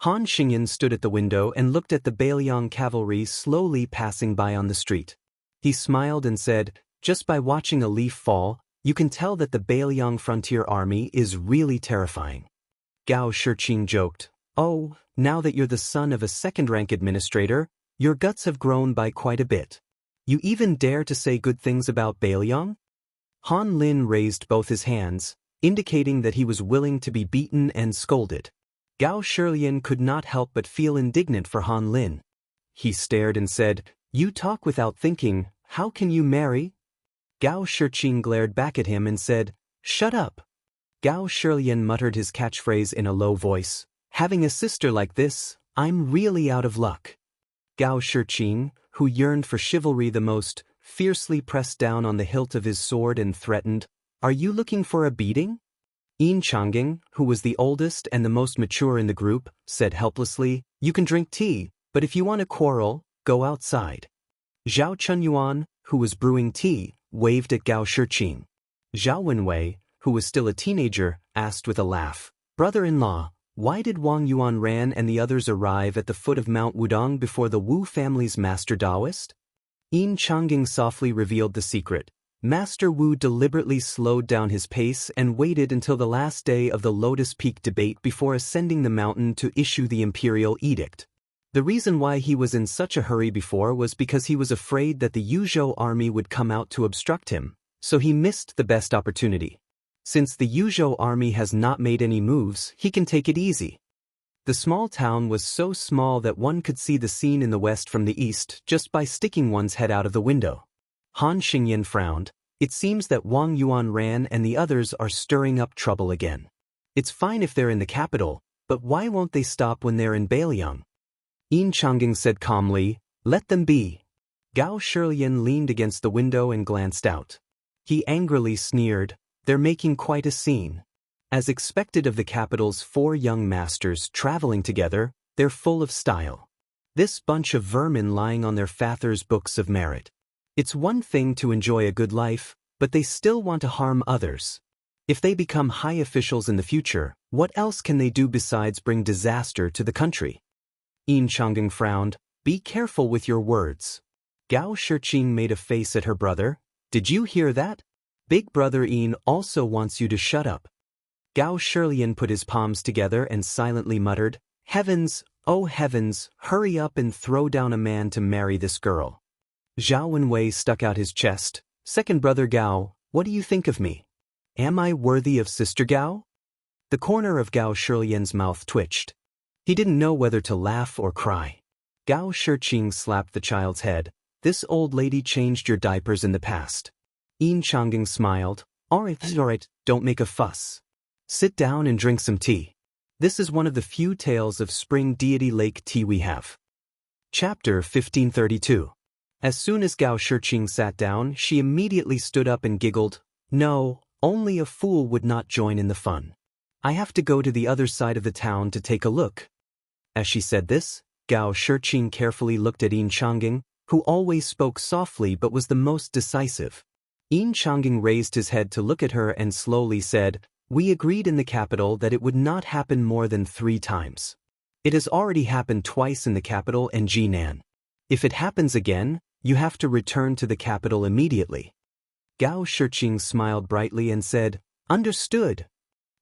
Han Xingyan stood at the window and looked at the Bailiang cavalry slowly passing by on the street. He smiled and said, "Just by watching a leaf fall, you can tell that the Bailiang frontier army is really terrifying." Gao Shiqing joked, "Oh, now that you're the son of a 2nd-rank administrator, your guts have grown by quite a bit. You even dare to say good things about Bailiang?" Han Lin raised both his hands, indicating that he was willing to be beaten and scolded. Gao Shilian could not help but feel indignant for Han Lin. He stared and said, "You talk without thinking, how can you marry?" Gao Shiqing glared back at him and said, "Shut up." Gao Shilian muttered his catchphrase in a low voice, "Having a sister like this, I'm really out of luck." Gao Shiqing, who yearned for chivalry the most, fiercely pressed down on the hilt of his sword and threatened, "Are you looking for a beating?" Yin Changging, who was the oldest and the most mature in the group, said helplessly, "You can drink tea, but if you want to quarrel, go outside." Zhao Chunyuan, who was brewing tea, waved at Gao Shiqing. Zhao Wenwei, who was still a teenager, asked with a laugh, "Brother-in-law, Why did Wang Yuanran and the others arrive at the foot of Mount Wudong before the Wu family's master Daoist? Yin Changing softly revealed the secret. Master Wu deliberately slowed down his pace and waited until the last day of the Lotus Peak debate before ascending the mountain to issue the imperial edict. The reason why he was in such a hurry before was because he was afraid that the Yuzhou army would come out to obstruct him, so he missed the best opportunity. Since the Yuzhou army has not made any moves, he can take it easy. The small town was so small that one could see the scene in the west from the east just by sticking one's head out of the window. Han Xingyan frowned. It seems that Wang Yuanran and the others are stirring up trouble again. It's fine if they're in the capital, but why won't they stop when they're in Beiliang? Yin Changing said calmly, "Let them be." Gao Shilian leaned against the window and glanced out. He angrily sneered, "They're making quite a scene." As expected of the capital's 4 young masters traveling together, they're full of style. This bunch of vermin lying on their father's books of merit. It's one thing to enjoy a good life, but they still want to harm others. If they become high officials in the future, what else can they do besides bring disaster to the country? Yin Changing frowned. "Be careful with your words." Gao Shiqing made a face at her brother. "Did you hear that? Big brother Yin also wants you to shut up." Gao Shilian put his palms together and silently muttered, "Heavens, oh heavens, hurry up and throw down a man to marry this girl." Zhao Wenwei stuck out his chest. "Second brother Gao, what do you think of me? Am I worthy of Sister Gao?" The corner of Gao Shilian's mouth twitched. He didn't know whether to laugh or cry. Gao Shiqing slapped the child's head. "This old lady changed your diapers in the past." Yin Changing smiled. All right, don't make a fuss. Sit down and drink some tea. This is one of the few tales of spring deity lake tea we have. Chapter 1532. As soon as Gao Shiqing sat down, she immediately stood up and giggled. "No, only a fool would not join in the fun. I have to go to the other side of the town to take a look." As she said this, Gao Shiqing carefully looked at Yin Changing, who always spoke softly but was the most decisive. Yin Changing raised his head to look at her and slowly said, "We agreed in the capital that it would not happen more than 3 times. It has already happened twice in the capital and Jinan. If it happens again, you have to return to the capital immediately." Gao Shiqing smiled brightly and said, "Understood."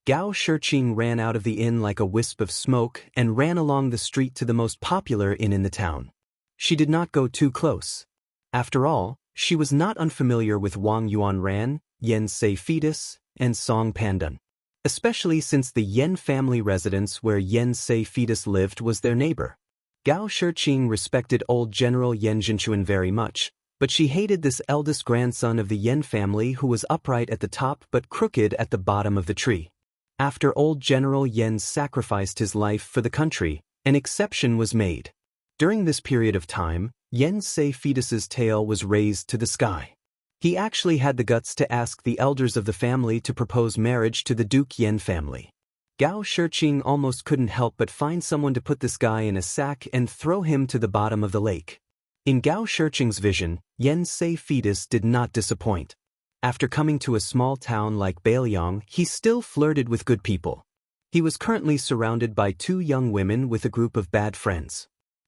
Gao Shiqing ran out of the inn like a wisp of smoke and ran along the street to the most popular inn in the town. She did not go too close. After all, she was not unfamiliar with Wang Yuanran, Yen Sei Fetus, and Song Pandan. Especially since the Yen family residence where Yen Sei Fetus lived was their neighbor. Gao Shiqing respected old General Yen Jinchuan very much, but she hated this eldest grandson of the Yen family who was upright at the top but crooked at the bottom of the tree. After old General Yen sacrificed his life for the country, an exception was made. During this period of time, Yen Sei Fetus's tail was raised to the sky. He actually had the guts to ask the elders of the family to propose marriage to the Duke Yen family. Gao Shiqing almost couldn't help but find someone to put this guy in a sack and throw him to the bottom of the lake. In Gao Shiqing's vision, Yen Sei Fetus did not disappoint. After coming to a small town like Beiliang, he still flirted with good people. He was currently surrounded by 2 young women with a group of bad friends.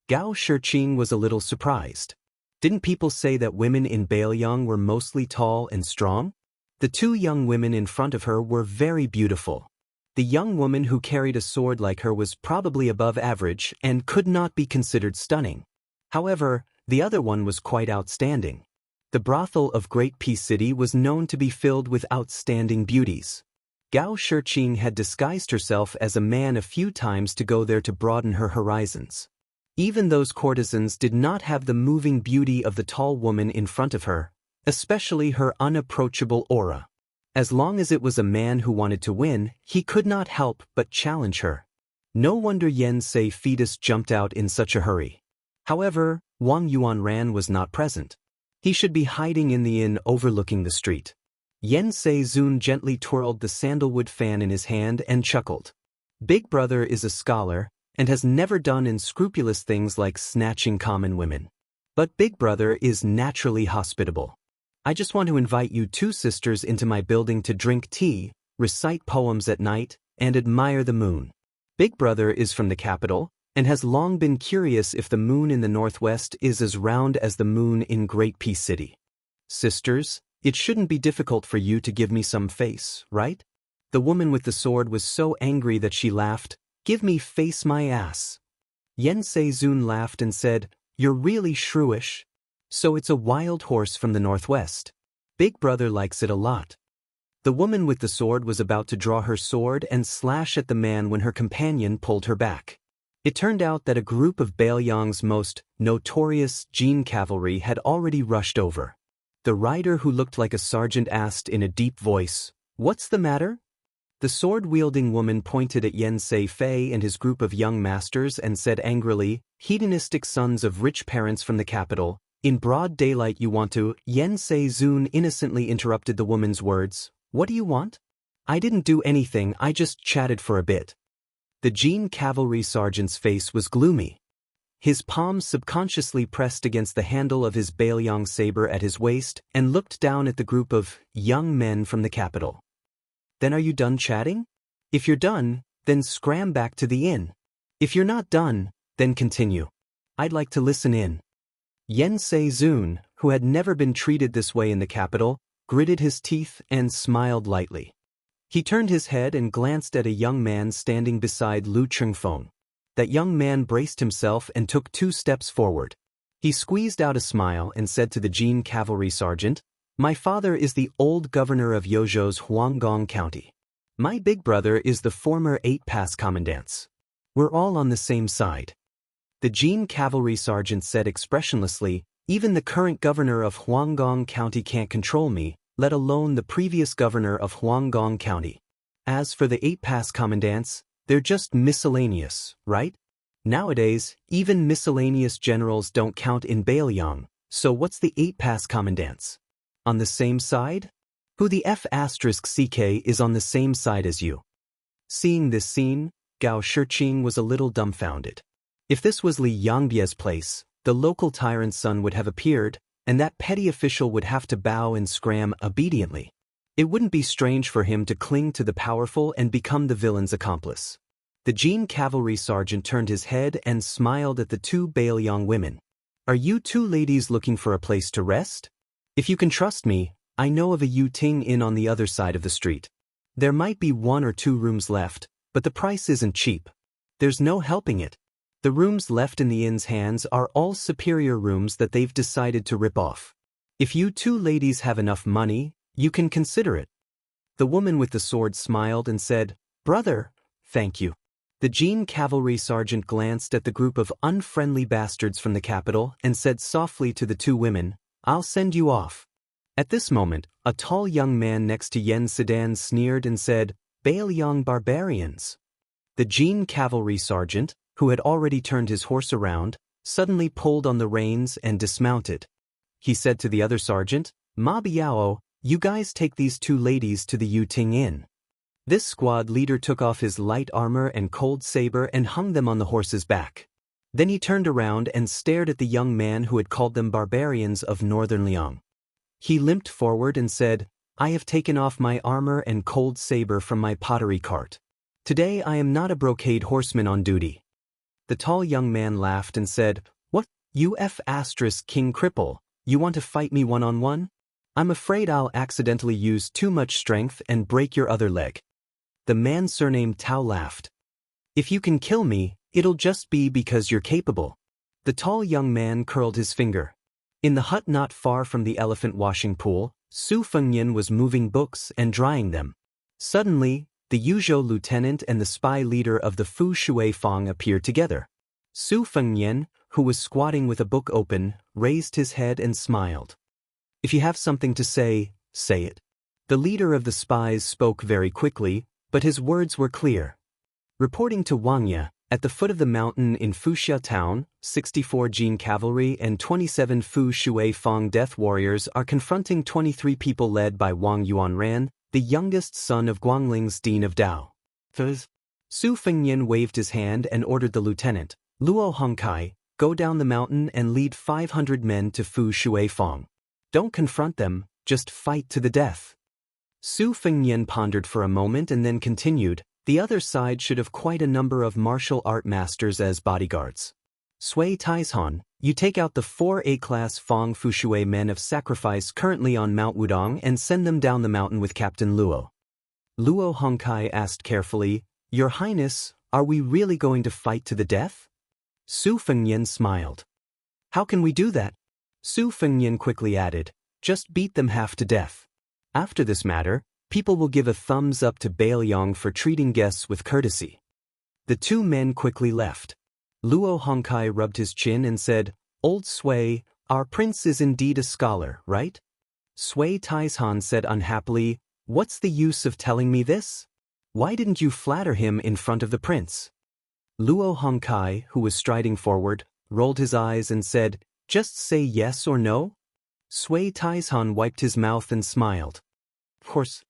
Gao Shiqing was a little surprised. Didn't people say that women in Beiliang were mostly tall and strong? The 2 young women in front of her were very beautiful. The young woman who carried a sword like her was probably above average and could not be considered stunning. However, the other one was quite outstanding. The brothel of Great Peace City was known to be filled with outstanding beauties. Gao Shiqing had disguised herself as a man a few times to go there to broaden her horizons. Even those courtesans did not have the moving beauty of the tall woman in front of her, especially her unapproachable aura. As long as it was a man who wanted to win, he could not help but challenge her. No wonder Yen Sei Fetus jumped out in such a hurry. However, Wang Yuanran was not present. He should be hiding in the inn overlooking the street. Yen Sei Zun gently twirled the sandalwood fan in his hand and chuckled. Big brother is a scholar and has never done unscrupulous things like snatching common women. But Big brother is naturally hospitable. I just want to invite you 2 sisters into my building to drink tea, recite poems at night, and admire the moon. Big brother is from the capital, and has long been curious if the moon in the northwest is as round as the moon in Great Peace City. Sisters, it shouldn't be difficult for you to give me some face, right? The woman with the sword was so angry that she laughed. Give me face my ass. Xianxia laughed and said, You're really shrewish. So it's a wild horse from the northwest. Big brother likes it a lot. The woman with the sword was about to draw her sword and slash at the man when her companion pulled her back. It turned out that a group of Baoyang's most notorious Jin cavalry had already rushed over. The rider who looked like a sergeant asked in a deep voice, What's the matter? The sword-wielding woman pointed at Xianxia Fei and his group of young masters and said angrily, Hedonistic sons of rich parents from the capital, in broad daylight you want to— Xianxia innocently interrupted the woman's words. What do you want? I didn't do anything, I just chatted for a bit. The Jin cavalry sergeant's face was gloomy. His palms subconsciously pressed against the handle of his Baoyang saber at his waist and looked down at the group of young men from the capital. Then are you done chatting? If you're done, then scram back to the inn. If you're not done, then continue. I'd like to listen in. Xianxia, who had never been treated this way in the capital, gritted his teeth and smiled lightly. He turned his head and glanced at a young man standing beside Lu Chengfeng. That young man braced himself and took 2 steps forward. He squeezed out a smile and said to the Jin cavalry sergeant, My father is the old governor of Yozhou's Huanggang County. My big brother is the former 8 pass commandants. We're all on the same side. The Jin cavalry sergeant said expressionlessly, Even the current governor of Huanggang County can't control me, let alone the previous governor of Huanggang County. As for the 8 pass commandants, they're just miscellaneous, right? Nowadays, even miscellaneous generals don't count in Baoyang, so what's the 8 pass commandants? On the same side? Who the F***ck is on the same side as you? Seeing this scene, Gao Shiqing was a little dumbfounded. If this was Li Yangbie's place, the local tyrant's son would have appeared, and that petty official would have to bow and scram obediently. It wouldn't be strange for him to cling to the powerful and become the villain's accomplice. The Jin cavalry sergeant turned his head and smiled at the 2 Baoyang women. Are you 2 ladies looking for a place to rest? If you can trust me, I know of a Yuting inn on the other side of the street. There might be 1 or 2 rooms left, but the price isn't cheap. There's no helping it. The rooms left in the inn's hands are all superior rooms that they've decided to rip off. If you 2 ladies have enough money, you can consider it. The woman with the sword smiled and said, Brother, thank you. The Jin cavalry sergeant glanced at the group of unfriendly bastards from the capital and said softly to the 2 women, I'll send you off. At this moment, a tall young man next to Yen Sedan sneered and said, Baoyang barbarians. The Jin cavalry sergeant, who had already turned his horse around, suddenly pulled on the reins and dismounted. He said to the other sergeant, Ma Biao, you guys take these 2 ladies to the Yuting Inn. This squad leader took off his light armor and cold saber and hung them on the horse's back. Then he turned around and stared at the young man who had called them barbarians of northern Liang. He limped forward and said, I have taken off my armor and cold saber from my pottery cart. Today I am not a brocade horseman on duty. The tall young man laughed and said, What, you King cripple, you want to fight me one-on-one? I'm afraid I'll accidentally use too much strength and break your other leg. The man surnamed Tao laughed. If you can kill me, it'll just be because you're capable. The tall young man curled his finger. In the hut not far from the elephant washing pool, Su Fengyan was moving books and drying them. Suddenly, the Yuzhou lieutenant and the spy leader of the Fu Shui Fang appeared together. Su Fengyan, who was squatting with a book open, raised his head and smiled. If you have something to say, say it. The leader of the spies spoke very quickly, but his words were clear. Reporting to Wang Ye, at the foot of the mountain in Fuxia town, 64 Jin cavalry and 27 Fu Shui Fang death warriors are confronting 23 people led by Wang Yuanran, the youngest son of Guangling's Dean of Dao. Su Fengyan waved his hand and ordered the lieutenant, Luo Hongkai, go down the mountain and lead 500 men to Fu Shui Fang. Don't confront them, just fight to the death. Su Fengyan pondered for a moment and then continued, The other side should have quite a number of martial art masters as bodyguards. Sui Taizhan, you take out the 4 A-class Fang Fushui men of sacrifice currently on Mount Wudong and send them down the mountain with Captain Luo. Luo Hongkai asked carefully, Your Highness, are we really going to fight to the death? Su Fengnian smiled. How can we do that? Su Fengnian quickly added, Just beat them half to death. After this matter, people will give a thumbs up to Bailiang for treating guests with courtesy. The 2 men quickly left. Luo Hongkai rubbed his chin and said, Old Sui, our prince is indeed a scholar, right? Sui Taizhan said unhappily, What's the use of telling me this? Why didn't you flatter him in front of the prince? Luo Hongkai, who was striding forward, rolled his eyes and said, Just say yes or no? Sui Taizhan wiped his mouth and smiled. Of course.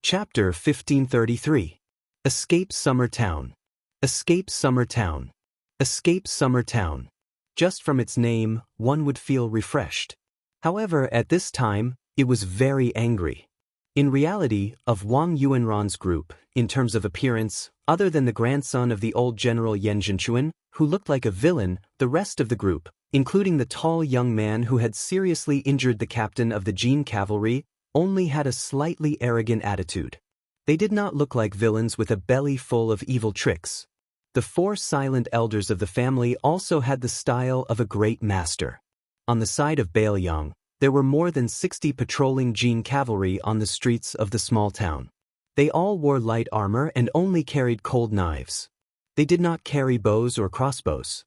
Chapter 1533. Escape Summer Town. Escape Summer Town. Escape Summer Town. Just from its name, one would feel refreshed. However, at this time, it was very angry. In reality, of Wang Yuanran's group, in terms of appearance, other than the grandson of the old General Yan Zhenchuan, who looked like a villain, the rest of the group, including the tall young man who had seriously injured the captain of the Jin cavalry, only had a slightly arrogant attitude. They did not look like villains with a belly full of evil tricks. The 4 silent elders of the family also had the style of a great master. On the side of Bailiang, there were more than 60 patrolling Jin cavalry on the streets of the small town. They all wore light armor and only carried cold knives. They did not carry bows or crossbows.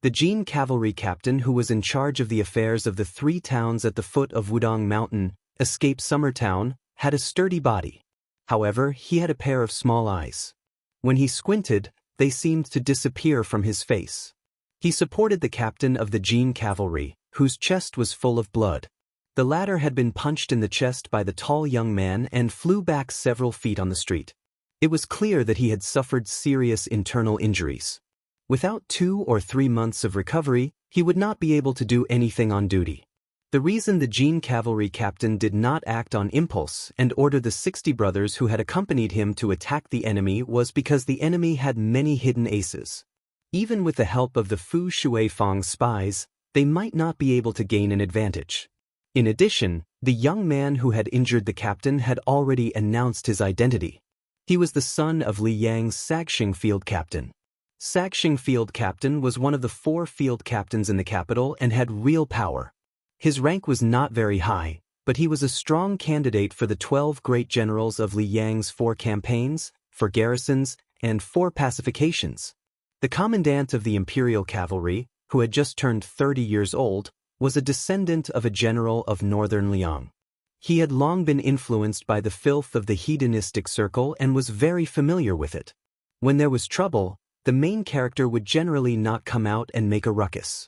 The Jin cavalry captain who was in charge of the affairs of the 3 towns at the foot of Wudong Mountain, Escape Summer Town, had a sturdy body. However, he had a pair of small eyes. When he squinted, they seemed to disappear from his face. He supported the captain of the Jin cavalry, whose chest was full of blood. The latter had been punched in the chest by the tall young man and flew back several feet on the street. It was clear that he had suffered serious internal injuries. Without 2 or 3 months of recovery, he would not be able to do anything on duty. The reason the Jin cavalry captain did not act on impulse and order the 60 brothers who had accompanied him to attack the enemy was because the enemy had many hidden aces. Even with the help of the Fu Shuifang spies, they might not be able to gain an advantage. In addition, the young man who had injured the captain had already announced his identity. He was the son of Li Yang's Saxing field captain. Saxing field captain was one of the 4 field captains in the capital and had real power. His rank was not very high, but he was a strong candidate for the 12 great generals of Li Yang's 4 campaigns, 4 garrisons, and 4 pacifications. The commandant of the imperial cavalry, who had just turned 30 years old, was a descendant of a general of northern Liang. He had long been influenced by the filth of the hedonistic circle and was very familiar with it. When there was trouble, the main character would generally not come out and make a ruckus.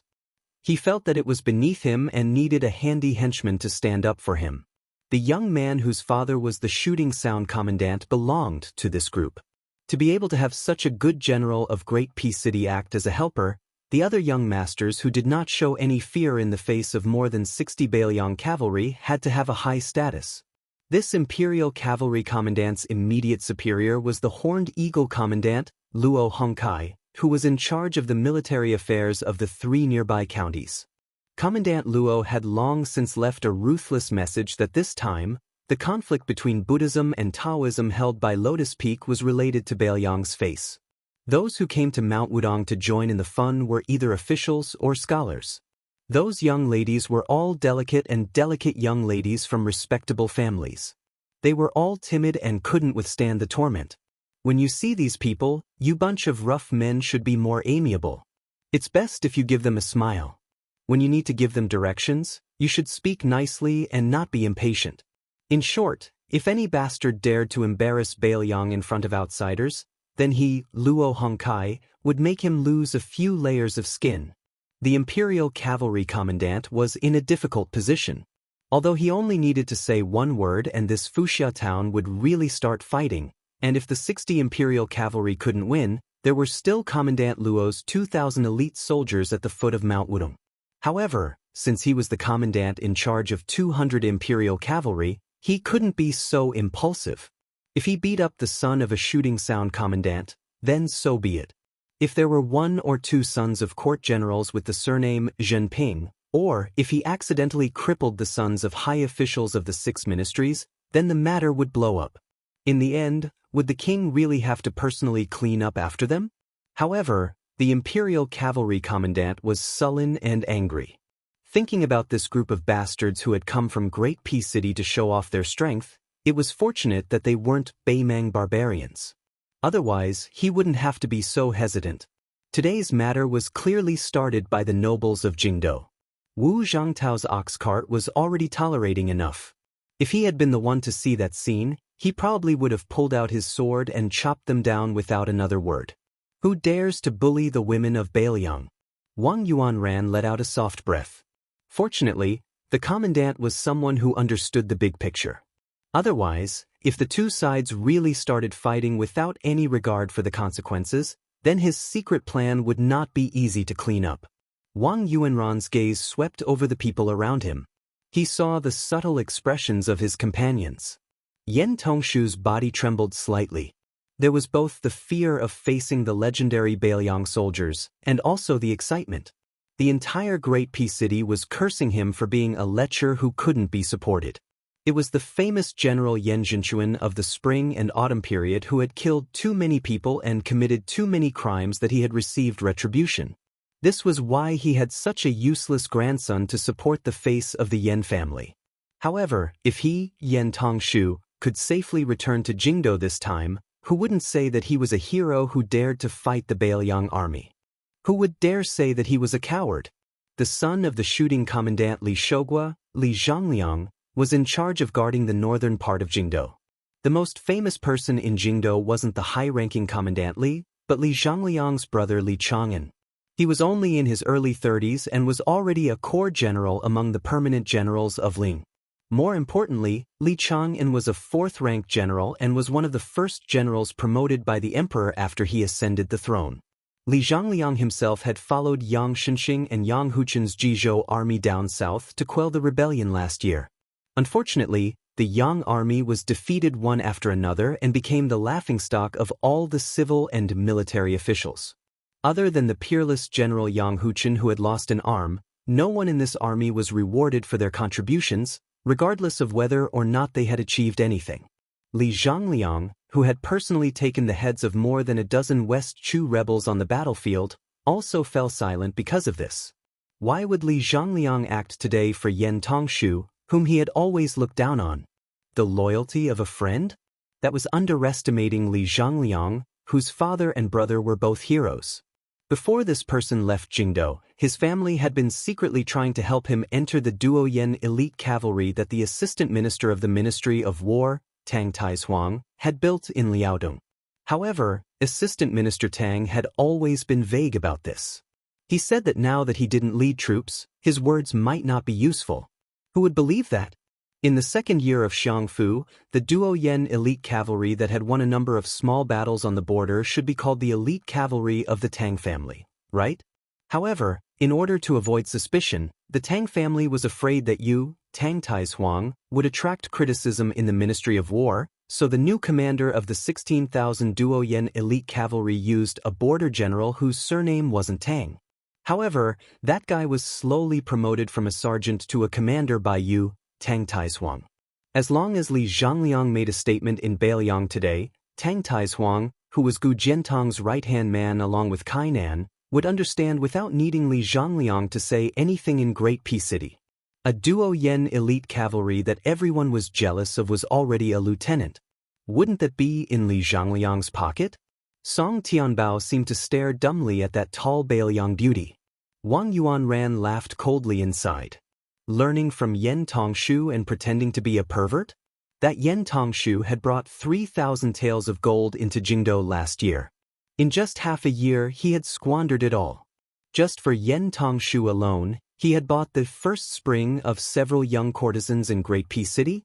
He felt that it was beneath him and needed a handy henchman to stand up for him. The young man whose father was the shooting sound commandant belonged to this group. To be able to have such a good general of Great Peace City act as a helper, the other young masters who did not show any fear in the face of more than 60 Bailiang cavalry had to have a high status. This imperial cavalry commandant's immediate superior was the Horned Eagle commandant, Luo Hongkai, who was in charge of the military affairs of the 3 nearby counties. Commandant Luo had long since left a ruthless message that this time, the conflict between Buddhism and Taoism held by Lotus Peak was related to Bailiang's face. Those who came to Mount Wudong to join in the fun were either officials or scholars. Those young ladies were all delicate young ladies from respectable families. They were all timid and couldn't withstand the torment. When you see these people, you bunch of rough men should be more amiable. It's best if you give them a smile. When you need to give them directions, you should speak nicely and not be impatient. In short, if any bastard dared to embarrass Bailiang in front of outsiders, then he, Luo Hongkai, would make him lose a few layers of skin. The Imperial Cavalry Commandant was in a difficult position. Although he only needed to say one word and this Fuxia town would really start fighting, and if the 60 Imperial Cavalry couldn't win, there were still Commandant Luo's 2,000 elite soldiers at the foot of Mount Wudong. However, since he was the commandant in charge of 200 Imperial Cavalry, he couldn't be so impulsive. If he beat up the son of a shooting sound commandant, then so be it. If there were 1 or 2 sons of court generals with the surname Zhenping, or if he accidentally crippled the sons of high officials of the 6 ministries, then the matter would blow up. In the end, would the king really have to personally clean up after them? However, the imperial cavalry commandant was sullen and angry. Thinking about this group of bastards who had come from Great Peace City to show off their strength, it was fortunate that they weren't Beimang barbarians. Otherwise, he wouldn't have to be so hesitant. Today's matter was clearly started by the nobles of Jingdo. Wu Zhangtao's ox cart was already tolerating enough. If he had been the one to see that scene, he probably would have pulled out his sword and chopped them down without another word. Who dares to bully the women of Bailiang? Wang Yuanran let out a soft breath. Fortunately, the commandant was someone who understood the big picture. Otherwise, if the 2 sides really started fighting without any regard for the consequences, then his secret plan would not be easy to clean up. Wang Yuanran's gaze swept over the people around him. He saw the subtle expressions of his companions. Yan Tongshu's body trembled slightly. There was both the fear of facing the legendary Bailiang soldiers and also the excitement. The entire Great Peace City was cursing him for being a lecher who couldn't be supported. It was the famous General Yan Zhinchuan of the spring and autumn period who had killed too many people and committed too many crimes that he had received retribution. This was why he had such a useless grandson to support the face of the Yan family. However, if he, Yan Tongshu, could safely return to Jingdo this time, who wouldn't say that he was a hero who dared to fight the Bailiang army? Who would dare say that he was a coward? The son of the shooting commandant Li Shogua, Li Zhangliang, was in charge of guarding the northern part of Jingdo. The most famous person in Jingdo wasn't the high-ranking commandant Li, but Li Zhangliang's brother Li Chang'an. He was only in his early 30s and was already a corps general among the permanent generals of Ling. More importantly, Li Chang'an was a 4th-ranked general and was one of the first generals promoted by the emperor after he ascended the throne. Li Zhangliang himself had followed Yang Shenxing and Yang Huchen's Jizhou army down south to quell the rebellion last year. Unfortunately, the Yang army was defeated one after another and became the laughingstock of all the civil and military officials. Other than the peerless General Yang Huchen who had lost an arm, no one in this army was rewarded for their contributions, regardless of whether or not they had achieved anything. Li Zhangliang, who had personally taken the heads of more than a dozen West Chu rebels on the battlefield, also fell silent because of this. Why would Li Zhangliang act today for Yan Tongshu, whom he had always looked down on? The loyalty of a friend? That was underestimating Li Zhangliang, whose father and brother were both heroes. Before this person left Jingdo, his family had been secretly trying to help him enter the Duoyen elite cavalry that the assistant minister of the Ministry of War, Tang Taishuang, had built in Liaodong. However, Assistant Minister Tang had always been vague about this. He said that now that he didn't lead troops, his words might not be useful. Who would believe that? In the 2nd year of Xiangfu, the Duoyen elite cavalry that had won a number of small battles on the border should be called the elite cavalry of the Tang family, right? However, in order to avoid suspicion, the Tang family was afraid that Tang Taishuang, would attract criticism in the Ministry of War, so the new commander of the 16,000 Duoyen elite cavalry used a border general whose surname wasn't Tang. However, that guy was slowly promoted from a sergeant to a commander by Tang Taishuang. As long as Li Zhangliang made a statement in Bailiang today, Tang Taishuang, who was Gu Jiantong's right-hand man along with Kainan, would understand without needing Li Zhangliang to say anything in Great Peace City. A Duoyen elite cavalry that everyone was jealous of was already a lieutenant. Wouldn't that be in Li Zhangliang's pocket? Song Tianbao seemed to stare dumbly at that tall Bailiang beauty. Wang Yuanran laughed coldly inside. Learning from Yan Tongshu and pretending to be a pervert? That Yan Tongshu had brought 3,000 taels of gold into Jingdo last year. In just half a year he had squandered it all. Just for Yan Tongshu alone, he had bought the first spring of several young courtesans in Great Peace City.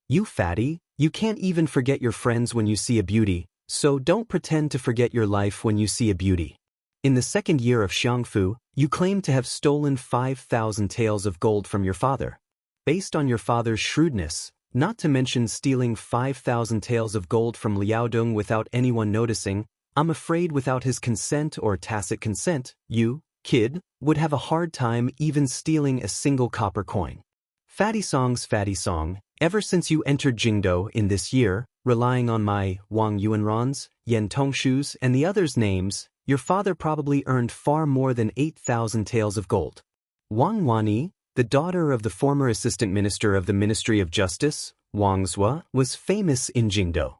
You fatty, you can't even forget your friends when you see a beauty, so don't pretend to forget your life when you see a beauty. In the 2nd year of Xiangfu, you claim to have stolen 5,000 taels of gold from your father. Based on your father's shrewdness, Not to mention stealing 5,000 taels of gold from Liaodong without anyone noticing. I'm afraid without his consent or tacit consent, you, kid, would have a hard time even stealing a single copper coin. Fatty song, ever since you entered Jingdo in this year, relying on my Wang Yuanran's, Yan Tongshu's, and the others' names, your father probably earned far more than 8,000 taels of gold. Wang Wanyi, the daughter of the former assistant minister of the Ministry of Justice, Wang Zhua, was famous in Jingdo.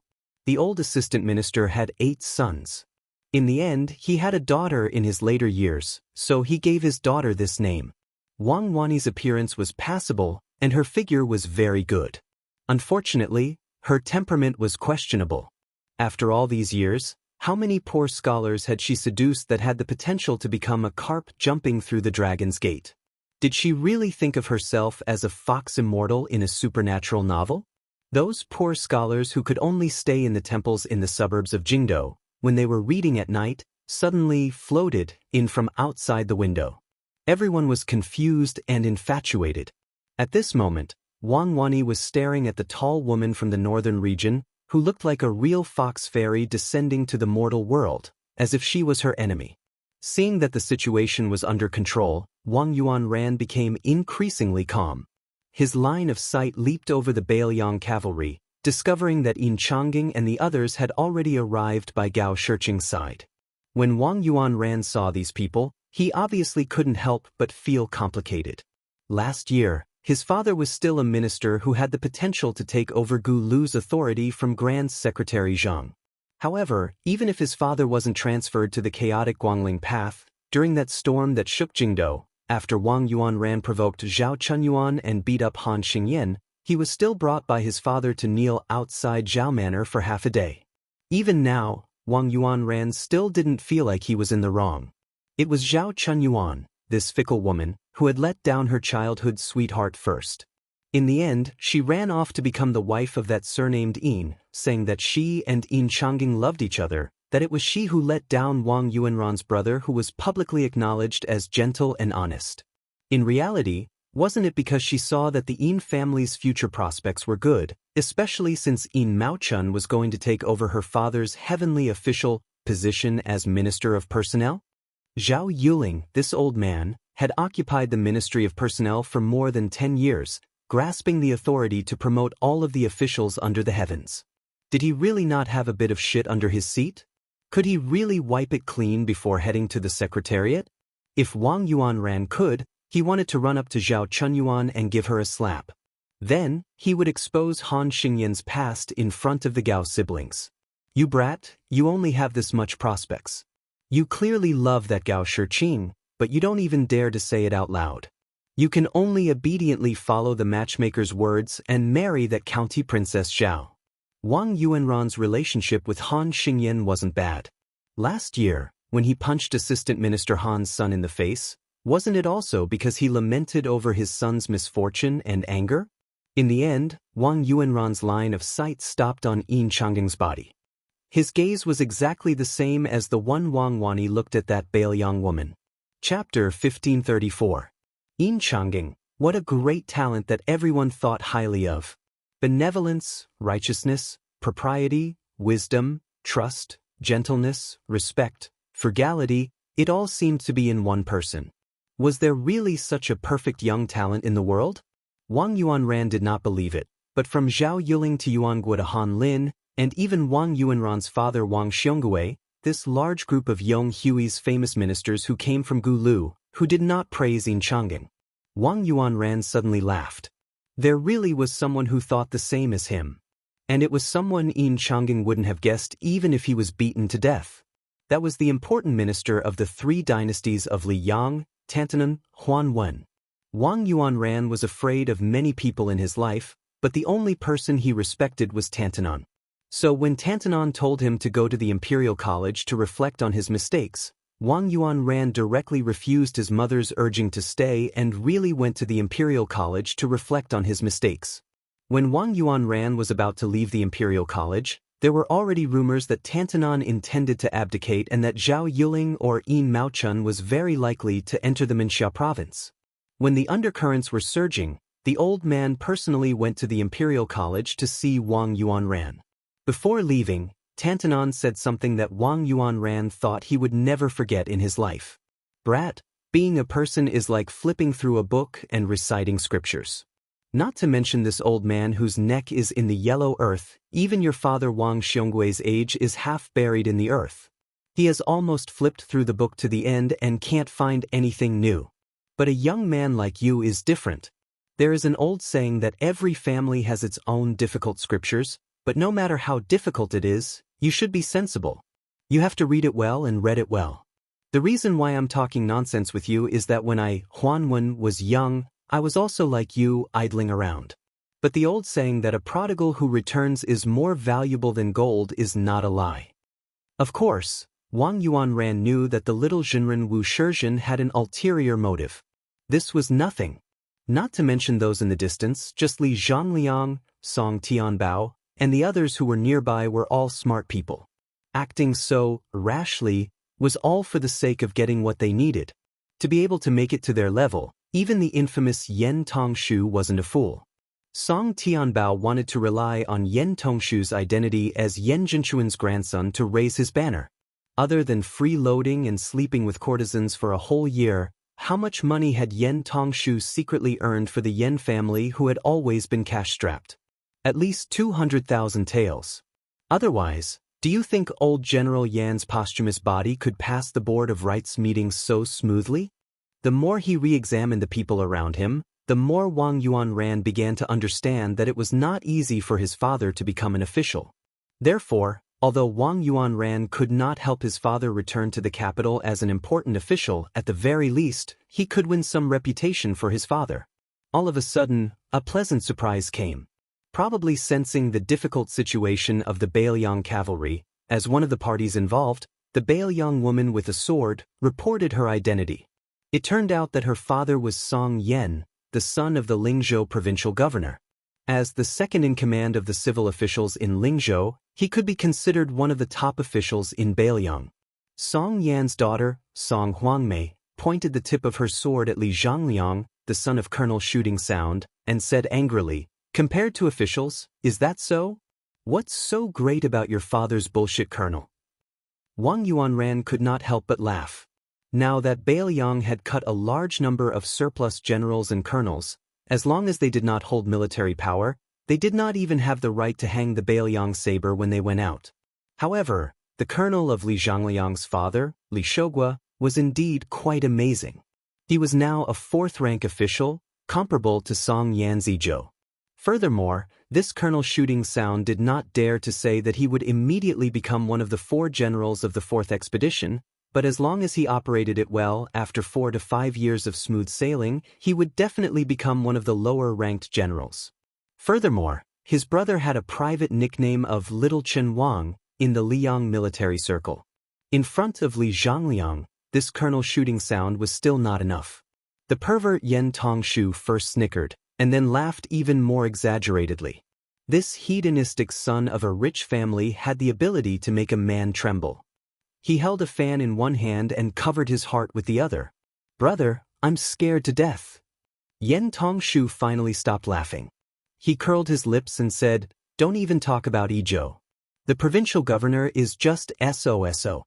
The old assistant minister had 8 sons. In the end, he had a daughter in his later years, so he gave his daughter this name. Wang Wanyi's appearance was passable, and her figure was very good. Unfortunately, her temperament was questionable. After all these years, how many poor scholars had she seduced that had the potential to become a carp jumping through the dragon's gate? Did she really think of herself as a fox immortal in a supernatural novel? Those poor scholars who could only stay in the temples in the suburbs of Jingdo, when they were reading at night, suddenly floated in from outside the window. Everyone was confused and infatuated. At this moment, Wang Wanyi was staring at the tall woman from the northern region, who looked like a real fox fairy descending to the mortal world, as if she was her enemy. Seeing that the situation was under control, Wang Yuanran became increasingly calm. His line of sight leaped over the Bailiang cavalry, discovering that Yin Changing and the others had already arrived by Gao Shiqing's side. When Wang Yuanran saw these people, he obviously couldn't help but feel complicated. Last year, his father was still a minister who had the potential to take over Gu Lu's authority from Grand Secretary Zhang. However, even if his father wasn't transferred to the chaotic Guangling path, during that storm that shook Jingdo, after Wang Yuanran provoked Zhao Chunyuan and beat up Han Xingyan, he was still brought by his father to kneel outside Zhao Manor for half a day. Even now, Wang Yuanran still didn't feel like he was in the wrong. It was Zhao Chunyuan, this fickle woman, who had let down her childhood sweetheart first. In the end, she ran off to become the wife of that surnamed Yin, saying that she and Yin Changing loved each other, that it was she who let down Wang Yuanran's brother who was publicly acknowledged as gentle and honest. In reality, wasn't it because she saw that the Yin family's future prospects were good, especially since Yin Maochun was going to take over her father's heavenly official position as Minister of Personnel? Zhao Yuling, this old man, had occupied the Ministry of Personnel for more than 10 years, grasping the authority to promote all of the officials under the heavens. Did he really not have a bit of shit under his seat? Could he really wipe it clean before heading to the Secretariat? If Wang Yuanran could, he wanted to run up to Zhao Chunyuan and give her a slap. Then, he would expose Han Xingyan's past in front of the Gao siblings. You brat, you only have this much prospects. You clearly love that Gao Shiqing, but you don't even dare to say it out loud. You can only obediently follow the matchmaker's words and marry that county princess Zhao. Wang Yuanran's relationship with Han Xingyan wasn't bad. Last year, when he punched Assistant Minister Han's son in the face, wasn't it also because he lamented over his son's misfortune and anger? In the end, Wang Yuanran's line of sight stopped on Yin Changing's body. His gaze was exactly the same as the one Wang Wanyi looked at that Bailiang woman. Chapter 1534. Yin Changing, what a great talent that everyone thought highly of. Benevolence, righteousness, propriety, wisdom, trust, gentleness, respect, frugality, it all seemed to be in one person. Was there really such a perfect young talent in the world? Wang Yuanran did not believe it, but from Zhao Yuling to Yuangue to Han Lin, and even Wang Yuanran's father Wang Xiongui, this large group of Yong Hui's famous ministers who came from Gu Lu, who did not praise Yin Changing. Wang Yuanran suddenly laughed. There really was someone who thought the same as him. And it was someone Yin Changing wouldn't have guessed even if he was beaten to death. That was the important minister of the 3 dynasties of Li Yang, Tantanan, Huan Wen. Wang Yuanran was afraid of many people in his life, but the only person he respected was Tantanan. So when Tantanan told him to go to the Imperial College to reflect on his mistakes, Wang Yuanran directly refused his mother's urging to stay and really went to the Imperial College to reflect on his mistakes. When Wang Yuanran was about to leave the Imperial College, there were already rumors that Tantanan intended to abdicate and that Zhao Yuling or Yin Maochun was very likely to enter the Minxia province. When the undercurrents were surging, The old man personally went to the Imperial College to see Wang Yuanran. Before leaving, Tantanon said something that Wang Yuanran thought he would never forget in his life. "Brat, being a person is like flipping through a book and reciting scriptures. Not to mention this old man whose neck is in the yellow earth, even your father Wang Xionggui's age is half buried in the earth. He has almost flipped through the book to the end and can't find anything new. But a young man like you is different. There is an old saying that every family has its own difficult scriptures, but no matter how difficult it is, you should be sensible. You have to read it well and read it well. The reason why I'm talking nonsense with you is that when I, Huanwen, was young, I was also like you, idling around. But the old saying that a prodigal who returns is more valuable than gold is not a lie." Of course, Wang Yuanran knew that the little Zhenren Wu Shizhen had an ulterior motive. This was nothing. Not to mention those in the distance, just Li Zhangliang, Song Tianbao, and the others who were nearby were all smart people. Acting so rashly was all for the sake of getting what they needed. To be able to make it to their level, even the infamous Yen Tongshu wasn't a fool. Song Tianbao wanted to rely on Yen Tongshu's identity as Yen Jinchuan's grandson to raise his banner. Other than freeloading and sleeping with courtesans for a whole year, how much money had Yen Tongshu secretly earned for the Yen family who had always been cash-strapped? At least 200,000 taels. Otherwise, do you think old General Yan's posthumous body could pass the Board of Rights meetings so smoothly? The more he re-examined the people around him, the more Wang Yuanran began to understand that it was not easy for his father to become an official. Therefore, although Wang Yuanran could not help his father return to the capital as an important official, at the very least, he could win some reputation for his father. All of a sudden, a pleasant surprise came. Probably sensing the difficult situation of the Bailiang cavalry, as one of the parties involved, the Bailiang woman with a sword reported her identity. It turned out that her father was Song Yen, the son of the Lingzhou provincial governor. As the second-in-command of the civil officials in Lingzhou, he could be considered one of the top officials in Bailiang. Song Yan's daughter, Song Huangmei, pointed the tip of her sword at Li Zhangliang, the son of Colonel Shooting Sound, and said angrily, "Compared to officials, is that so? What's so great about your father's bullshit, Colonel?" Wang Yuanran could not help but laugh. Now that Bailiang had cut a large number of surplus generals and colonels, as long as they did not hold military power, they did not even have the right to hang the Bailiang saber when they went out. However, the colonel of Li Zhangliang's father, Li Shogua, was indeed quite amazing. He was now a fourth-rank official, comparable to Song Yanzizhou. Furthermore, this Colonel Shooting Sound did not dare to say that he would immediately become one of the 4 generals of the 4th expedition, but as long as he operated it well, after 4 to 5 years of smooth sailing, he would definitely become one of the lower-ranked generals. Furthermore, his brother had a private nickname of Little Chen Wang in the Liang military circle. In front of Li Zhangliang, this Colonel Shooting Sound was still not enough. The pervert Yen Tongshu first snickered, and then laughed even more exaggeratedly. This hedonistic son of a rich family had the ability to make a man tremble. He held a fan in one hand and covered his heart with the other. "Brother, I'm scared to death." Yen Tongshu finally stopped laughing. He curled his lips and said, "Don't even talk about Izhou. The provincial governor is just SOSO.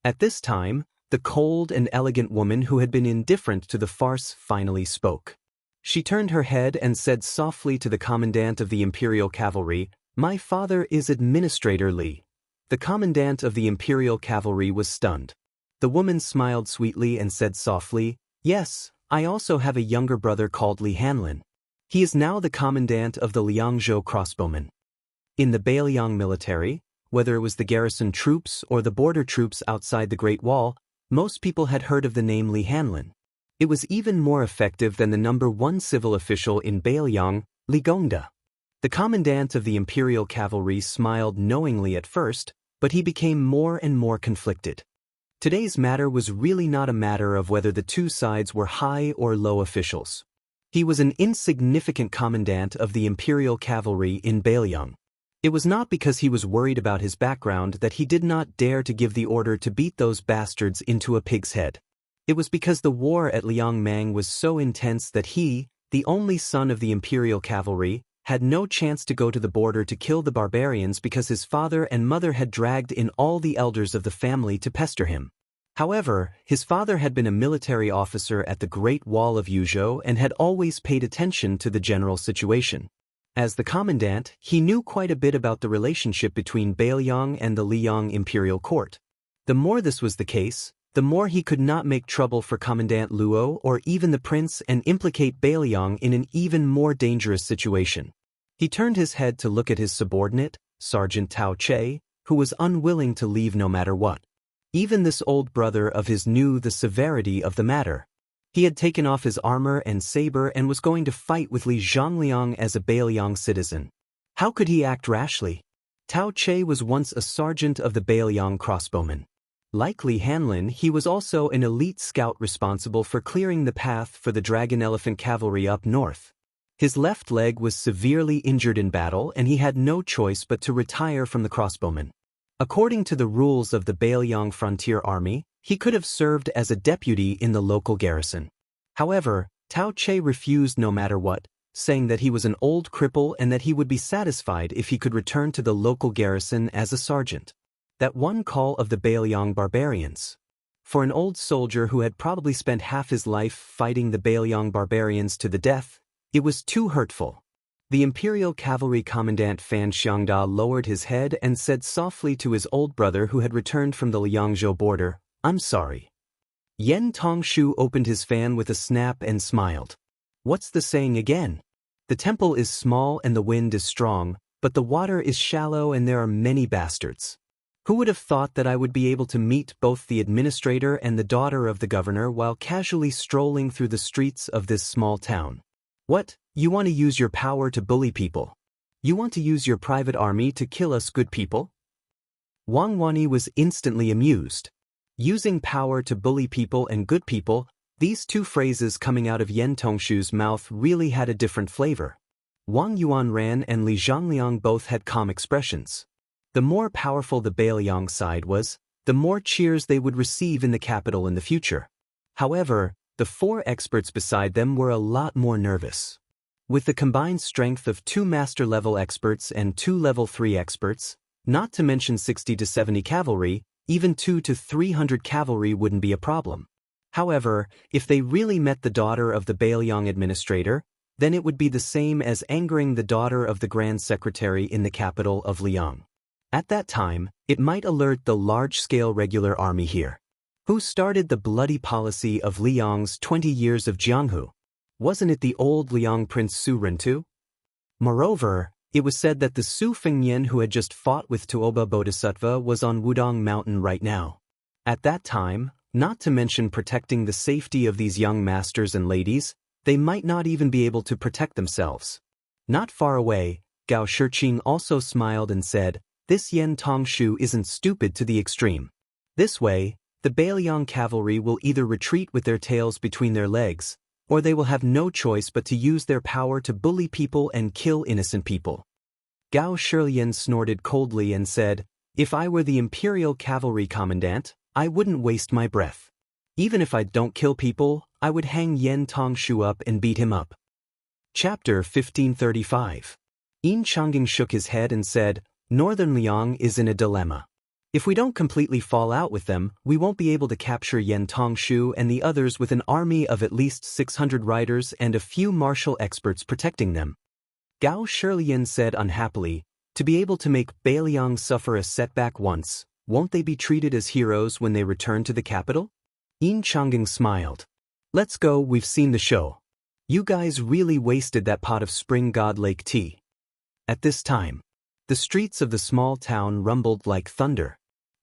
At this time, the cold and elegant woman who had been indifferent to the farce finally spoke. She turned her head and said softly to the commandant of the Imperial Cavalry, "My father is Administrator Li." The commandant of the Imperial Cavalry was stunned. The woman smiled sweetly and said softly, "Yes, I also have a younger brother called Li Hanlin. He is now the commandant of the Liangzhou crossbowmen." In the Bailiang military, whether it was the garrison troops or the border troops outside the Great Wall, most people had heard of the name Li Hanlin. It was even more effective than the number 1 civil official in Bailiang, Li Gongda. The commandant of the Imperial Cavalry smiled knowingly at first, but he became more and more conflicted. Today's matter was really not a matter of whether the two sides were high or low officials. He was an insignificant commandant of the Imperial Cavalry in Bailiang. It was not because he was worried about his background that he did not dare to give the order to beat those bastards into a pig's head. It was because the war at Liangmang was so intense that he, the only son of the imperial cavalry, had no chance to go to the border to kill the barbarians because his father and mother had dragged in all the elders of the family to pester him. However, his father had been a military officer at the Great Wall of Yuzhou and had always paid attention to the general situation. As the commandant, he knew quite a bit about the relationship between Bailiang and the Liang imperial court. The more this was the case, the more he could not make trouble for Commandant Luo or even the prince and implicate Bailiang in an even more dangerous situation. He turned his head to look at his subordinate, Sergeant Tao Che, who was unwilling to leave no matter what. Even this old brother of his knew the severity of the matter. He had taken off his armor and saber and was going to fight with Li Zhongliang as a Bailiang citizen. How could he act rashly? Tao Che was once a sergeant of the Bailiang crossbowmen. Like Li Hanlin, he was also an elite scout responsible for clearing the path for the Dragon Elephant cavalry up north. His left leg was severely injured in battle and he had no choice but to retire from the crossbowmen. According to the rules of the Bailiang Frontier Army, he could have served as a deputy in the local garrison. However, Tao Che refused no matter what, saying that he was an old cripple and that he would be satisfied if he could return to the local garrison as a sergeant. That one call of the Bailiang barbarians. For an old soldier who had probably spent half his life fighting the Bailiang barbarians to the death, it was too hurtful. The Imperial Cavalry Commandant Fan Xiangda lowered his head and said softly to his old brother who had returned from the Liangzhou border, "I'm sorry." Yen Tongshu opened his fan with a snap and smiled. "What's the saying again? The temple is small and the wind is strong, but the water is shallow and there are many bastards. Who would have thought that I would be able to meet both the administrator and the daughter of the governor while casually strolling through the streets of this small town? What, you want to use your power to bully people? You want to use your private army to kill us good people?" Wang Wani was instantly amused. Using power to bully people and good people, these two phrases coming out of Yen Tongshu's mouth really had a different flavor. Wang Yuanran and Li Zhongliang both had calm expressions. The more powerful the Bailiang side was, the more cheers they would receive in the capital in the future. However, the four experts beside them were a lot more nervous. With the combined strength of 2 master-level experts and 2 level 3 experts, not to mention 60 to 70 cavalry, even 200 to 300 cavalry wouldn't be a problem. However, if they really met the daughter of the Bailiang administrator, then it would be the same as angering the daughter of the Grand Secretary in the capital of Liang. At that time, it might alert the large-scale regular army here. Who started the bloody policy of Liang's 20 years of Jianghu? Wasn't it the old Liang Prince Su Rentu? Moreover, it was said that the Su Fengnian who had just fought with Tuoba Bodhisattva was on Wudong Mountain right now. At that time, not to mention protecting the safety of these young masters and ladies, they might not even be able to protect themselves. Not far away, Gao Shiqing also smiled and said, "This Yen Tongshu isn't stupid to the extreme. This way, the Bailiang cavalry will either retreat with their tails between their legs, or they will have no choice but to use their power to bully people and kill innocent people." Gao Shilian snorted coldly and said, "If I were the Imperial Cavalry Commandant, I wouldn't waste my breath. Even if I don't kill people, I would hang Yen Tongshu up and beat him up." Chapter 1535. Yin Changging shook his head and said, "Northern Liang is in a dilemma. If we don't completely fall out with them, we won't be able to capture Yen Tongshu and the others with an army of at least 600 riders and a few martial experts protecting them." Gao Shilian said unhappily, "To be able to make Bailiang suffer a setback once, won't they be treated as heroes when they return to the capital?" Yin Changging smiled. "Let's go, we've seen the show. You guys really wasted that pot of Spring God Lake tea." At this time, the streets of the small town rumbled like thunder.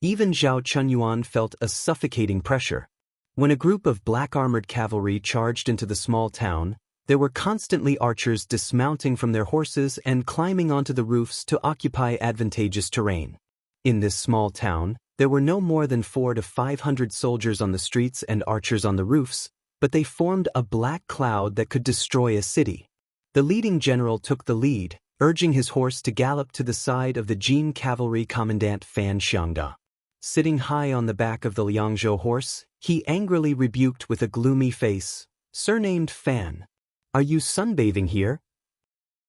Even Zhao Chunyuan felt a suffocating pressure. When a group of black-armored cavalry charged into the small town, there were constantly archers dismounting from their horses and climbing onto the roofs to occupy advantageous terrain. In this small town, there were no more than 400 to 500 soldiers on the streets and archers on the roofs, but they formed a black cloud that could destroy a city. The leading general took the lead, urging his horse to gallop to the side of the Jin Cavalry Commandant Fan Xiangda. Sitting high on the back of the Liangzhou horse, he angrily rebuked with a gloomy face, "Surnamed Fan, Are you sunbathing here?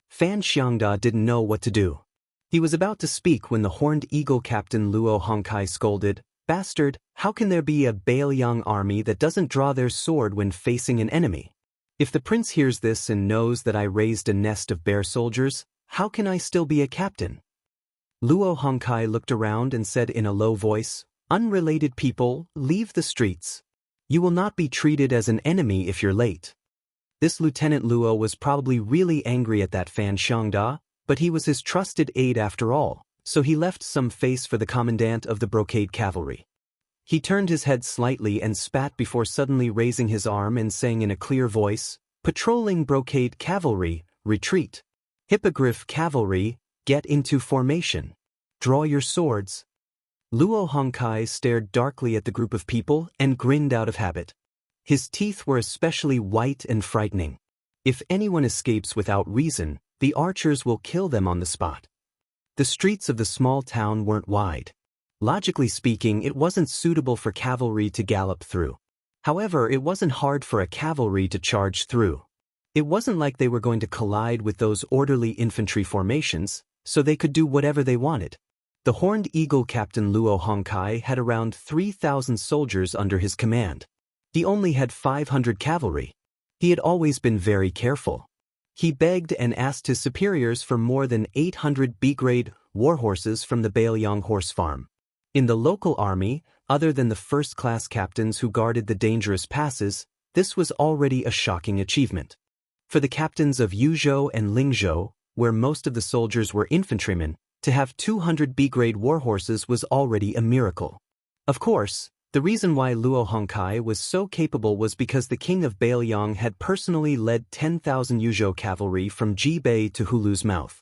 Fan Xiangda didn't know what to do. He was about to speak when the Horned Eagle Captain Luo Hongkai scolded, "Bastard, how can there be a Bailiang army that doesn't draw their sword when facing an enemy? If the prince hears this and knows that I raised a nest of bear soldiers, how can I still be a captain?" Luo Hongkai looked around and said in a low voice, "Unrelated people, leave the streets. You will not be treated as an enemy if you're late." This Lieutenant Luo was probably really angry at that Fan Xiangda, but he was his trusted aide after all, so he left some face for the commandant of the Brocade Cavalry. He turned his head slightly and spat before suddenly raising his arm and saying in a clear voice, "Patrolling Brocade Cavalry, retreat. Hippogriff Cavalry, get into formation. Draw your swords." Luo Hongkai stared darkly at the group of people and grinned out of habit. His teeth were especially white and frightening. If anyone escapes without reason, the archers will kill them on the spot. The streets of the small town weren't wide. Logically speaking, it wasn't suitable for cavalry to gallop through. However, it wasn't hard for a cavalry to charge through. It wasn't like they were going to collide with those orderly infantry formations, so they could do whatever they wanted. The Horned Eagle Captain Luo Hongkai had around 3,000 soldiers under his command. He only had 500 cavalry. He had always been very careful. He begged and asked his superiors for more than 800 B-grade warhorses from the Bailiang horse farm. In the local army, other than the first-class captains who guarded the dangerous passes, this was already a shocking achievement. For the captains of Yuzhou and Lingzhou, where most of the soldiers were infantrymen, to have 200 B-grade warhorses was already a miracle. Of course, the reason why Luo Hongkai was so capable was because the king of Bailiang had personally led 10,000 Yuzhou cavalry from Jibei to Hulu's mouth.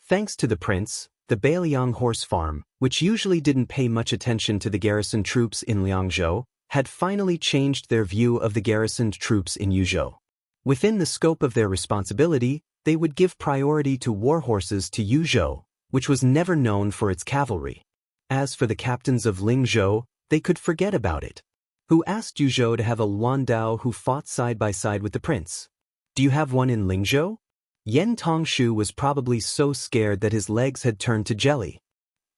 Thanks to the prince, the Bailiang horse farm, which usually didn't pay much attention to the garrison troops in Liangzhou, had finally changed their view of the garrisoned troops in Yuzhou. Within the scope of their responsibility, they would give priority to warhorses to Yuzhou, which was never known for its cavalry. As for the captains of Lingzhou, they could forget about it. Who asked Yuzhou to have a Luandao who fought side by side with the prince? Do you have one in Lingzhou? Yen Tongshu was probably so scared that his legs had turned to jelly.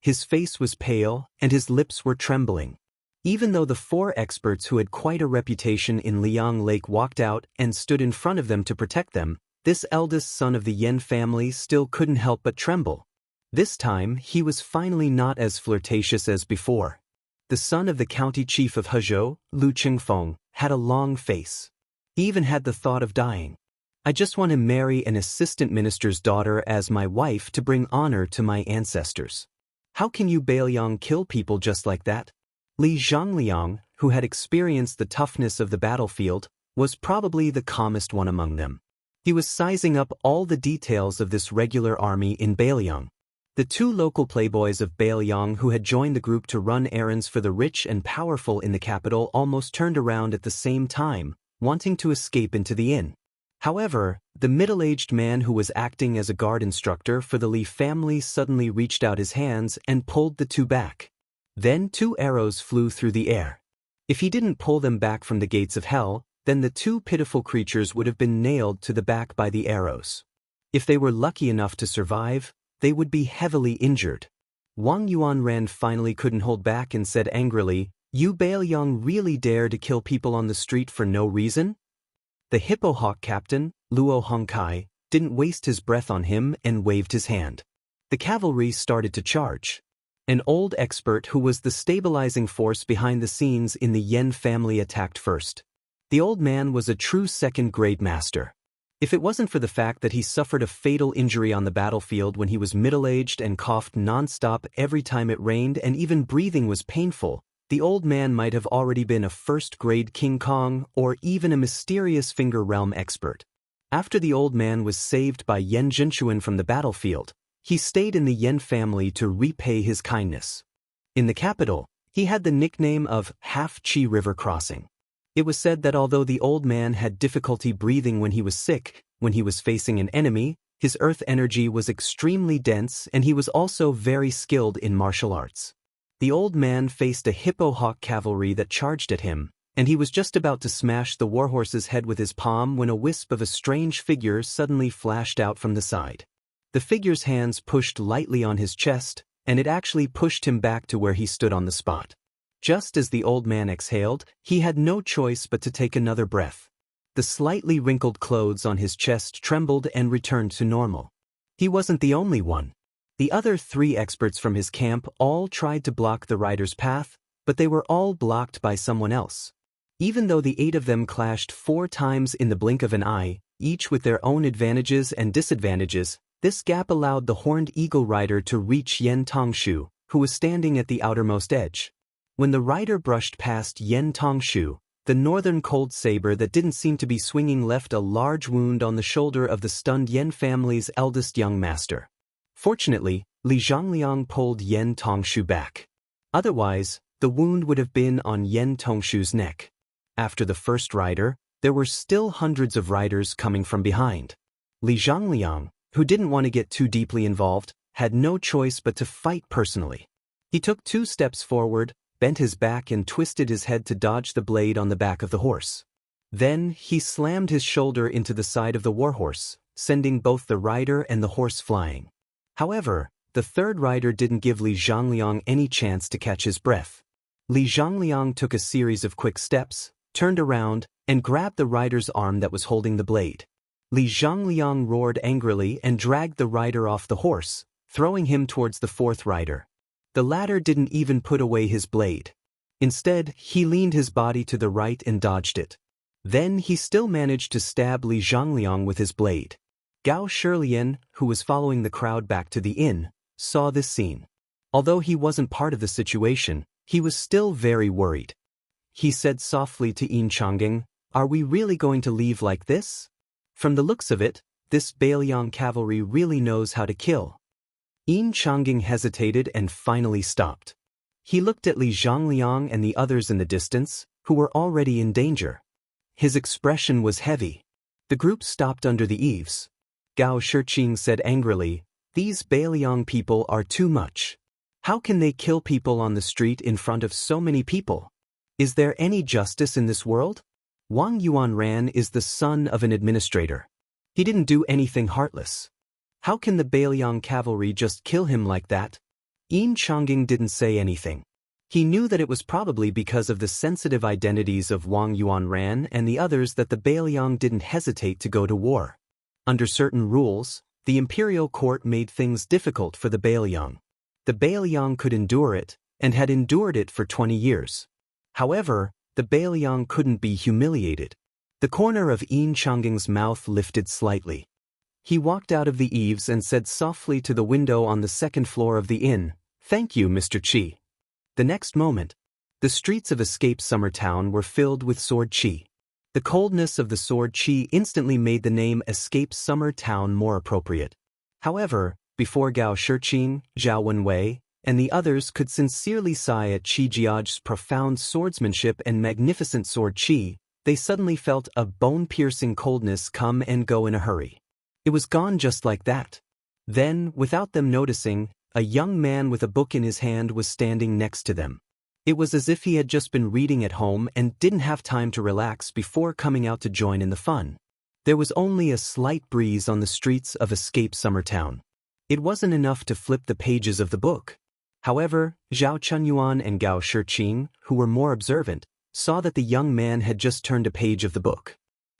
His face was pale, and his lips were trembling. Even though the 4 experts who had quite a reputation in Liang Lake walked out and stood in front of them to protect them, this eldest son of the Yen family still couldn't help but tremble. This time, he was finally not as flirtatious as before. The son of the county chief of Hezhou, Lu Qingfeng, had a long face. He even had the thought of dying. "I just want to marry an assistant minister's daughter as my wife to bring honor to my ancestors." "How can you Bailiang kill people just like that?" Li Zhangliang, who had experienced the toughness of the battlefield, was probably the calmest one among them. He was sizing up all the details of this regular army in Bailiang. The 2 local playboys of Bailiang who had joined the group to run errands for the rich and powerful in the capital almost turned around at the same time, wanting to escape into the inn. However, the middle-aged man who was acting as a guard instructor for the Li family suddenly reached out his hands and pulled the 2 back. Then 2 arrows flew through the air. If he didn't pull them back from the gates of hell, then the 2 pitiful creatures would have been nailed to the back by the arrows. If they were lucky enough to survive, they would be heavily injured. Wang Yuanran finally couldn't hold back and said angrily, "You Bailiang really dare to kill people on the street for no reason?" The Hippo Hawk captain, Luo Hongkai, didn't waste his breath on him and waved his hand. The cavalry started to charge. An old expert who was the stabilizing force behind the scenes in the Yen family attacked first. The old man was a true second-grade master. If it wasn't for the fact that he suffered a fatal injury on the battlefield when he was middle-aged and coughed non-stop every time it rained and even breathing was painful, the old man might have already been a first-grade King Kong or even a mysterious Finger Realm expert. After the old man was saved by Yen Zhenchuan from the battlefield, he stayed in the Yen family to repay his kindness. In the capital, he had the nickname of Half-Chi River Crossing. It was said that although the old man had difficulty breathing when he was sick, when he was facing an enemy, his earth energy was extremely dense and he was also very skilled in martial arts. The old man faced a Hippo Hawk cavalry that charged at him, and he was just about to smash the warhorse's head with his palm when a wisp of a strange figure suddenly flashed out from the side. The figure's hands pushed lightly on his chest, and it actually pushed him back to where he stood on the spot. Just as the old man exhaled, he had no choice but to take another breath. The slightly wrinkled clothes on his chest trembled and returned to normal. He wasn't the only one. The other 3 experts from his camp all tried to block the rider's path, but they were all blocked by someone else. Even though the 8 of them clashed 4 times in the blink of an eye, each with their own advantages and disadvantages, this gap allowed the horned eagle rider to reach Yen Tongshu, who was standing at the outermost edge. When the rider brushed past Yen Tongshu, the northern cold saber that didn't seem to be swinging left a large wound on the shoulder of the stunned Yen family's eldest young master. Fortunately, Li Zhongliang pulled Yen Tongshu back. Otherwise, the wound would have been on Yen Tongshu's neck. After the first rider, there were still hundreds of riders coming from behind. Li Zhongliang, who didn't want to get too deeply involved, had no choice but to fight personally. He took 2 steps forward, bent his back and twisted his head to dodge the blade on the back of the horse. Then, he slammed his shoulder into the side of the warhorse, sending both the rider and the horse flying. However, the third rider didn't give Li Zhongliang any chance to catch his breath. Li Zhongliang took a series of quick steps, turned around, and grabbed the rider's arm that was holding the blade. Li Zhongliang roared angrily and dragged the rider off the horse, throwing him towards the 4th rider. The latter didn't even put away his blade. Instead, he leaned his body to the right and dodged it. Then he still managed to stab Li Zhongliang with his blade. Gao Shilian, who was following the crowd back to the inn, saw this scene. Although he wasn't part of the situation, he was still very worried. He said softly to Yin Changing, "Are we really going to leave like this? From the looks of it, this Bailiang cavalry really knows how to kill." Yin Changing hesitated and finally stopped. He looked at Li Zhongliang and the others in the distance, who were already in danger. His expression was heavy. The group stopped under the eaves. Gao Shiqing said angrily, "These Bailiang people are too much. How can they kill people on the street in front of so many people? Is there any justice in this world? Wang Yuanran is the son of an administrator. He didn't do anything heartless. How can the Bailiang cavalry just kill him like that?" Yin Changing didn't say anything. He knew that it was probably because of the sensitive identities of Wang Yuanran and the others that the Bailiang didn't hesitate to go to war. Under certain rules, the imperial court made things difficult for the Bailiang. The Bailiang could endure it, and had endured it for 20 years. However, the Bailiang couldn't be humiliated. The corner of Yin Changing's mouth lifted slightly. He walked out of the eaves and said softly to the window on the 2nd floor of the inn, "Thank you, Mr. Qi." The next moment, the streets of Escape Summer Town were filled with sword qi. The coldness of the sword qi instantly made the name Escape Summer Town more appropriate. However, before Gao Shiqing, Zhao Wenwei, and the others could sincerely sigh at Qi Jia's profound swordsmanship and magnificent sword qi, they suddenly felt a bone-piercing coldness come and go in a hurry. It was gone just like that. Then, without them noticing, a young man with a book in his hand was standing next to them. It was as if he had just been reading at home and didn't have time to relax before coming out to join in the fun. There was only a slight breeze on the streets of Escape Summer Town. It wasn't enough to flip the pages of the book. However, Zhao Chunyuan and Gao Shiqing, who were more observant, saw that the young man had just turned a page of the book.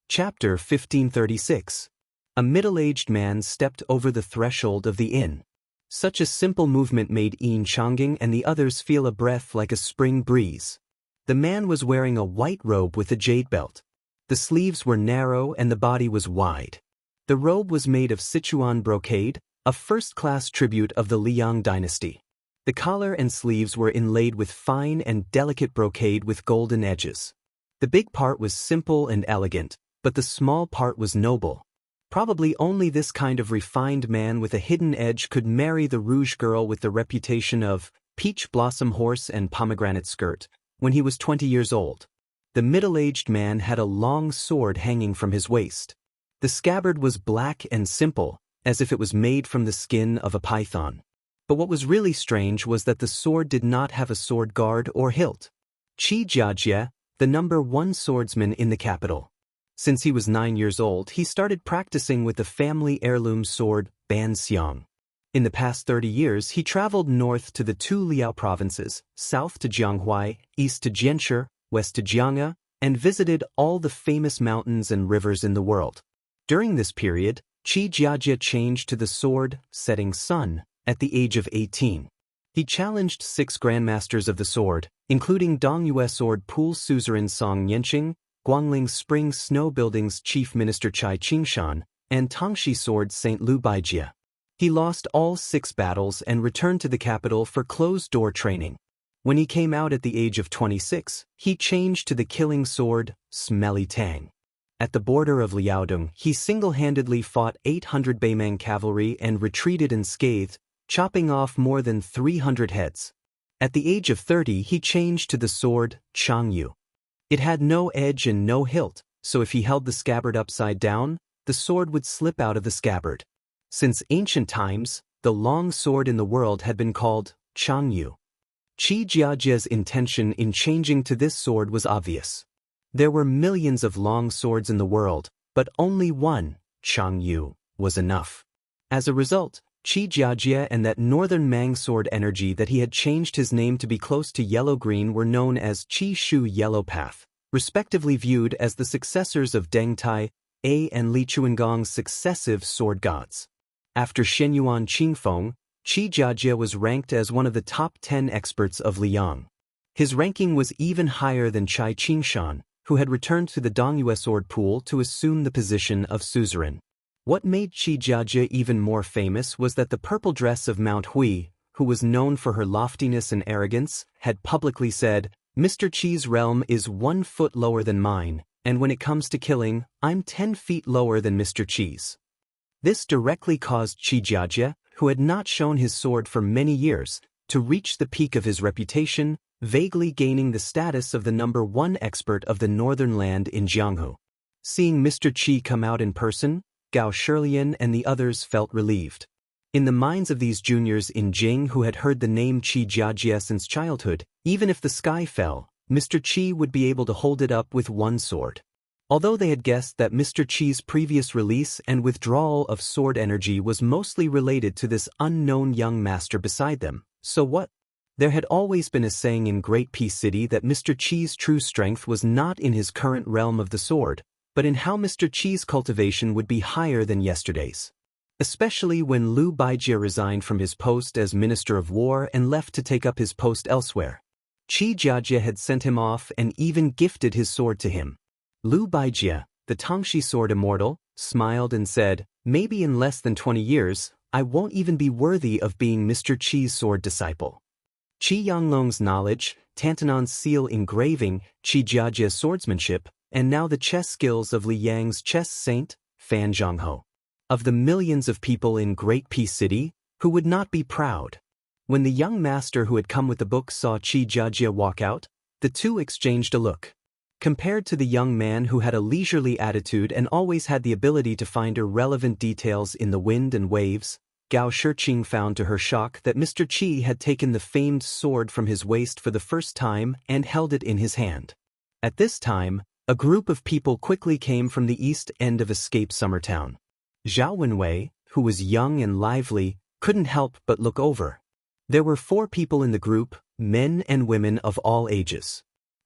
Chapter 1536. A middle-aged man stepped over the threshold of the inn. Such a simple movement made Yin Changing and the others feel a breath like a spring breeze. The man was wearing a white robe with a jade belt. The sleeves were narrow and the body was wide. The robe was made of Sichuan brocade, a first-class tribute of the Liang dynasty. The collar and sleeves were inlaid with fine and delicate brocade with golden edges. The big part was simple and elegant, but the small part was noble. Probably only this kind of refined man with a hidden edge could marry the rouge girl with the reputation of peach blossom horse and pomegranate skirt when he was 20 years old. The middle-aged man had a long sword hanging from his waist. The scabbard was black and simple, as if it was made from the skin of a python. But what was really strange was that the sword did not have a sword guard or hilt. Qi Jiajie, the #1 swordsman in the capital. Since he was 9 years old, he started practicing with the family heirloom sword, Ban Xiang. In the past 30 years, he traveled north to the 2 Liao provinces, south to Jianghuai, east to Jianshi, west to Jianghe, and visited all the famous mountains and rivers in the world. During this period, Qi Jiajie changed to the sword, setting sun, at the age of 18. He challenged 6 grandmasters of the sword, including Dongyue sword pool suzerain Song Yanqing, Guangling Spring Snow Building's chief minister Chai Qingshan, and Tangxi sword Saint Lu Baijie. He lost all 6 battles and returned to the capital for closed-door training. When he came out at the age of 26, he changed to the killing sword, Smelly Tang. At the border of Liaodong, he single-handedly fought 800 Beimang cavalry and retreated unscathed, chopping off more than 300 heads. At the age of 30, he changed to the sword, Changyu. It had no edge and no hilt, so if he held the scabbard upside down, the sword would slip out of the scabbard. Since ancient times, the long sword in the world had been called Changyu. Qi Jiajie's intention in changing to this sword was obvious. There were millions of long swords in the world, but only one, Changyu, was enough. As a result, Qi Jiajie and that northern Mang sword energy that he had changed his name to be close to yellow-green were known as Qi Shu Yellow Path, respectively viewed as the successors of Deng Tai, A and Li Chuangong's successive sword gods. After Shenyuan Qingfeng, Qi Jiajie was ranked as one of the top 10 experts of Liang. His ranking was even higher than Chai Qingshan, who had returned to the Dongyue sword pool to assume the position of suzerain. What made Qi Jiajie even more famous was that the purple dress of Mount Hui, who was known for her loftiness and arrogance, had publicly said, "Mr. Qi's realm is 1 foot lower than mine, and when it comes to killing, I'm 10 feet lower than Mr. Qi's." This directly caused Qi Jiajie, who had not shown his sword for many years, to reach the peak of his reputation, vaguely gaining the status of the #1 expert of the northern land in Jianghu. Seeing Mr. Qi come out in person, Gao Shilian and the others felt relieved. In the minds of these juniors in Jing who had heard the name Qi Jiajie since childhood, even if the sky fell, Mr. Qi would be able to hold it up with one sword. Although they had guessed that Mr. Qi's previous release and withdrawal of sword energy was mostly related to this unknown young master beside them, so what? There had always been a saying in Great Peace City that Mr. Qi's true strength was not in his current realm of the sword, but in how Mr. Qi's cultivation would be higher than yesterday's. Especially when Lu Baijie resigned from his post as Minister of War and left to take up his post elsewhere. Qi Jiajie had sent him off and even gifted his sword to him. Lu Baijie, the Tangxi sword Immortal, smiled and said, "Maybe in less than 20 years, I won't even be worthy of being Mr. Qi's sword disciple." Qi Yanglong's knowledge, Tantanan's seal engraving, Qi Jiajie's swordsmanship, and now the chess skills of Li Yang's chess saint, Fan Zhonghe. Of the millions of people in Great Peace City, who would not be proud? When the young master who had come with the book saw Qi Jiajie walk out, the two exchanged a look. Compared to the young man who had a leisurely attitude and always had the ability to find irrelevant details in the wind and waves, Gao Shiqing found to her shock that Mr. Qi had taken the famed sword from his waist for the first time and held it in his hand. At this time, a group of people quickly came from the east end of Escape Summertown. Zhao Wenwei, who was young and lively, couldn't help but look over. There were 4 people in the group, men and women of all ages.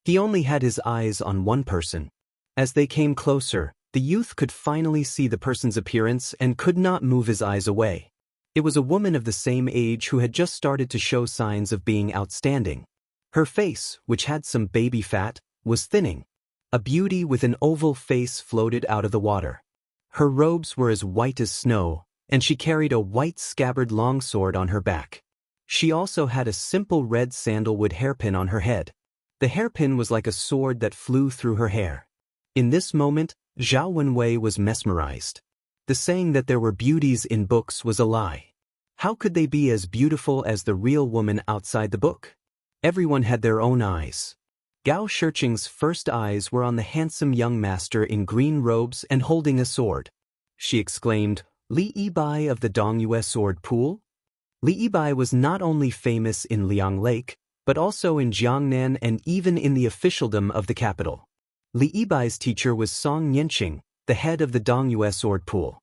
He only had his eyes on one person. As they came closer, the youth could finally see the person's appearance and could not move his eyes away. It was a woman of the same age who had just started to show signs of being outstanding. Her face, which had some baby fat, was thinning. A beauty with an oval face floated out of the water. Her robes were as white as snow, and she carried a white scabbard longsword on her back. She also had a simple red sandalwood hairpin on her head. The hairpin was like a sword that flew through her hair. In this moment, Zhao Wenwei was mesmerized. The saying that there were beauties in books was a lie. How could they be as beautiful as the real woman outside the book? Everyone had their own eyes. Gao Shiqing's first eyes were on the handsome young master in green robes and holding a sword. She exclaimed, "Li Yibai of the Dongyue sword pool?" Li Yibai was not only famous in Liang Lake, but also in Jiangnan and even in the officialdom of the capital. Li Yibai's teacher was Song Nianqing, the head of the Dongyue sword pool.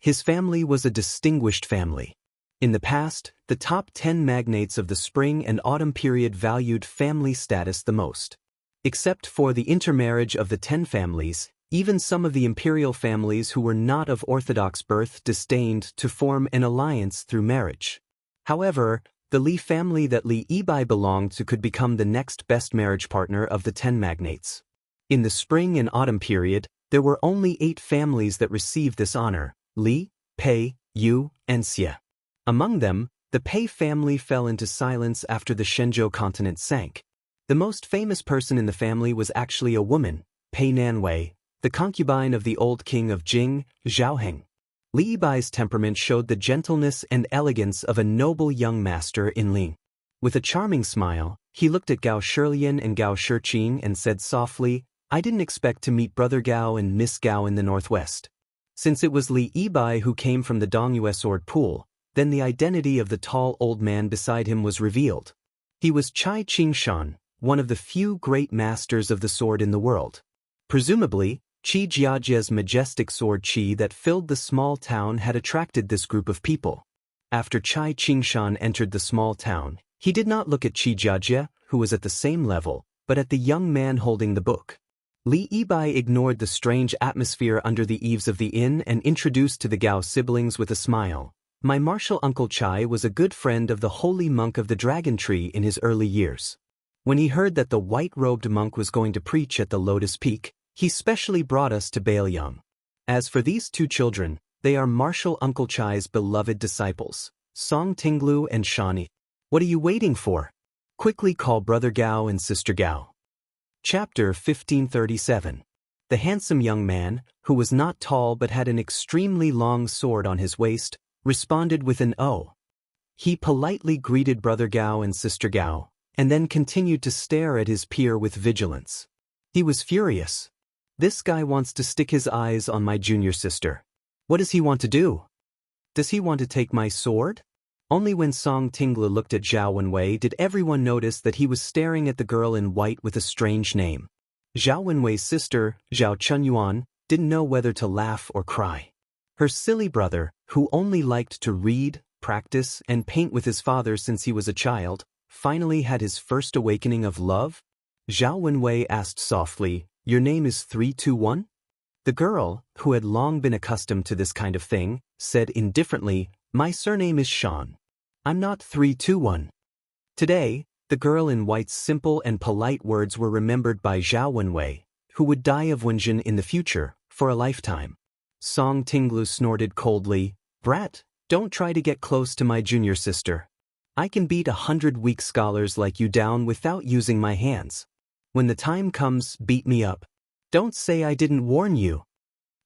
His family was a distinguished family. In the past, the top 10 magnates of the spring and autumn period valued family status the most. Except for the intermarriage of the 10 families, even some of the imperial families who were not of orthodox birth disdained to form an alliance through marriage. However, the Li family that Li Yibai belonged to could become the next best marriage partner of the 10 magnates. In the spring and autumn period, there were only 8 families that received this honor: Li, Pei, Yu, and Xie. Among them, the Pei family fell into silence after the Shenzhou continent sank. The most famous person in the family was actually a woman, Pei Nanwei, the concubine of the old king of Jing, Zhaoheng. Li Yibai's temperament showed the gentleness and elegance of a noble young master in Ling. With a charming smile, he looked at Gao Shilian and Gao Shiqing and said softly, "I didn't expect to meet Brother Gao and Miss Gao in the northwest." Since it was Li Yibai who came from the Dongyue sword pool, then the identity of the tall old man beside him was revealed. He was Chai Qingshan, one of the few great masters of the sword in the world. Presumably, Qi Jiajie's majestic sword qi that filled the small town had attracted this group of people. After Chai Qingshan entered the small town, he did not look at Qi Jiajie, who was at the same level, but at the young man holding the book. Li Yibai ignored the strange atmosphere under the eaves of the inn and introduced to the Gao siblings with a smile. "My martial uncle Chai was a good friend of the holy monk of the dragon tree in his early years. When he heard that the white-robed monk was going to preach at the Lotus Peak, he specially brought us to Baoyang. As for these 2 children, they are martial uncle Chai's beloved disciples, Song Tinglu and Shani. What are you waiting for? Quickly call Brother Gao and Sister Gao." Chapter 1537. The handsome young man, who was not tall but had an extremely long sword on his waist, responded with an "Oh." He politely greeted Brother Gao and Sister Gao, and then continued to stare at his peer with vigilance. He was furious. This guy wants to stick his eyes on my junior sister. What does he want to do? Does he want to take my sword? Only when Song Tinglu looked at Zhao Wenwei did everyone notice that he was staring at the girl in white with a strange name. Zhao Wenwei's sister, Zhao Chunyuan, didn't know whether to laugh or cry. Her silly brother, who only liked to read, practice, and paint with his father since he was a child, finally had his first awakening of love? Zhao Wenwei asked softly, "Your name is 321? The girl, who had long been accustomed to this kind of thing, said indifferently, "My surname is Shan. I'm not 321. Today, the girl in white's simple and polite words were remembered by Zhao Wenwei, who would die of Wenjin in the future, for a lifetime. Song Tinglu snorted coldly, "Brat, don't try to get close to my junior sister. I can beat 100 weak scholars like you down without using my hands. When the time comes, beat me up. Don't say I didn't warn you."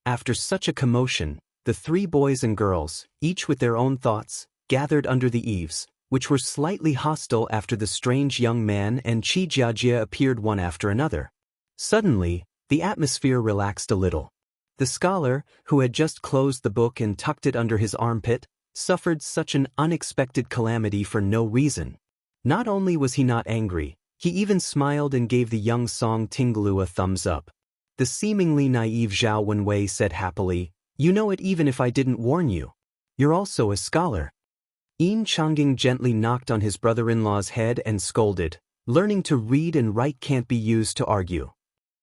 After such a commotion, the 3 boys and girls, each with their own thoughts, gathered under the eaves, which were slightly hostile after the strange young man and Qi Jiajie appeared one after another. Suddenly, the atmosphere relaxed a little. The scholar, who had just closed the book and tucked it under his armpit, suffered such an unexpected calamity for no reason. Not only was he not angry, he even smiled and gave the young Song Tinglu a thumbs up. The seemingly naive Zhao Wenwei said happily, "You know it even if I didn't warn you. You're also a scholar." Yin Changging gently knocked on his brother-in-law's head and scolded, "Learning to read and write can't be used to argue."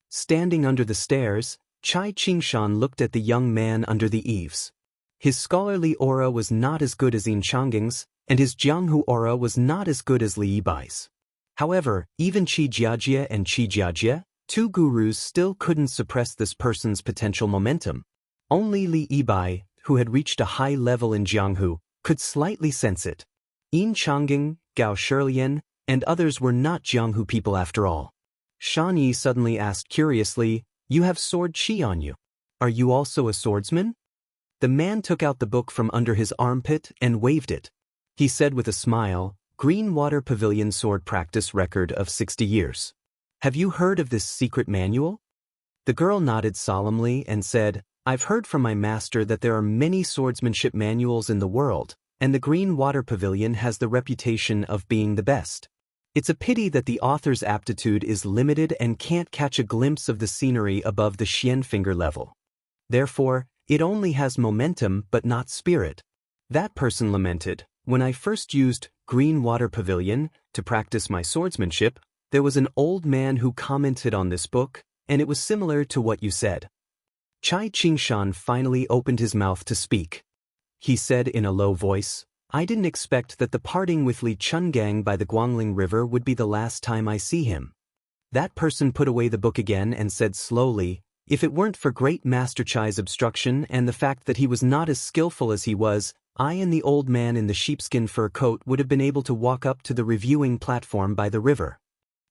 Standing under the stairs, Chai Qingshan looked at the young man under the eaves. His scholarly aura was not as good as Yin Changging's, and his Jianghu aura was not as good as Li Yibai's. However, even Qi Jiajie and Qi Jiajie, 2 gurus, still couldn't suppress this person's potential momentum. Only Li Yibai, who had reached a high level in Jianghu, could slightly sense it. Yin Changging, Gao Shilian, and others were not Jianghu people after all. Shan Yi suddenly asked curiously, "You have sword qi on you. Are you also a swordsman?" The man took out the book from under his armpit and waved it. He said with a smile, "Green Water Pavilion Sword Practice Record of 60 years. Have you heard of this secret manual?" The girl nodded solemnly and said, "I've heard from my master that there are many swordsmanship manuals in the world, and the Green Water Pavilion has the reputation of being the best." It's a pity that the author's aptitude is limited and can't catch a glimpse of the scenery above the Xian finger level. Therefore, it only has momentum but not spirit. That person lamented, "When I first used Green Water Pavilion to practice my swordsmanship, there was an old man who commented on this book, and it was similar to what you said." Chai Qingshan finally opened his mouth to speak. He said in a low voice, "I didn't expect that the parting with Li Chungang by the Guangling River would be the last time I see him." That person put away the book again and said slowly, "If it weren't for Great Master Chai's obstruction and the fact that he was not as skillful as he was, I and the old man in the sheepskin fur coat would have been able to walk up to the reviewing platform by the river."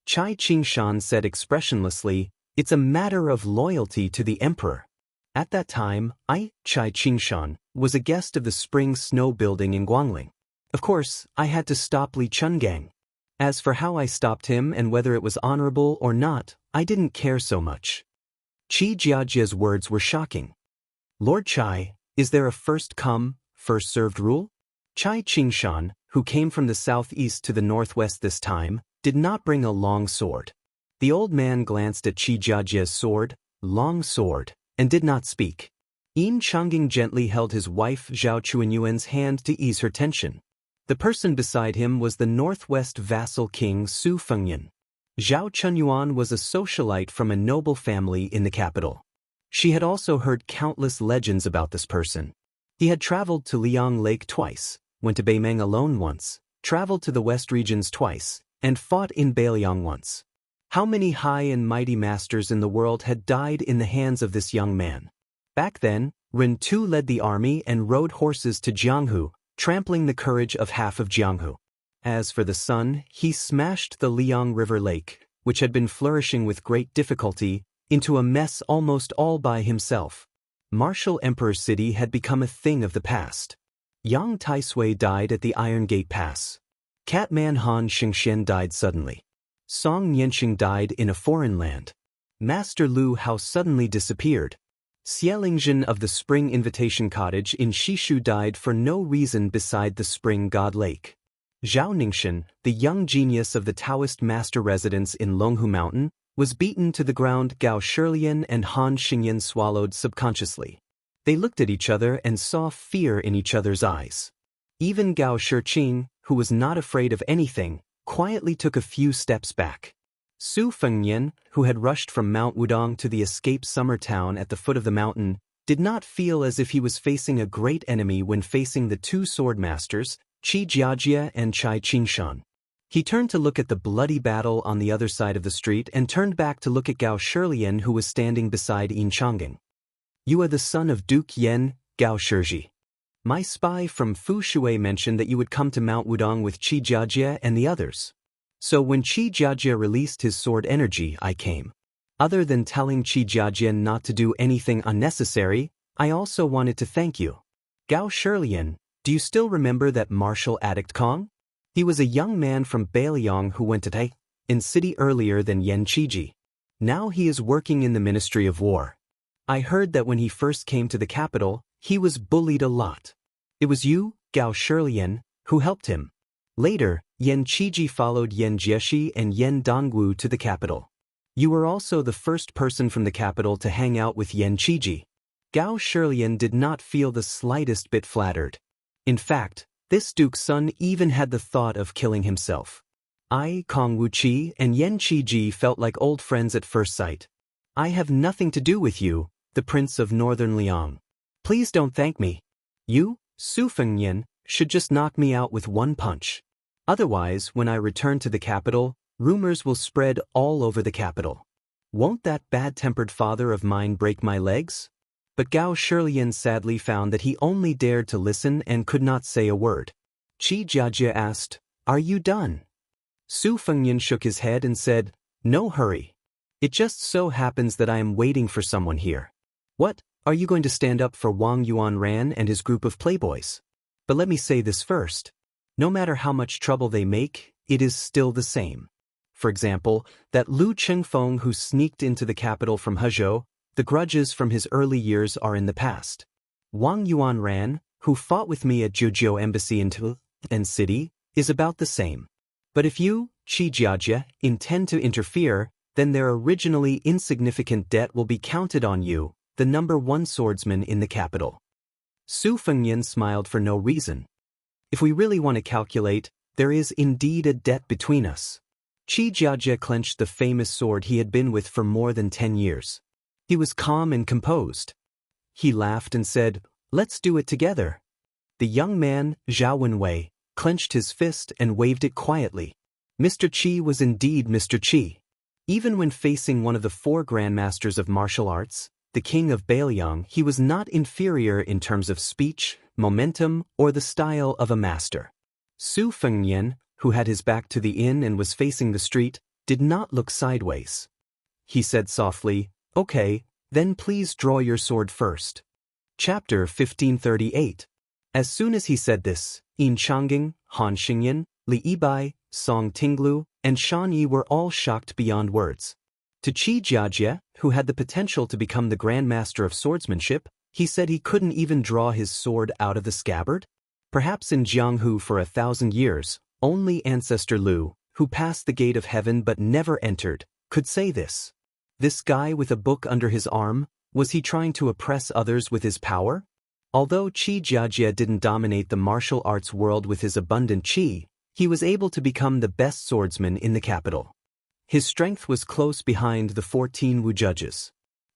Chai Qingshan said expressionlessly, "It's a matter of loyalty to the emperor." At that time, Chai Qingshan, was a guest of the Spring Snow Building in Guangling. Of course, I had to stop Li Chungang. As for how I stopped him and whether it was honorable or not, I didn't care so much. Qi Jiajia's words were shocking. "Lord Chai, is there a first-come, first-served rule?" Chai Qingshan, who came from the southeast to the northwest this time, did not bring a long sword. The old man glanced at Qi Jiajia's sword, long sword, and did not speak. Yin Changing gently held his wife Zhao Chuanyuan's hand to ease her tension. The person beside him was the northwest vassal king Su Fengyan. Zhao Chuanyuan was a socialite from a noble family in the capital. She had also heard countless legends about this person. He had traveled to Liang Lake twice, went to Beimeng alone once, traveled to the west regions twice, and fought in Beiliang once. How many high and mighty masters in the world had died in the hands of this young man? Back then, Ren Tu led the army and rode horses to Jianghu, trampling the courage of half of Jianghu. As for the son, he smashed the Liang River Lake, which had been flourishing with great difficulty, into a mess almost all by himself. Martial Emperor City had become a thing of the past. Yang Taisui died at the Iron Gate Pass. Catman Han Xingxian died suddenly. Song Nianxing died in a foreign land. Master Lu Hao suddenly disappeared. Xielingzhen of the Spring Invitation Cottage in Shishu died for no reason beside the Spring God Lake. Zhao Ningxin, the young genius of the Daoist master residence in Longhu Mountain, was beaten to the ground. Gao Shilian and Han Xingyan swallowed subconsciously. They looked at each other and saw fear in each other's eyes. Even Gao Shiqing, who was not afraid of anything, quietly took a few steps back. Su Fengyan, who had rushed from Mount Wudong to the escaped summer town at the foot of the mountain, did not feel as if he was facing a great enemy when facing the two sword masters, Qi Jiajia and Chai Qingshan. He turned to look at the bloody battle on the other side of the street and turned back to look at Gao Shilian, who was standing beside Yin Changing. "You are the son of Duke Yen, Gao Shiji. My spy from Fu Shui mentioned that you would come to Mount Wudong with Qi Jiajia and the others. So when Qi Jiajia released his sword energy, I came. Other than telling Qi Jiajia not to do anything unnecessary, I also wanted to thank you. Gao Shilian, do you still remember that martial addict Kong? He was a young man from Beiliang who went to Tai in city earlier than Yen Qiji. Now he is working in the Ministry of War. I heard that when he first came to the capital, he was bullied a lot. It was you, Gao Shilian, who helped him. Later, Yen Qiji followed Yen Jieshi and Yen Dongwu to the capital. You were also the first person from the capital to hang out with Yen Qiji." Gao Shilian did not feel the slightest bit flattered. In fact, this duke's son even had the thought of killing himself. I, Kong Wuqi, and Yen Qiji felt like old friends at first sight. I have nothing to do with you, the Prince of Northern Liang. Please don't thank me. You, Su Fengyan, should just knock me out with one punch. Otherwise, when I return to the capital, rumors will spread all over the capital. Won't that bad-tempered father of mine break my legs? But Gao Shilian sadly found that he only dared to listen and could not say a word. Qi Jiajia asked, "Are you done?" Su Fengyan shook his head and said, "No hurry. It just so happens that I am waiting for someone here." "What? Are you going to stand up for Wang Yuanran and his group of playboys? But let me say this first. No matter how much trouble they make, it is still the same. For example, that Lu Chengfeng who sneaked into the capital from Hezhou, the grudges from his early years are in the past. Wang Yuanran, who fought with me at Zhujiao Embassy in Tian City, is about the same. But if you, Qi Jiajie, intend to interfere, then their originally insignificant debt will be counted on you, the #1 swordsman in the capital. Su Fengnian smiled for no reason. If we really want to calculate, there is indeed a debt between us. Qi Jiajie clenched the famous sword he had been with for more than 10 years. He was calm and composed. He laughed and said, "Let's do it together." The young man, Zhao Wenwei, clenched his fist and waved it quietly. Mr. Qi was indeed Mr. Qi. Even when facing one of the 4 grandmasters of martial arts, the king of Bailiang, he was not inferior in terms of speech, momentum, or the style of a master. Su Fengnian, who had his back to the inn and was facing the street, did not look sideways. He said softly, "Okay, then please draw your sword first." Chapter 1538. As soon as he said this, Yin Changging, Han Xingyan, Li Yibai, Song Tinglu, and Shan Yi were all shocked beyond words. To Qi Jiajie, who had the potential to become the grandmaster of swordsmanship, he said he couldn't even draw his sword out of the scabbard? Perhaps in Jianghu for 1,000 years, only Ancestor Lu, who passed the gate of heaven but never entered, could say this. This guy with a book under his arm, was he trying to oppress others with his power? Although Qi Jiajie didn't dominate the martial arts world with his abundant qi, he was able to become the best swordsman in the capital. His strength was close behind the 14 Wu judges.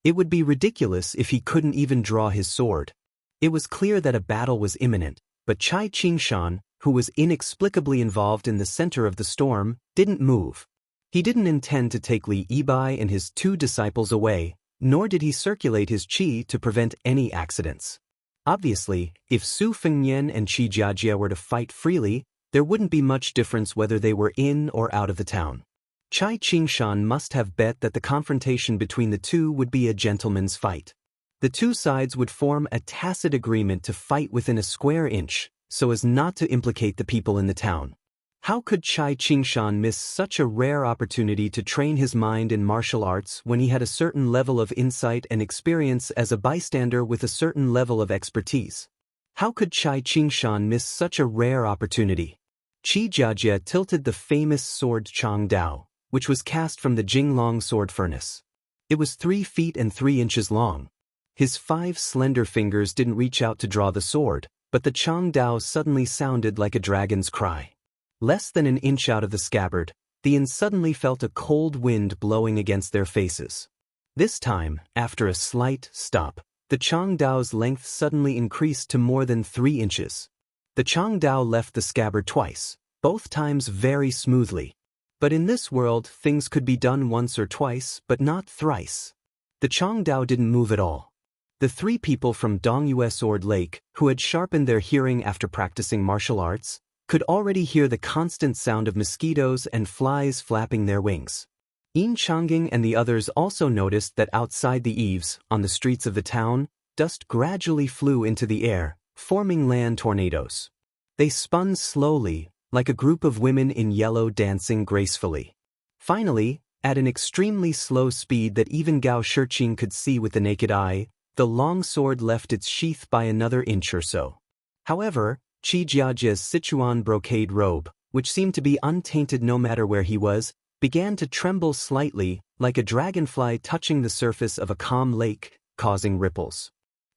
It would be ridiculous if he couldn't even draw his sword. It was clear that a battle was imminent, but Chai Qingshan, who was inexplicably involved in the center of the storm, didn't move. He didn't intend to take Li Yibai and his 2 disciples away, nor did he circulate his qi to prevent any accidents. Obviously, if Su Fengnian and Qi Jiajie were to fight freely, there wouldn't be much difference whether they were in or out of the town. Chai Qingshan must have bet that the confrontation between the 2 would be a gentleman's fight. The 2 sides would form a tacit agreement to fight within a square inch, so as not to implicate the people in the town. How could Chai Qingshan miss such a rare opportunity to train his mind in martial arts when he had a certain level of insight and experience as a bystander with a certain level of expertise? How could Chai Qingshan miss such a rare opportunity? Qi Jiajie tilted the famous sword Chang Dao, which was cast from the Jinglong sword furnace. It was 3 feet and 3 inches long. His 5 slender fingers didn't reach out to draw the sword, but the Chang Dao suddenly sounded like a dragon's cry. Less than an inch out of the scabbard, the Yin suddenly felt a cold wind blowing against their faces. This time, after a slight stop, the Chang Dao's length suddenly increased to more than 3 inches. The Chang Dao left the scabbard twice, both times very smoothly. But in this world, things could be done once or twice, but not thrice. The Chang Dao didn't move at all. The 3 people from Dongyue Sword Lake, who had sharpened their hearing after practicing martial arts, could already hear the constant sound of mosquitoes and flies flapping their wings. Yin Changging and the others also noticed that outside the eaves, on the streets of the town, dust gradually flew into the air, forming land tornadoes. They spun slowly, like a group of women in yellow dancing gracefully. Finally, at an extremely slow speed that even Gao Shiqing could see with the naked eye, the long sword left its sheath by another inch or so. However, Qi Jiajie's Sichuan brocade robe, which seemed to be untainted no matter where he was, began to tremble slightly, like a dragonfly touching the surface of a calm lake, causing ripples.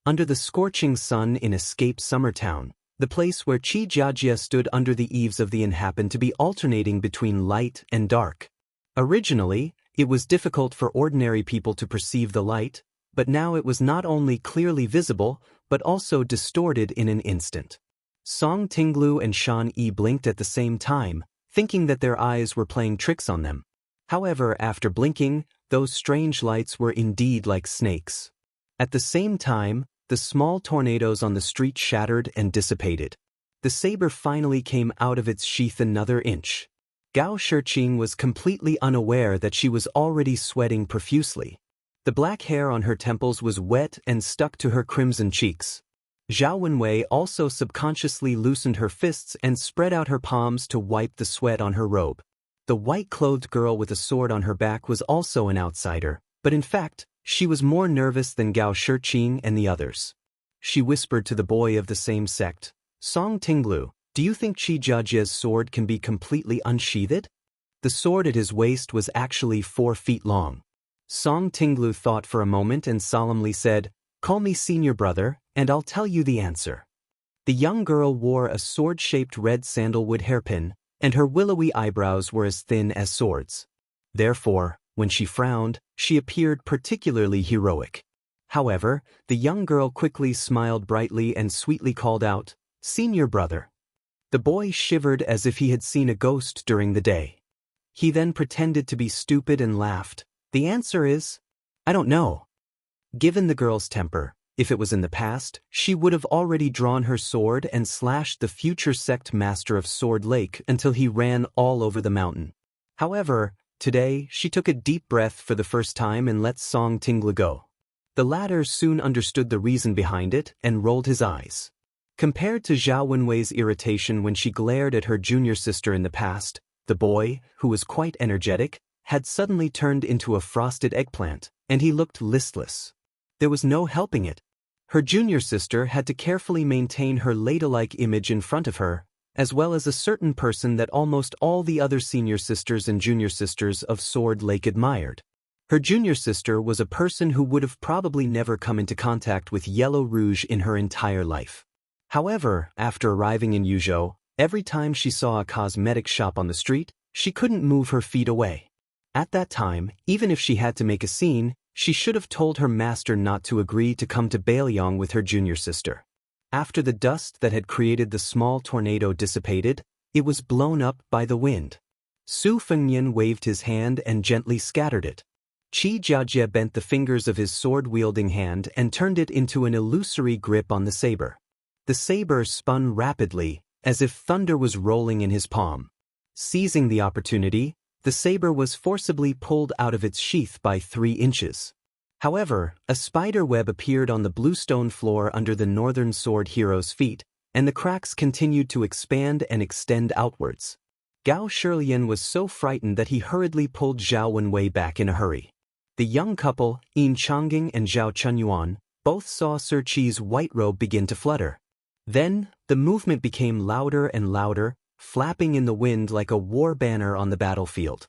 Under the scorching sun in Escape Summer Town, the place where Qi Jiajie stood under the eaves of the inn happened to be alternating between light and dark. Originally, it was difficult for ordinary people to perceive the light, but now it was not only clearly visible, but also distorted in an instant. Song Tinglu and Shan Yi blinked at the same time, thinking that their eyes were playing tricks on them. However, after blinking, those strange lights were indeed like snakes. At the same time, the small tornadoes on the street shattered and dissipated. The saber finally came out of its sheath another inch. Gao Shiqing was completely unaware that she was already sweating profusely. The black hair on her temples was wet and stuck to her crimson cheeks. Zhao Wenwei also subconsciously loosened her fists and spread out her palms to wipe the sweat on her robe. The white-clothed girl with a sword on her back was also an outsider, but in fact, she was more nervous than Gao Shiqing and the others. She whispered to the boy of the same sect, "Song Tinglu, Do you think Qi Jiajie's sword can be completely unsheathed? The sword at his waist was actually 4 feet long. Song Tinglu thought for a moment and solemnly said, "Call me senior brother, and I'll tell you the answer." The young girl wore a sword-shaped red sandalwood hairpin, and her willowy eyebrows were as thin as swords. Therefore, when she frowned, she appeared particularly heroic. However, the young girl quickly smiled brightly and sweetly called out, "Senior brother." The boy shivered as if he had seen a ghost during the day. He then pretended to be stupid and laughed. "The answer is, I don't know." Given the girl's temper, if it was in the past, she would have already drawn her sword and slashed the future sect master of Sword Lake until he ran all over the mountain. However, today, she took a deep breath for the first time and let Song Tinglu go. The latter soon understood the reason behind it and rolled his eyes. Compared to Zhao Wenwei's irritation when she glared at her junior sister in the past, the boy, who was quite energetic, had suddenly turned into a frosted eggplant, and he looked listless. There was no helping it. Her junior sister had to carefully maintain her ladylike image in front of her, as well as a certain person that almost all the other senior sisters and junior sisters of Sword Lake admired. Her junior sister was a person who would have probably never come into contact with yellow rouge in her entire life. However, after arriving in Yuzhou, every time she saw a cosmetic shop on the street, she couldn't move her feet away. At that time, even if she had to make a scene, she should have told her master not to agree to come to Bailiang with her junior sister. After the dust that had created the small tornado dissipated, it was blown up by the wind. Su Fengnian waved his hand and gently scattered it. Qi Jiajie bent the fingers of his sword-wielding hand and turned it into an illusory grip on the saber. The saber spun rapidly, as if thunder was rolling in his palm. Seizing the opportunity, the saber was forcibly pulled out of its sheath by 3 inches. However, a spider web appeared on the bluestone floor under the Northern Sword hero's feet, and the cracks continued to expand and extend outwards. Gao Shilian was so frightened that he hurriedly pulled Zhao Wenwei back in a hurry. The young couple, Yin Changying and Zhao Chunyuan, both saw Sir Qi's white robe begin to flutter. Then, the movement became louder and louder, flapping in the wind like a war banner on the battlefield.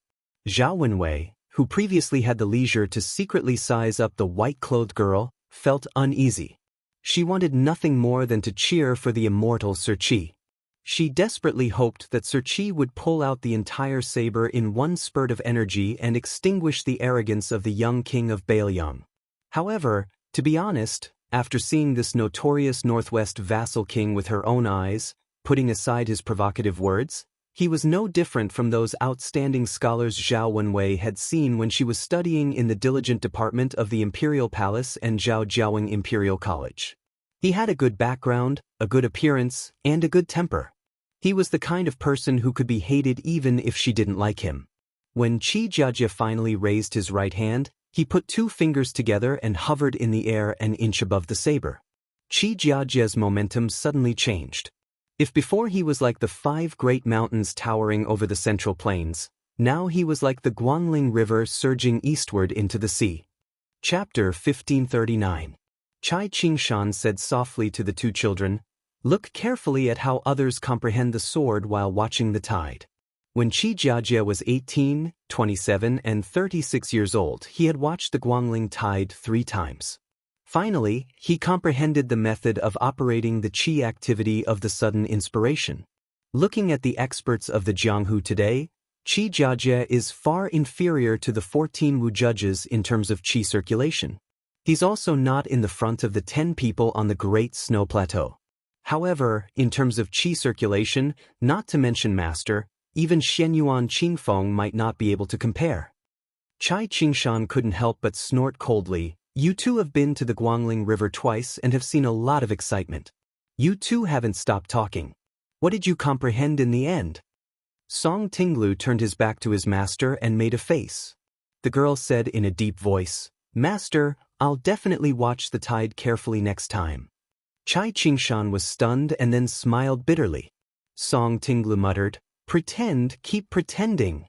Zhao Wenwei, who previously had the leisure to secretly size up the white-clothed girl, felt uneasy. She wanted nothing more than to cheer for the immortal Sir Qi. She desperately hoped that Sir Qi would pull out the entire saber in one spurt of energy and extinguish the arrogance of the young king of Bailiang. However, to be honest, after seeing this notorious Northwest vassal king with her own eyes, putting aside his provocative words, he was no different from those outstanding scholars Zhao Wenwei had seen when she was studying in the diligent department of the Imperial Palace and Zhaojiaowing Imperial College. He had a good background, a good appearance, and a good temper. He was the kind of person who could be hated even if she didn't like him. When Qi Jiajie finally raised his right hand, he put 2 fingers together and hovered in the air an inch above the saber. Qi Jiajie's momentum suddenly changed. If before he was like the 5 great mountains towering over the central plains, now he was like the Guangling River surging eastward into the sea. Chapter 1539. Chai Qingshan said softly to the 2 children, "Look carefully at how others comprehend the sword while watching the tide." When Qi Jiajie was 18, 27, and 36 years old, he had watched the Guangling tide 3 times. Finally, he comprehended the method of operating the qi activity of the sudden inspiration. Looking at the experts of the Jianghu today, Qi Jiajie is far inferior to the 14 Wu judges in terms of qi circulation. He's also not in the front of the 10 people on the Great Snow Plateau. However, in terms of qi circulation, not to mention master, even Shenyuan Qingfeng might not be able to compare. Chai Qingshan couldn't help but snort coldly. "You 2 have been to the Guangling River twice and have seen a lot of excitement. You 2 haven't stopped talking. What did you comprehend in the end?" Song Tinglu turned his back to his master and made a face. The girl said in a deep voice, "Master, I'll definitely watch the tide carefully next time." Chai Qingshan was stunned and then smiled bitterly. Song Tinglu muttered, "Pretend, keep pretending."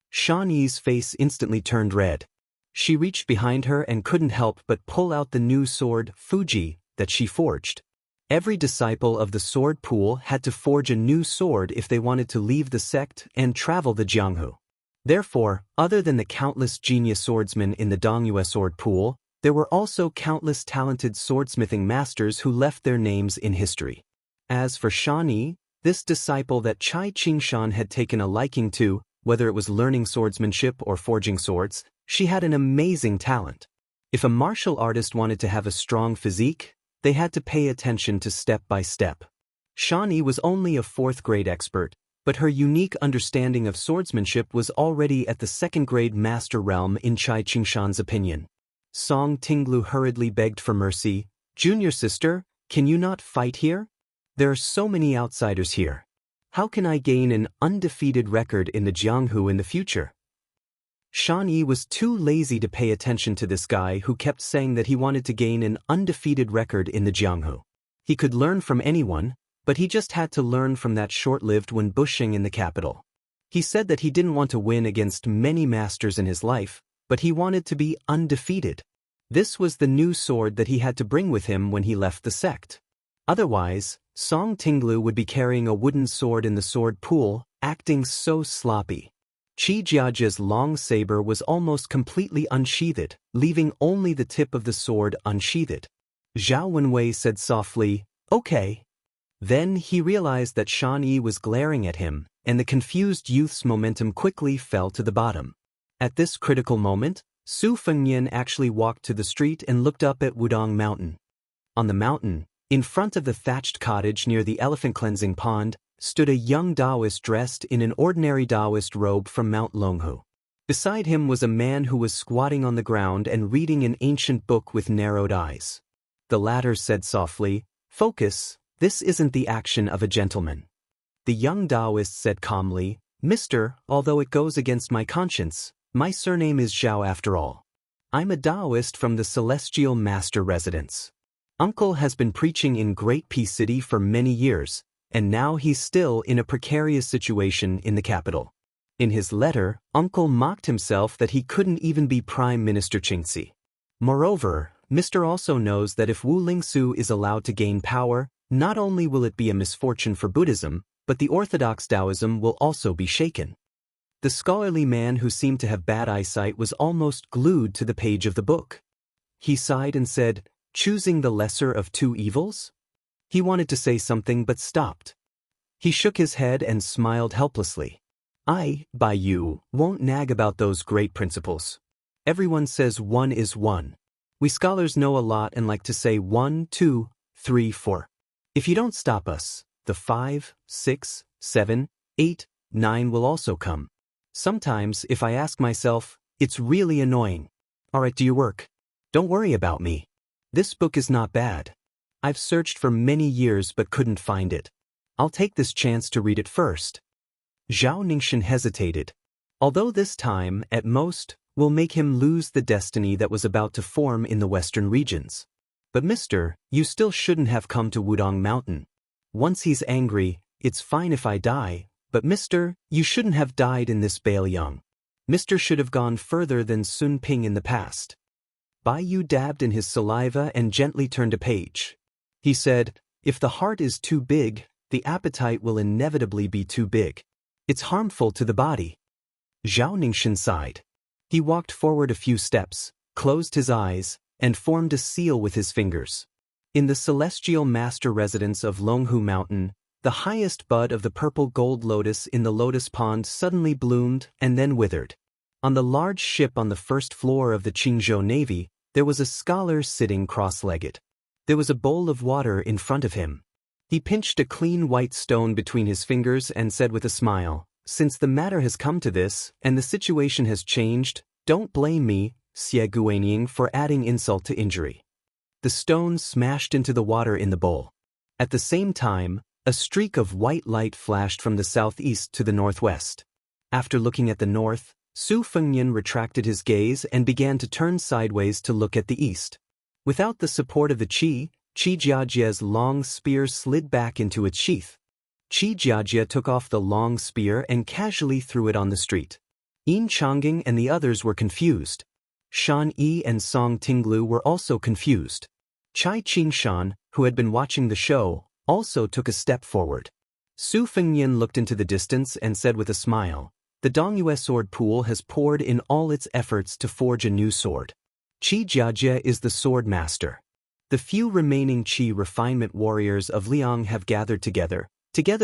Shan Yi's face instantly turned red. She reached behind her and couldn't help but pull out the new sword, Fuji, that she forged. Every disciple of the sword pool had to forge a new sword if they wanted to leave the sect and travel the Jianghu. Therefore, other than the countless genius swordsmen in the Dongyue sword pool, there were also countless talented swordsmithing masters who left their names in history. As for Xianxia, this disciple that Chai Qingshan had taken a liking to, whether it was learning swordsmanship or forging swords, she had an amazing talent. If a martial artist wanted to have a strong physique, they had to pay attention to step by step. Xianxia was only a 4th grade expert, but her unique understanding of swordsmanship was already at the 2nd grade master realm in Chai Qingshan's opinion. Song Tinglu hurriedly begged for mercy. "Junior sister, can you not fight here? There are so many outsiders here. How can I gain an undefeated record in the Jianghu in the future?" Xianxia was too lazy to pay attention to this guy who kept saying that he wanted to gain an undefeated record in the Jianghu. He could learn from anyone, but he just had to learn from that short-lived Wen Bushing in the capital. He said that he didn't want to win against many masters in his life, but he wanted to be undefeated. This was the new sword that he had to bring with him when he left the sect. Otherwise, Song Tinglu would be carrying a wooden sword in the sword pool, acting so sloppy. Qi Jiajia's long saber was almost completely unsheathed, leaving only the tip of the sword unsheathed. Zhao Wenwei said softly, "Okay." Then he realized that Xianxia was glaring at him, and the confused youth's momentum quickly fell to the bottom. At this critical moment, Su Fengnian actually walked to the street and looked up at Wudong Mountain. On the mountain, in front of the thatched cottage near the elephant cleansing pond, stood a young Daoist dressed in an ordinary Daoist robe from Mount Longhu. Beside him was a man who was squatting on the ground and reading an ancient book with narrowed eyes. The latter said softly, "Focus, this isn't the action of a gentleman." The young Daoist said calmly, "Mister, although it goes against my conscience, my surname is Zhao after all. I'm a Daoist from the Celestial Master Residence. Uncle has been preaching in Great Peace City for many years, and now he's still in a precarious situation in the capital." In his letter, Uncle mocked himself that he couldn't even be Prime Minister Qingxi. Moreover, Mr. also knows that if Wu Lingsu is allowed to gain power, not only will it be a misfortune for Buddhism, but the orthodox Taoism will also be shaken. The scholarly man who seemed to have bad eyesight was almost glued to the page of the book. He sighed and said, "Choosing the lesser of two evils?" He wanted to say something but stopped. He shook his head and smiled helplessly. "I, by you, won't nag about those great principles. Everyone says one is one. We scholars know a lot and like to say 1, 2, 3, 4. If you don't stop us, the 5, 6, 7, 8, 9 will also come. Sometimes, if I ask myself, it's really annoying. Alright, do your work. Don't worry about me. This book is not bad. I've searched for many years but couldn't find it. I'll take this chance to read it first." Zhao Ningxin hesitated. Although this time, at most, will make him lose the destiny that was about to form in the western regions. "But mister, you still shouldn't have come to Wudong Mountain. Once he's angry, it's fine if I die, but mister, you shouldn't have died in this Bale Young. Mister should have gone further than Sun Ping in the past." Bai Yu dabbed in his saliva and gently turned a page. He said, "If the heart is too big, the appetite will inevitably be too big. It's harmful to the body." Zhao Ningxin sighed. He walked forward a few steps, closed his eyes, and formed a seal with his fingers. In the celestial master residence of Longhu Mountain, the highest bud of the purple gold lotus in the lotus pond suddenly bloomed and then withered. On the large ship on the first floor of the Qingzhou Navy, there was a scholar sitting cross-legged. There was a bowl of water in front of him. He pinched a clean white stone between his fingers and said with a smile, "Since the matter has come to this, and the situation has changed, don't blame me, Xie Guanying, for adding insult to injury." The stone smashed into the water in the bowl. At the same time, a streak of white light flashed from the southeast to the northwest. After looking at the north, Su Fengnian retracted his gaze and began to turn sideways to look at the east. Without the support of the Qi Jiajia's long spear slid back into its sheath. Qi Jiajia took off the long spear and casually threw it on the street. Yin Changing and the others were confused. Shan Yi and Song Tinglu were also confused. Chai Qingshan, who had been watching the show, also took a step forward. Su Fengnian looked into the distance and said with a smile, "The Daoist sword pool has poured in all its efforts to forge a new sword. Qi Jiajie is the sword master. The few remaining Qi refinement warriors of Liang have gathered together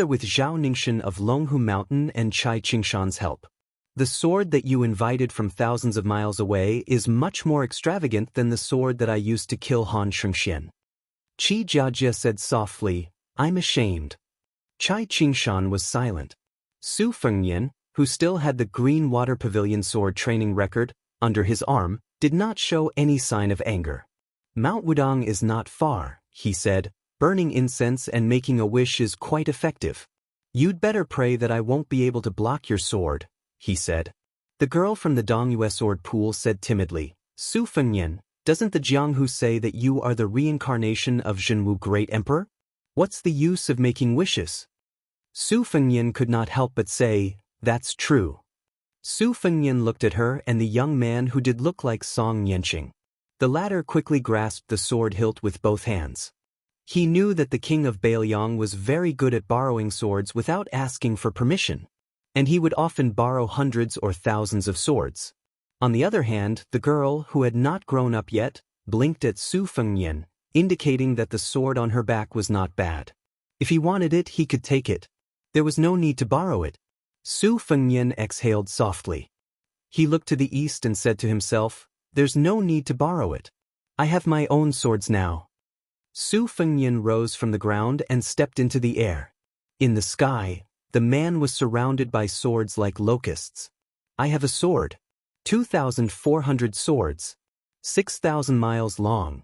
with Zhao Ningxian of Longhu Mountain and Chai Qingshan's help. The sword that you invited from thousands of miles away is much more extravagant than the sword that I used to kill Han Shengxian." Qi Jiajie said softly, "I'm ashamed." Chai Qingshan was silent. Su Fengnian, who still had the Green Water Pavilion sword training record under his arm, did not show any sign of anger. "Mount Wudang is not far," he said. "Burning incense and making a wish is quite effective. You'd better pray that I won't be able to block your sword," he said. The girl from the Dongyue sword pool said timidly, "Su Fengnian, doesn't the Jianghu say that you are the reincarnation of Zhenwu Great Emperor? What's the use of making wishes?" Su Fengnian could not help but say, "That's true." Su Fengnian looked at her and the young man who did look like Song Yanqing. The latter quickly grasped the sword hilt with both hands. He knew that the king of Bailiang was very good at borrowing swords without asking for permission, and he would often borrow hundreds or thousands of swords. On the other hand, the girl, who had not grown up yet, blinked at Su Fengnian, indicating that the sword on her back was not bad. If he wanted it, he could take it. There was no need to borrow it. Su Fengnian exhaled softly. He looked to the east and said to himself, "There's no need to borrow it. I have my own swords now." Su Fengnian rose from the ground and stepped into the air. In the sky, the man was surrounded by swords like locusts. "I have a sword. 2,400 swords. 6,000 miles long."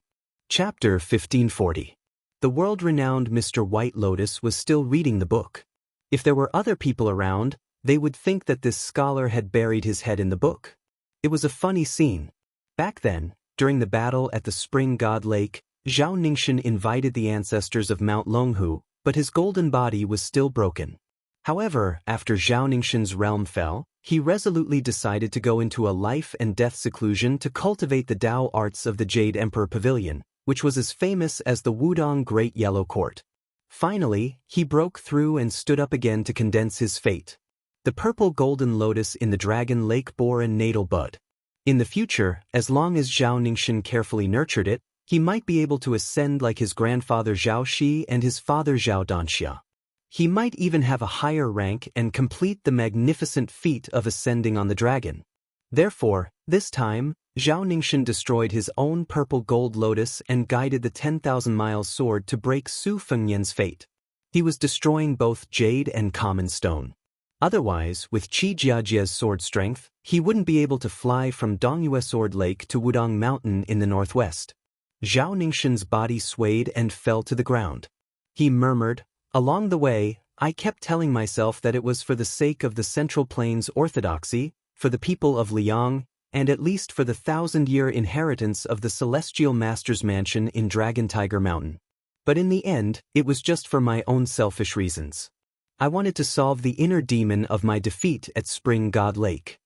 Chapter 1540. The world-renowned Mr. White Lotus was still reading the book. If there were other people around, they would think that this scholar had buried his head in the book. It was a funny scene. Back then, during the battle at the Spring God Lake, Zhao Ningxian invited the ancestors of Mount Longhu, but his golden body was still broken. However, after Zhao Ningxian's realm fell, he resolutely decided to go into a life-and-death seclusion to cultivate the Dao arts of the Jade Emperor Pavilion, which was as famous as the Wudang Great Yellow Court. Finally, he broke through and stood up again to condense his fate. The purple golden lotus in the Dragon Lake bore a natal bud. In the future, as long as Zhao Ningxian carefully nurtured it, he might be able to ascend like his grandfather Zhao Shi and his father Zhao Danxia. He might even have a higher rank and complete the magnificent feat of ascending on the dragon. Therefore, this time, Zhao Ningxian destroyed his own purple gold lotus and guided the 10,000 miles sword to break Su Fengnian's fate. He was destroying both jade and common stone. Otherwise, with Qi Jiajie's sword strength, he wouldn't be able to fly from Dongyue Sword Lake to Wudang Mountain in the northwest. Zhao Ningxian's body swayed and fell to the ground. He murmured, "Along the way, I kept telling myself that it was for the sake of the Central Plains orthodoxy, for the people of Liang, and at least for the 1,000-year inheritance of the Celestial Master's mansion in Dragon Tiger Mountain. But in the end, it was just for my own selfish reasons. I wanted to solve the inner demon of my defeat at Spring God Lake."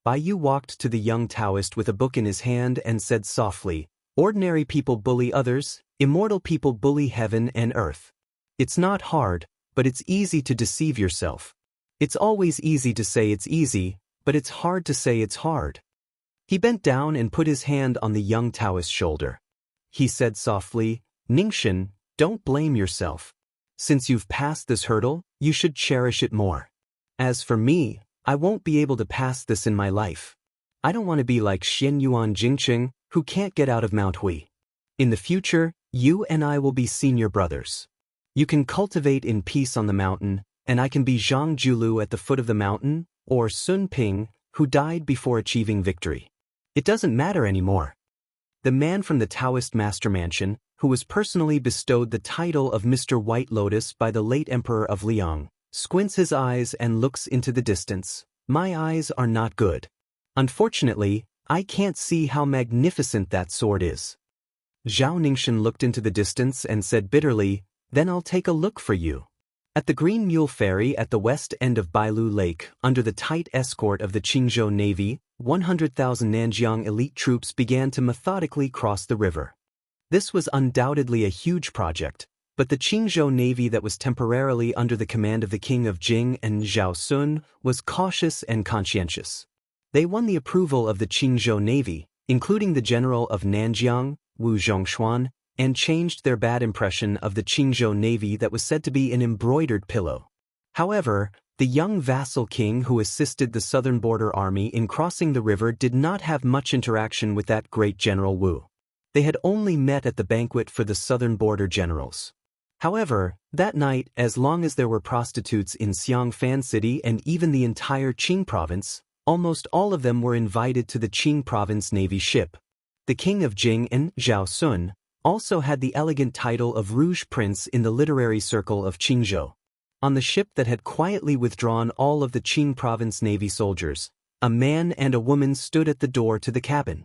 Bai Yu walked to the young Taoist with a book in his hand and said softly, "Ordinary people bully others, immortal people bully heaven and earth. It's not hard, but it's easy to deceive yourself. It's always easy to say it's easy, but it's hard to say it's hard." He bent down and put his hand on the young Taoist's shoulder. He said softly, "Ningxian, don't blame yourself. Since you've passed this hurdle, you should cherish it more. As for me, I won't be able to pass this in my life. I don't want to be like Xian Yuan Jingqing, who can't get out of Mount Hui. In the future, you and I will be senior brothers. You can cultivate in peace on the mountain, and I can be Zhang Julu at the foot of the mountain, or Sun Ping, who died before achieving victory. It doesn't matter anymore." The man from the Taoist Master Mansion, who was personally bestowed the title of Mr. White Lotus by the late Emperor of Liang, squints his eyes and looks into the distance. "My eyes are not good. Unfortunately, I can't see how magnificent that sword is." Zhao Ningxian looked into the distance and said bitterly, "Then I'll take a look for you." At the Green Mule Ferry at the west end of Bailu Lake, under the tight escort of the Qingzhou Navy, 100,000 Nanjiang elite troops began to methodically cross the river. This was undoubtedly a huge project, but the Qingzhou navy that was temporarily under the command of the king of Jing and Zhao Sun was cautious and conscientious. They won the approval of the Qingzhou navy, including the general of Nanjiang, Wu Zhongshuan, and changed their bad impression of the Qingzhou navy that was said to be an embroidered pillow. However, the young vassal king who assisted the southern border army in crossing the river did not have much interaction with that great General Wu. They had only met at the banquet for the southern border generals. However, that night, as long as there were prostitutes in Xiangfan City and even the entire Qing province, almost all of them were invited to the Qing province navy ship. The king of Jing and Zhao Sun also had the elegant title of Rouge Prince in the literary circle of Qingzhou. On the ship that had quietly withdrawn all of the Qing province navy soldiers, a man and a woman stood at the door to the cabin.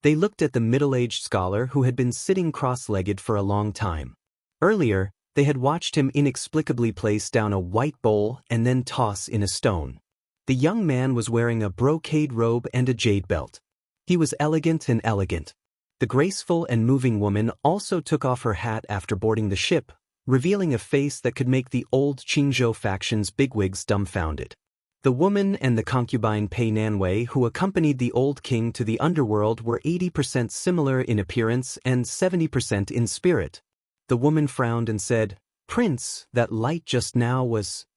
They looked at the middle-aged scholar who had been sitting cross-legged for a long time. Earlier, they had watched him inexplicably place down a white bowl and then toss in a stone. The young man was wearing a brocade robe and a jade belt. He was elegant and elegant. The graceful and moving woman also took off her hat after boarding the ship, revealing a face that could make the old Qingzhou faction's bigwigs dumbfounded. The woman and the concubine Pei Nanwei who accompanied the old king to the underworld were 80% similar in appearance and 70% in spirit. The woman frowned and said, "Prince, that light just now was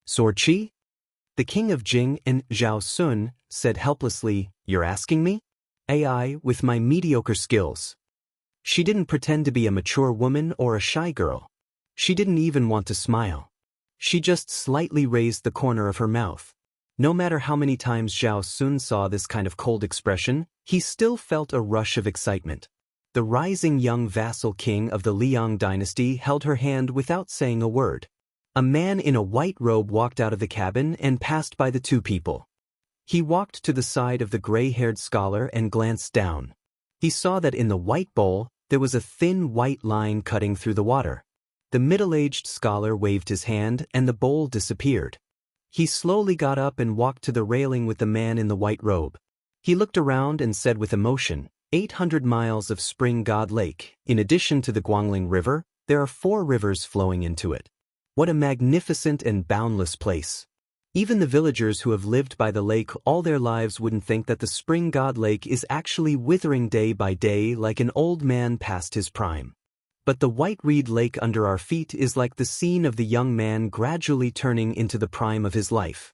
Sorchi?" The king of Jing and Zhao Sun said helplessly, "You're asking me? AI with my mediocre skills." She didn't pretend to be a mature woman or a shy girl. She didn't even want to smile. She just slightly raised the corner of her mouth. No matter how many times Zhao Sun saw this kind of cold expression, he still felt a rush of excitement. The rising young vassal king of the Liang dynasty held her hand without saying a word. A man in a white robe walked out of the cabin and passed by the two people. He walked to the side of the gray-haired scholar and glanced down. He saw that in the white bowl, there was a thin white line cutting through the water. The middle-aged scholar waved his hand and the bowl disappeared. He slowly got up and walked to the railing with the man in the white robe. He looked around and said with emotion, 800 miles of Spring God Lake. In addition to the Guangling River, there are 4 rivers flowing into it. What a magnificent and boundless place. Even the villagers who have lived by the lake all their lives wouldn't think that the Spring God Lake is actually withering day by day like an old man past his prime. But the white reed lake under our feet is like the scene of the young man gradually turning into the prime of his life.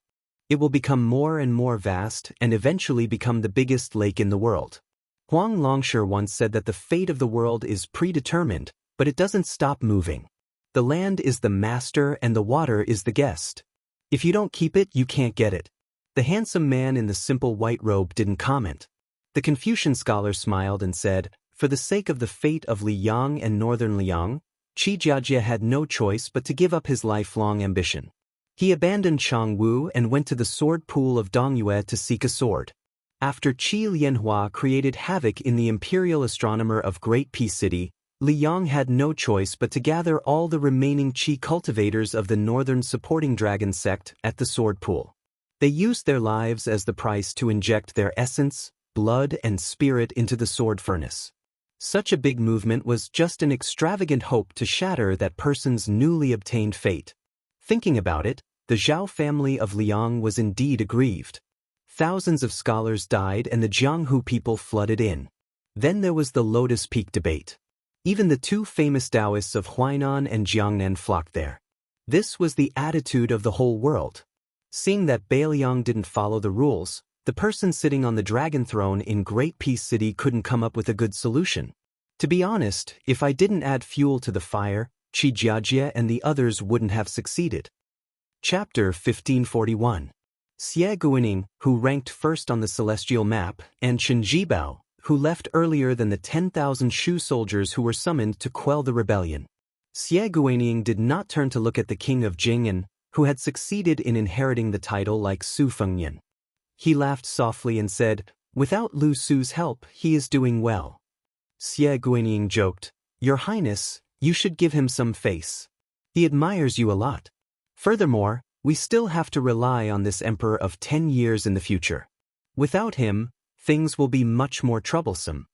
It will become more and more vast and eventually become the biggest lake in the world. Huang Longshi once said that the fate of the world is predetermined, but it doesn't stop moving. The land is the master and the water is the guest. If you don't keep it, you can't get it. The handsome man in the simple white robe didn't comment. The Confucian scholar smiled and said, "For the sake of the fate of Liang and northern Liang, Qi Jiajie had no choice but to give up his lifelong ambition. He abandoned Changwu and went to the sword pool of Dongyue to seek a sword. After Qi Lianhua created havoc in the imperial astronomer of Great Peace City, Liang had no choice but to gather all the remaining Qi cultivators of the northern supporting dragon sect at the sword pool. They used their lives as the price to inject their essence, blood, and spirit into the sword furnace. Such a big movement was just an extravagant hope to shatter that person's newly obtained fate. Thinking about it, the Zhao family of Liang was indeed aggrieved. Thousands of scholars died and the Jianghu people flooded in. Then there was the Lotus Peak debate. Even the 2 famous Daoists of Huainan and Jiangnan flocked there. This was the attitude of the whole world. Seeing that Beiliang didn't follow the rules, the person sitting on the dragon throne in Great Peace City couldn't come up with a good solution. To be honest, if I didn't add fuel to the fire, Qi Jiajie and the others wouldn't have succeeded. Chapter 1541. Xie Guining, who ranked first on the celestial map, and Chen Jibao, who left earlier than the 10,000 Shu soldiers who were summoned to quell the rebellion. Xie Guining did not turn to look at the king of Jing'an, who had succeeded in inheriting the title like Su Fengyan. He laughed softly and said, "Without Lu Su's help, he is doing well." Xie Guining joked, "Your Highness, you should give him some face. He admires you a lot. Furthermore, we still have to rely on this emperor of 10 years in the future. Without him, things will be much more troublesome."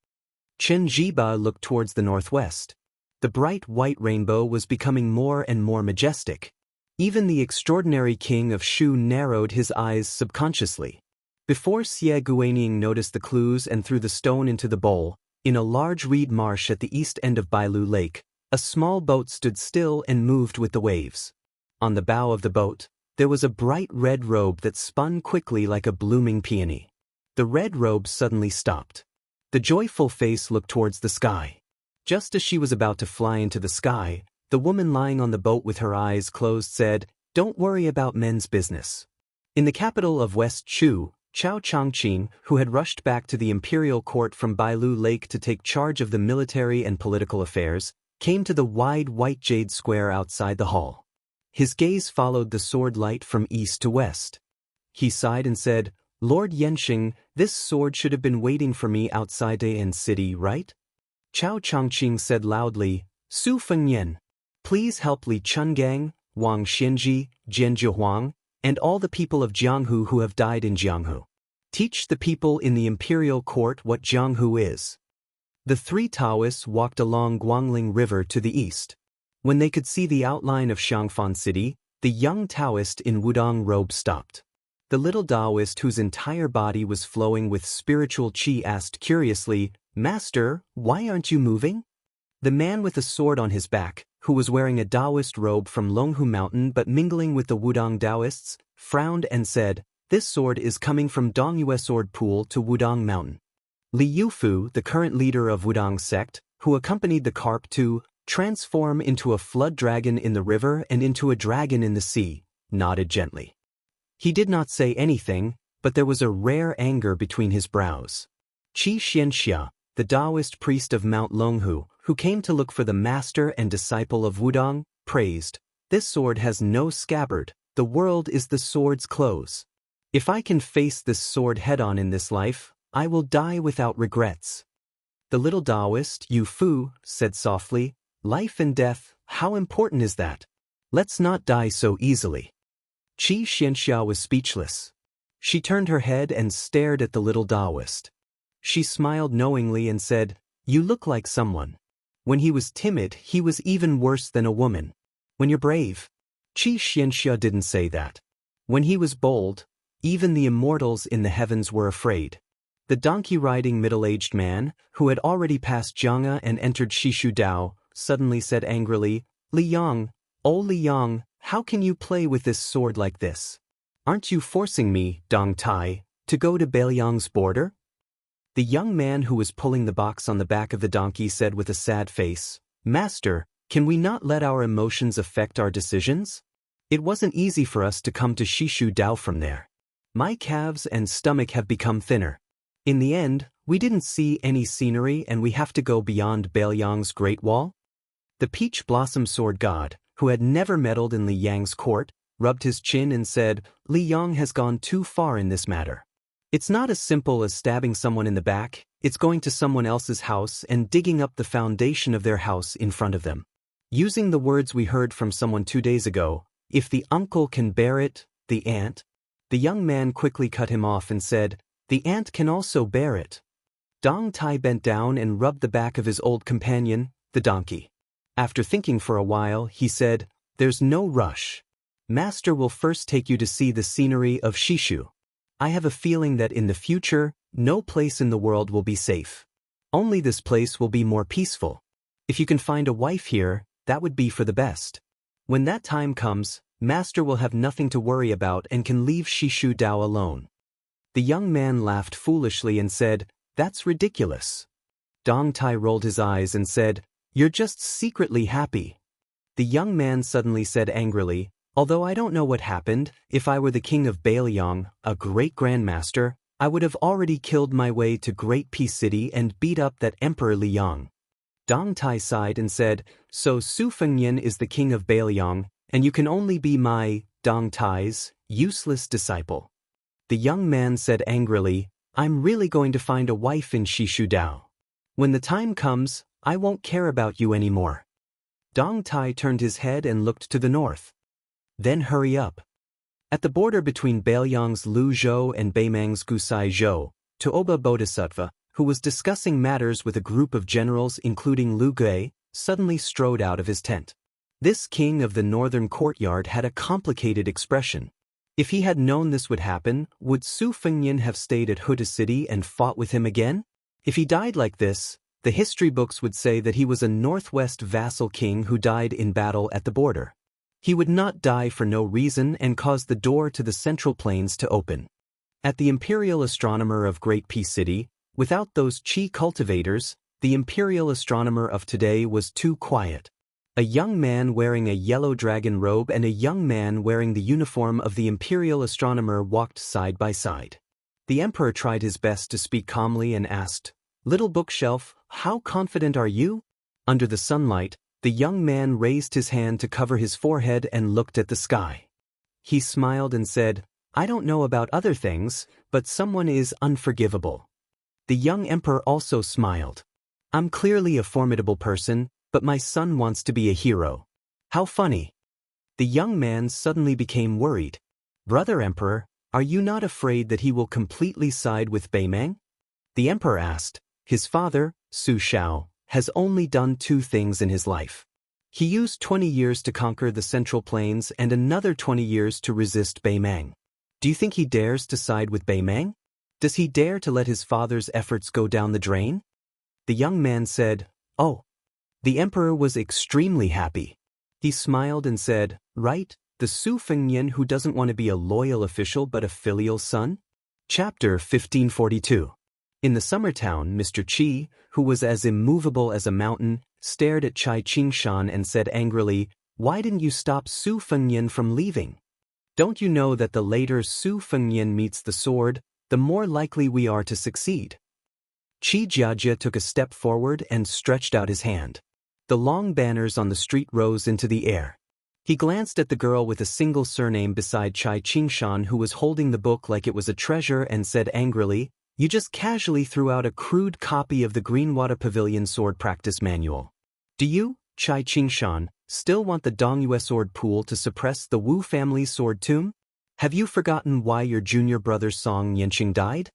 Chen Jiba looked towards the northwest. The bright white rainbow was becoming more and more majestic. Even the extraordinary king of Shu narrowed his eyes subconsciously. Before Xie Guaniying noticed the clues and threw the stone into the bowl, in a large reed marsh at the east end of Bailu Lake, a small boat stood still and moved with the waves. On the bow of the boat, there was a bright red robe that spun quickly like a blooming peony. The red robe suddenly stopped. The joyful face looked towards the sky. Just as she was about to fly into the sky, the woman lying on the boat with her eyes closed said, "Don't worry about men's business." In the capital of West Chu, Chao Changqing, who had rushed back to the imperial court from Bailu Lake to take charge of the military and political affairs, came to the wide white jade square outside the hall. His gaze followed the sword light from east to west. He sighed and said, "Lord Yanxing, this sword should have been waiting for me outside Daoist city, right?" Chao Changqing said loudly, "Su Fengyan. Please help Li Chungang, Wang Xianji, Jian Zhihuang, and all the people of Jianghu who have died in Jianghu. Teach the people in the imperial court what Jianghu is." The three Taoists walked along Guangling River to the east. When they could see the outline of Xiangfan City, the young Taoist in Wudong robe stopped. The little Daoist whose entire body was flowing with spiritual qi asked curiously, "Master, why aren't you moving?" The man with a sword on his back, who was wearing a Daoist robe from Longhu Mountain but mingling with the Wudong Daoists, frowned and said, "This sword is coming from Dongyue Sword Pool to Wudong Mountain." Li Yufu, the current leader of Wudong sect, who accompanied the carp to transform into a flood dragon in the river and into a dragon in the sea, nodded gently. He did not say anything, but there was a rare anger between his brows. Qi Xianxia, the Daoist priest of Mount Longhu, who came to look for the master and disciple of Wudong, praised, "This sword has no scabbard, the world is the sword's close. If I can face this sword head-on in this life, I will die without regrets." The little Daoist, Yu Fu, said softly, "Life and death, how important is that? Let's not die so easily." Qi Xianxia was speechless. She turned her head and stared at the little Daoist. She smiled knowingly and said, "You look like someone. When he was timid, he was even worse than a woman. When you're brave." Qi Xianxia didn't say that. When he was bold, even the immortals in the heavens were afraid. The donkey-riding middle-aged man, who had already passed Jiang'a and entered Shishu Dao, suddenly said angrily, "Li Yang, oh Li Yang, how can you play with this sword like this? Aren't you forcing me, Dong Tai, to go to Beiliang's border?" The young man who was pulling the box on the back of the donkey said with a sad face, "Master, can we not let our emotions affect our decisions? It wasn't easy for us to come to Shishu Dao from there. My calves and stomach have become thinner. In the end, we didn't see any scenery and we have to go beyond Beiliang's Great Wall." The peach blossom sword god, who had never meddled in Li Yang's court, rubbed his chin and said, "Li Yang has gone too far in this matter. It's not as simple as stabbing someone in the back, it's going to someone else's house and digging up the foundation of their house in front of them. Using the words we heard from someone 2 days ago, if the uncle can bear it, the aunt." The young man quickly cut him off and said, "The aunt can also bear it." Dong Tai bent down and rubbed the back of his old companion, the donkey. After thinking for a while, he said, "There's no rush. Master will first take you to see the scenery of Shishu. I have a feeling that in the future, no place in the world will be safe. Only this place will be more peaceful. If you can find a wife here, that would be for the best. When that time comes, Master will have nothing to worry about and can leave Shishu Dao alone." The young man laughed foolishly and said, "That's ridiculous." Dong Tai rolled his eyes and said, "You're just secretly happy." The young man suddenly said angrily, "Although I don't know what happened, if I were the king of Beiliang, a great grandmaster, I would have already killed my way to Great Peace City and beat up that Emperor Li Yang." Dong Tai sighed and said, "So Su Fengyan is the king of Beiliang, and you can only be my, Dong Tai's, useless disciple." The young man said angrily, "I'm really going to find a wife in Shishu Dao. When the time comes, I won't care about you anymore." Dong Tai turned his head and looked to the north. "Then hurry up." At the border between Beiliang's Lu Zhou and Beimang's Gusai Zhou, Tooba Bodhisattva, who was discussing matters with a group of generals including Lu Gui, suddenly strode out of his tent. This king of the northern courtyard had a complicated expression. If he had known this would happen, would Su Fengnian have stayed at Huda City and fought with him again? If he died like this, the history books would say that he was a northwest vassal king who died in battle at the border. He would not die for no reason and cause the door to the central plains to open. At the imperial astronomer of Great Peace City, without those Qi cultivators, the imperial astronomer of today was too quiet. A young man wearing a yellow dragon robe and a young man wearing the uniform of the imperial astronomer walked side by side. The emperor tried his best to speak calmly and asked, "Little bookshelf, how confident are you?" Under the sunlight, the young man raised his hand to cover his forehead and looked at the sky. He smiled and said, "I don't know about other things, but someone is unforgivable." The young emperor also smiled. "I'm clearly a formidable person, but my son wants to be a hero. How funny." The young man suddenly became worried. "Brother Emperor, are you not afraid that he will completely side with Beimeng?" The emperor asked. His father, Su Shao, has only done 2 things in his life. He used 20 years to conquer the Central Plains and another 20 years to resist Beimeng. Do you think he dares to side with Beimeng? Does he dare to let his father's efforts go down the drain? The young man said, "Oh." The emperor was extremely happy. He smiled and said, "Right, the Su Fengnian who doesn't want to be a loyal official but a filial son?" Chapter 1542. In the summer town, Mr. Qi, who was as immovable as a mountain, stared at Chai Qingshan and said angrily, "Why didn't you stop Su Fengnian from leaving? Don't you know that the later Su Fengnian meets the sword, the more likely we are to succeed?" Qi Jiajia took a step forward and stretched out his hand. The long banners on the street rose into the air. He glanced at the girl with a single surname beside Chai Qingshan who was holding the book like it was a treasure and said angrily, "You just casually threw out a crude copy of the Greenwater Pavilion sword practice manual. Do you, Chai Qingshan, still want the Dongyue sword pool to suppress the Wu family's sword tomb? Have you forgotten why your junior brother Song Yanqing died?"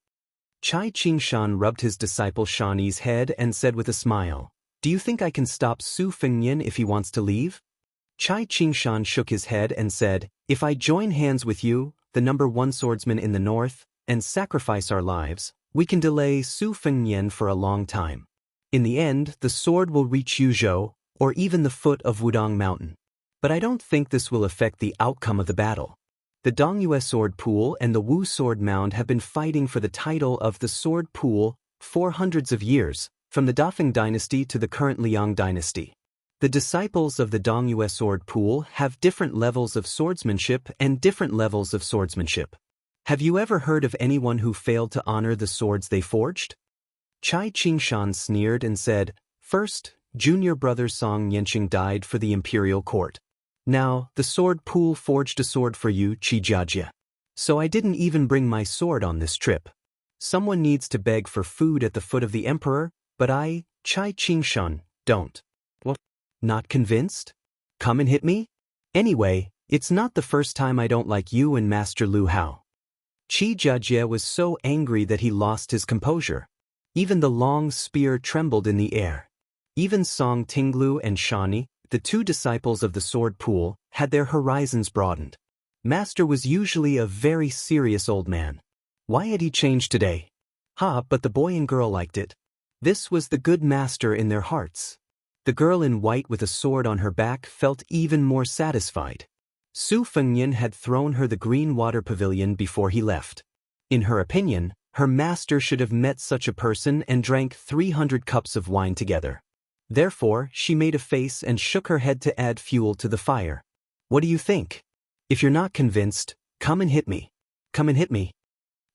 Chai Qingshan rubbed his disciple Shani's head and said with a smile, "Do you think I can stop Su Fengnian if he wants to leave?" Chai Qingshan shook his head and said, "If I join hands with you, the #1 swordsman in the north, and sacrifice our lives, we can delay Su Fengnian for a long time. In the end, the sword will reach Yuzhou, or even the foot of Wudong Mountain. But I don't think this will affect the outcome of the battle. The Dongyue sword pool and the Wu sword mound have been fighting for the title of the sword pool for hundreds of years, from the Dafeng dynasty to the current Liang dynasty. The disciples of the Dongyue sword pool have different levels of swordsmanship and different levels of swordsmanship. Have you ever heard of anyone who failed to honor the swords they forged?" Chai Qingshan sneered and said, "First, junior brother Song Yanqing died for the imperial court. Now, the sword pool forged a sword for you, Qi Jiajia. So I didn't even bring my sword on this trip. Someone needs to beg for food at the foot of the emperor, but I, Chai Qingshan, don't. What? Not convinced? Come and hit me? Anyway, it's not the first time I don't like you and Master Lu Hao." Qi Jiajia was so angry that he lost his composure. Even the long spear trembled in the air. Even Song Tinglu and Shani, the 2 disciples of the sword pool, had their horizons broadened. Master was usually a very serious old man. Why had he changed today? But the boy and girl liked it. This was the good master in their hearts. The girl in white with a sword on her back felt even more satisfied. Su Fengnian had thrown her the Greenwater Pavilion before he left. In her opinion, her master should have met such a person and drank 300 cups of wine together. Therefore, she made a face and shook her head to add fuel to the fire. "What do you think? If you're not convinced, come and hit me. Come and hit me."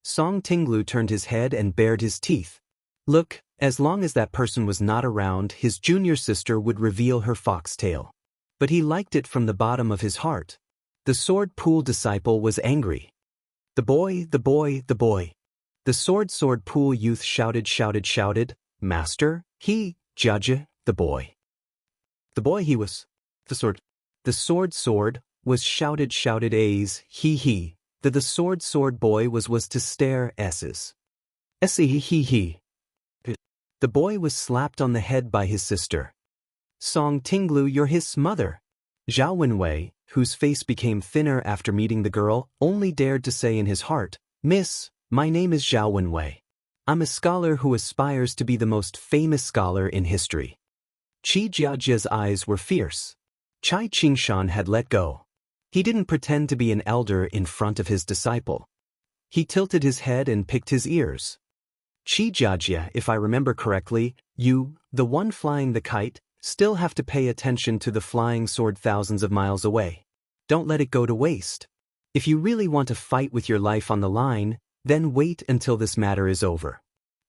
Song Tinglu turned his head and bared his teeth. Look, as long as that person was not around, his junior sister would reveal her foxtail. But he liked it from the bottom of his heart. The sword pool disciple was angry. "The boy, the boy, the boy." The sword pool youth shouted, "Master, he, Jiajia, the boy." The boy he was. The sword was shouted A's, he. The sword boy was to stare S's. He. The boy was slapped on the head by his sister. Song Tinglu, you're his mother. Zhao Wenwei, whose face became thinner after meeting the girl, only dared to say in his heart, Miss, my name is Zhao Wenwei. I'm a scholar who aspires to be the most famous scholar in history. Qi Jiajia's eyes were fierce. Chai Qingshan had let go. He didn't pretend to be an elder in front of his disciple. He tilted his head and picked his ears. Qi Jiajia, if I remember correctly, you, the one flying the kite, still have to pay attention to the flying sword thousands of miles away. Don't let it go to waste. If you really want to fight with your life on the line, then wait until this matter is over.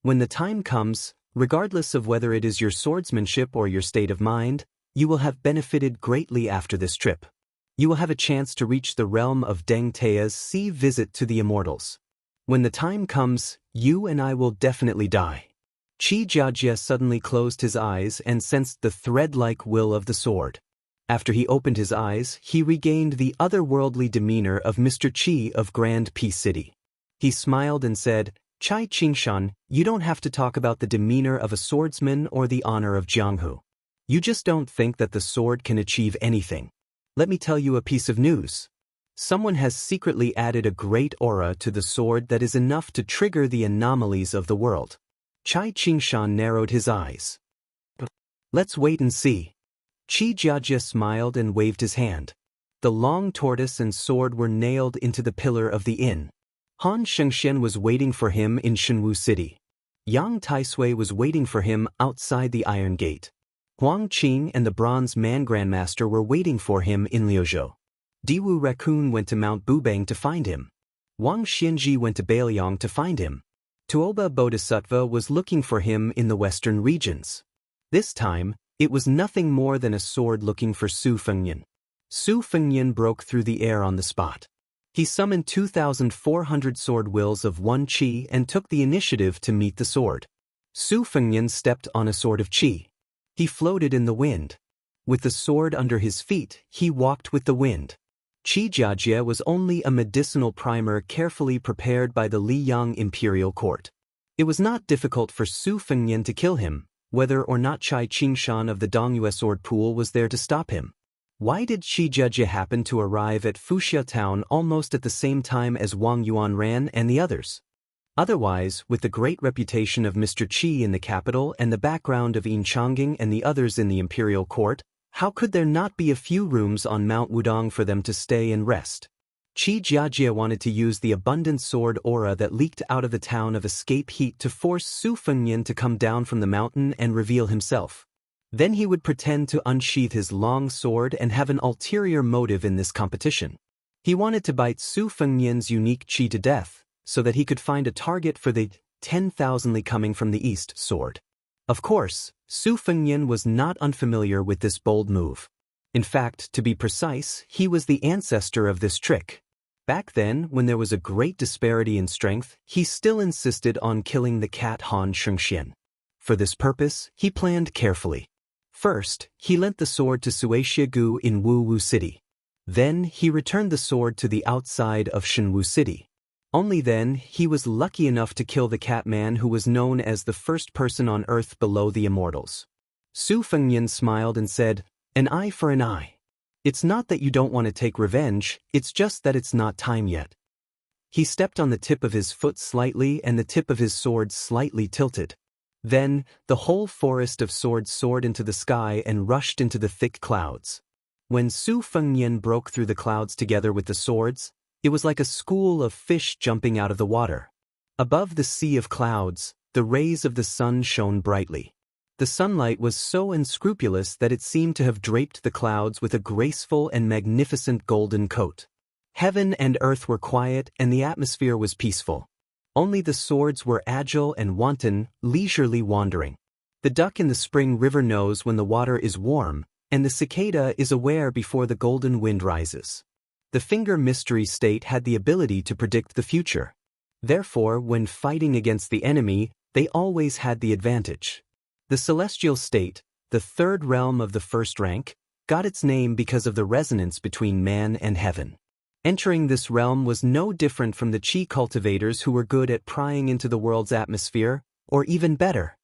When the time comes, regardless of whether it is your swordsmanship or your state of mind, you will have benefited greatly after this trip. You will have a chance to reach the realm of Deng Tea's sea visit to the immortals. When the time comes, you and I will definitely die. Qi Jiajia suddenly closed his eyes and sensed the thread-like will of the sword. After he opened his eyes, he regained the otherworldly demeanor of Mr. Qi of Grand Peace City. He smiled and said, Chai Qingshan, you don't have to talk about the demeanor of a swordsman or the honor of Jianghu. You just don't think that the sword can achieve anything. Let me tell you a piece of news. Someone has secretly added a great aura to the sword that is enough to trigger the anomalies of the world. Chai Qingshan narrowed his eyes. Let's wait and see. Qi Jiajia smiled and waved his hand. The long tortoise and sword were nailed into the pillar of the inn. Han Shengxian was waiting for him in Shenwu City. Yang Taisui was waiting for him outside the Iron Gate. Huang Qing and the Bronze Man Grandmaster were waiting for him in Liuzhou. Diwu Raccoon went to Mount Bubang to find him. Wang Xianji went to Bailiang to find him. Tuoba Bodhisattva was looking for him in the western regions. This time, it was nothing more than a sword looking for Su Fengnian. Su Fengnian broke through the air on the spot. He summoned 2,400 sword wills of 1 qi and took the initiative to meet the sword. Su Fengnian stepped on a sword of qi. He floated in the wind. With the sword under his feet, he walked with the wind. Qi Jiajia was only a medicinal primer carefully prepared by the Liyang Imperial Court. It was not difficult for Su Fengnian to kill him, whether or not Chai Qingshan of the Dongyue sword pool was there to stop him. Why did Qi Jiajia happen to arrive at Fuxia town almost at the same time as Wang Yuanran and the others? Otherwise, with the great reputation of Mr. Qi in the capital and the background of Yin Changing and the others in the imperial court, how could there not be a few rooms on Mount Wudong for them to stay and rest? Qi Jiajia wanted to use the abundant sword aura that leaked out of the town of escape heat to force Su Fengnian to come down from the mountain and reveal himself. Then he would pretend to unsheath his long sword and have an ulterior motive in this competition. He wanted to bite Su Fengnian's unique qi to death, so that he could find a target for the 10,000ly coming from the east sword. Of course, Su Fengnian was not unfamiliar with this bold move. In fact, to be precise, he was the ancestor of this trick. Back then, when there was a great disparity in strength, he still insisted on killing the cat Han Shengxian. For this purpose, he planned carefully. First, he lent the sword to Sui Xiegu in Wu City. Then, he returned the sword to the outside of Shenwu City. Only then, he was lucky enough to kill the Catman who was known as the first person on Earth below the immortals. Su Fengnian smiled and said, "An eye for an eye. It's not that you don't want to take revenge, it's just that it's not time yet." He stepped on the tip of his foot slightly and the tip of his sword slightly tilted. Then, the whole forest of swords soared into the sky and rushed into the thick clouds. When Su Fengnian broke through the clouds together with the swords, it was like a school of fish jumping out of the water. Above the sea of clouds, the rays of the sun shone brightly. The sunlight was so unscrupulous that it seemed to have draped the clouds with a graceful and magnificent golden coat. Heaven and earth were quiet and the atmosphere was peaceful. Only the swords were agile and wanton, leisurely wandering. The duck in the spring river knows when the water is warm, and the cicada is aware before the golden wind rises. The finger mystery state had the ability to predict the future. Therefore, when fighting against the enemy, they always had the advantage. The celestial state, the third realm of the first rank, got its name because of the resonance between man and heaven. Entering this realm was no different from the qi cultivators who were good at prying into the world's atmosphere, or even better.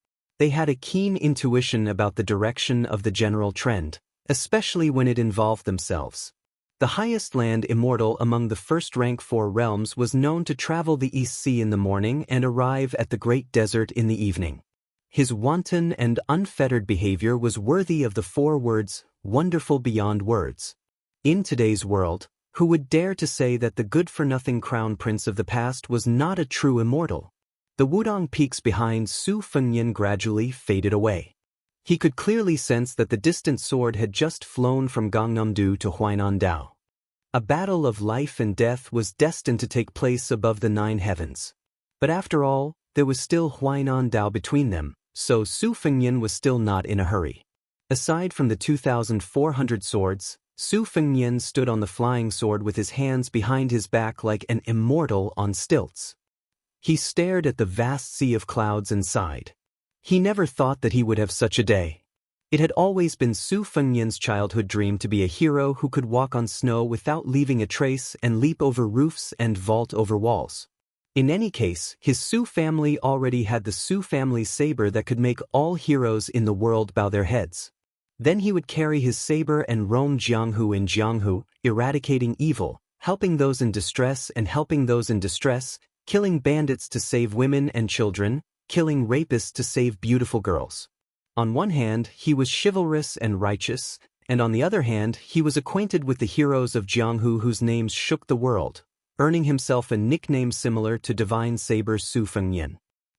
They had a keen intuition about the direction of the general trend, especially when it involved themselves. The highest land immortal among the first-rank 4 realms was known to travel the East Sea in the morning and arrive at the Great Desert in the evening. His wanton and unfettered behavior was worthy of the 4 words, wonderful beyond words. In today's world, who would dare to say that the good-for-nothing crown prince of the past was not a true immortal? The Wudong peaks behind Su Fengnian gradually faded away. He could clearly sense that the distant sword had just flown from Gangnam-do to Huainandao. A battle of life and death was destined to take place above the 9 heavens. But after all, there was still Huainandao between them, so Su Fengnian was still not in a hurry. Aside from the 2,400 swords, Su Fengnian stood on the flying sword with his hands behind his back like an immortal on stilts. He stared at the vast sea of clouds and sighed. He never thought that he would have such a day. It had always been Su Fengnian's childhood dream to be a hero who could walk on snow without leaving a trace and leap over roofs and vault over walls. In any case, his Su family already had the Su family saber that could make all heroes in the world bow their heads. Then he would carry his saber and roam Jianghu in Jianghu, eradicating evil, helping those in distress and helping those in distress, killing bandits to save women and children, killing rapists to save beautiful girls. On one hand, he was chivalrous and righteous, and on the other hand, he was acquainted with the heroes of Jianghu whose names shook the world, earning himself a nickname similar to Divine Saber Su Fengnian.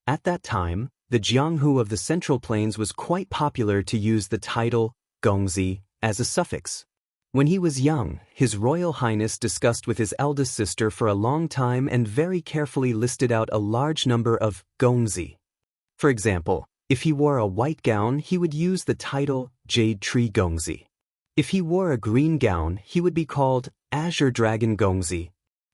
At that time, the Jianghu of the Central Plains was quite popular to use the title Gongzi as a suffix. When he was young, His Royal Highness discussed with his eldest sister for a long time and very carefully listed out a large number of Gongzi. For example, if he wore a white gown, he would use the title Jade Tree Gongzi. If he wore a green gown, he would be called Azure Dragon Gongzi.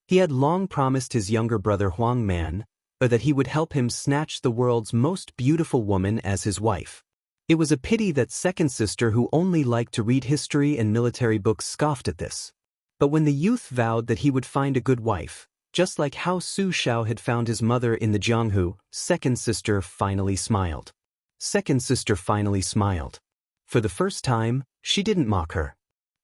He had long promised his younger brother Huang Man that he would help him snatch the world's most beautiful woman as his wife. It was a pity that second sister who only liked to read history and military books scoffed at this. But when the youth vowed that he would find a good wife, just like how Su Shao had found his mother in the Jianghu, second sister finally smiled. Second sister finally smiled. For the first time, she didn't mock her.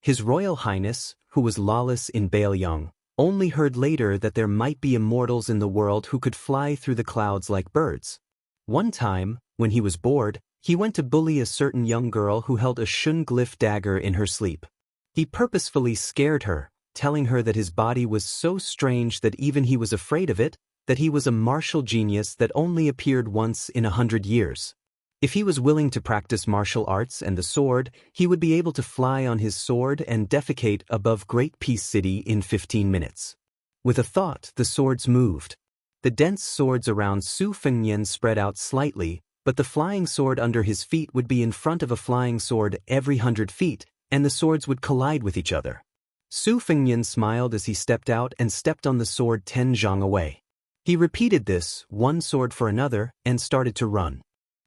His Royal Highness, who was lawless in Baoyong, only heard later that there might be immortals in the world who could fly through the clouds like birds. One time, when he was bored, he went to bully a certain young girl who held a Shun glyph dagger in her sleep. He purposefully scared her, telling her that his body was so strange that even he was afraid of it, that he was a martial genius that only appeared once in 100 years. If he was willing to practice martial arts and the sword, he would be able to fly on his sword and defecate above Great Peace City in 15 minutes. With a thought, the swords moved. The dense swords around Su Fengnian spread out slightly, but the flying sword under his feet would be in front of a flying sword every 100 feet, and the swords would collide with each other. Su Fengnian smiled as he stepped out and stepped on the sword 10 zhang away. He repeated this, one sword for another, and started to run.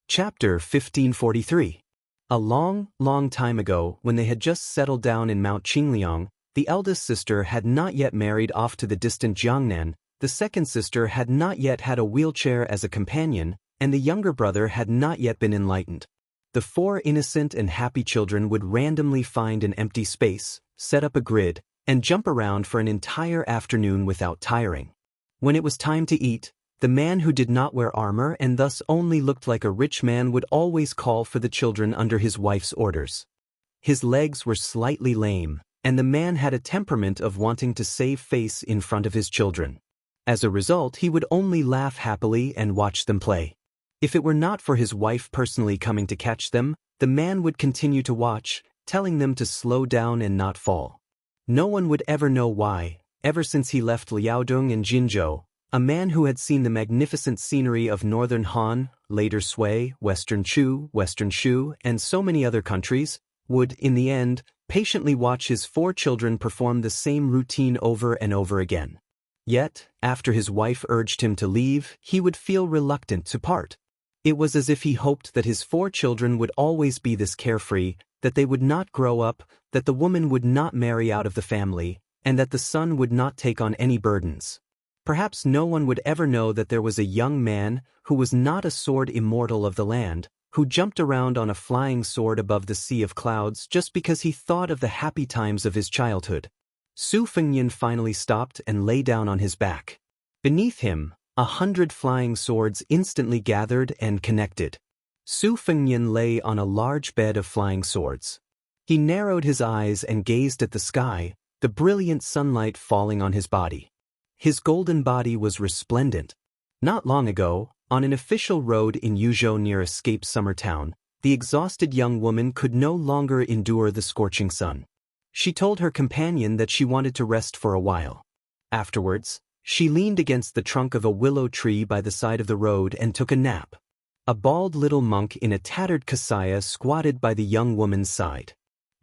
Chapter 1543. A long time ago, when they had just settled down in Mount Qingliang, the eldest sister had not yet married off to the distant Jiangnan, the second sister had not yet had a wheelchair as a companion, and the younger brother had not yet been enlightened. The 4 innocent and happy children would randomly find an empty space, set up a grid, and jump around for an entire afternoon without tiring. When it was time to eat, the man who did not wear armor and thus only looked like a rich man would always call for the children under his wife's orders. His legs were slightly lame, and the man had a temperament of wanting to save face in front of his children. As a result, he would only laugh happily and watch them play. If it were not for his wife personally coming to catch them, the man would continue to watch, telling them to slow down and not fall. No one would ever know why, ever since he left Liaodong and Jinzhou, a man who had seen the magnificent scenery of northern Han, later Sui, western Chu, western Shu, and so many other countries, would, in the end, patiently watch his 4 children perform the same routine over and over again. Yet, after his wife urged him to leave, he would feel reluctant to part. It was as if he hoped that his 4 children would always be this carefree, that they would not grow up, that the woman would not marry out of the family, and that the son would not take on any burdens. Perhaps no one would ever know that there was a young man who was not a sword immortal of the land, who jumped around on a flying sword above the sea of clouds just because he thought of the happy times of his childhood. Su Fengnian finally stopped and lay down on his back. Beneath him, 100 flying swords instantly gathered and connected. Su Fengnian lay on a large bed of flying swords. He narrowed his eyes and gazed at the sky, the brilliant sunlight falling on his body. His golden body was resplendent. Not long ago, on an official road in Yuzhou near Escape Summer Town, the exhausted young woman could no longer endure the scorching sun. She told her companion that she wanted to rest for a while. Afterwards, she leaned against the trunk of a willow tree by the side of the road and took a nap. A bald little monk in a tattered kasaya squatted by the young woman's side.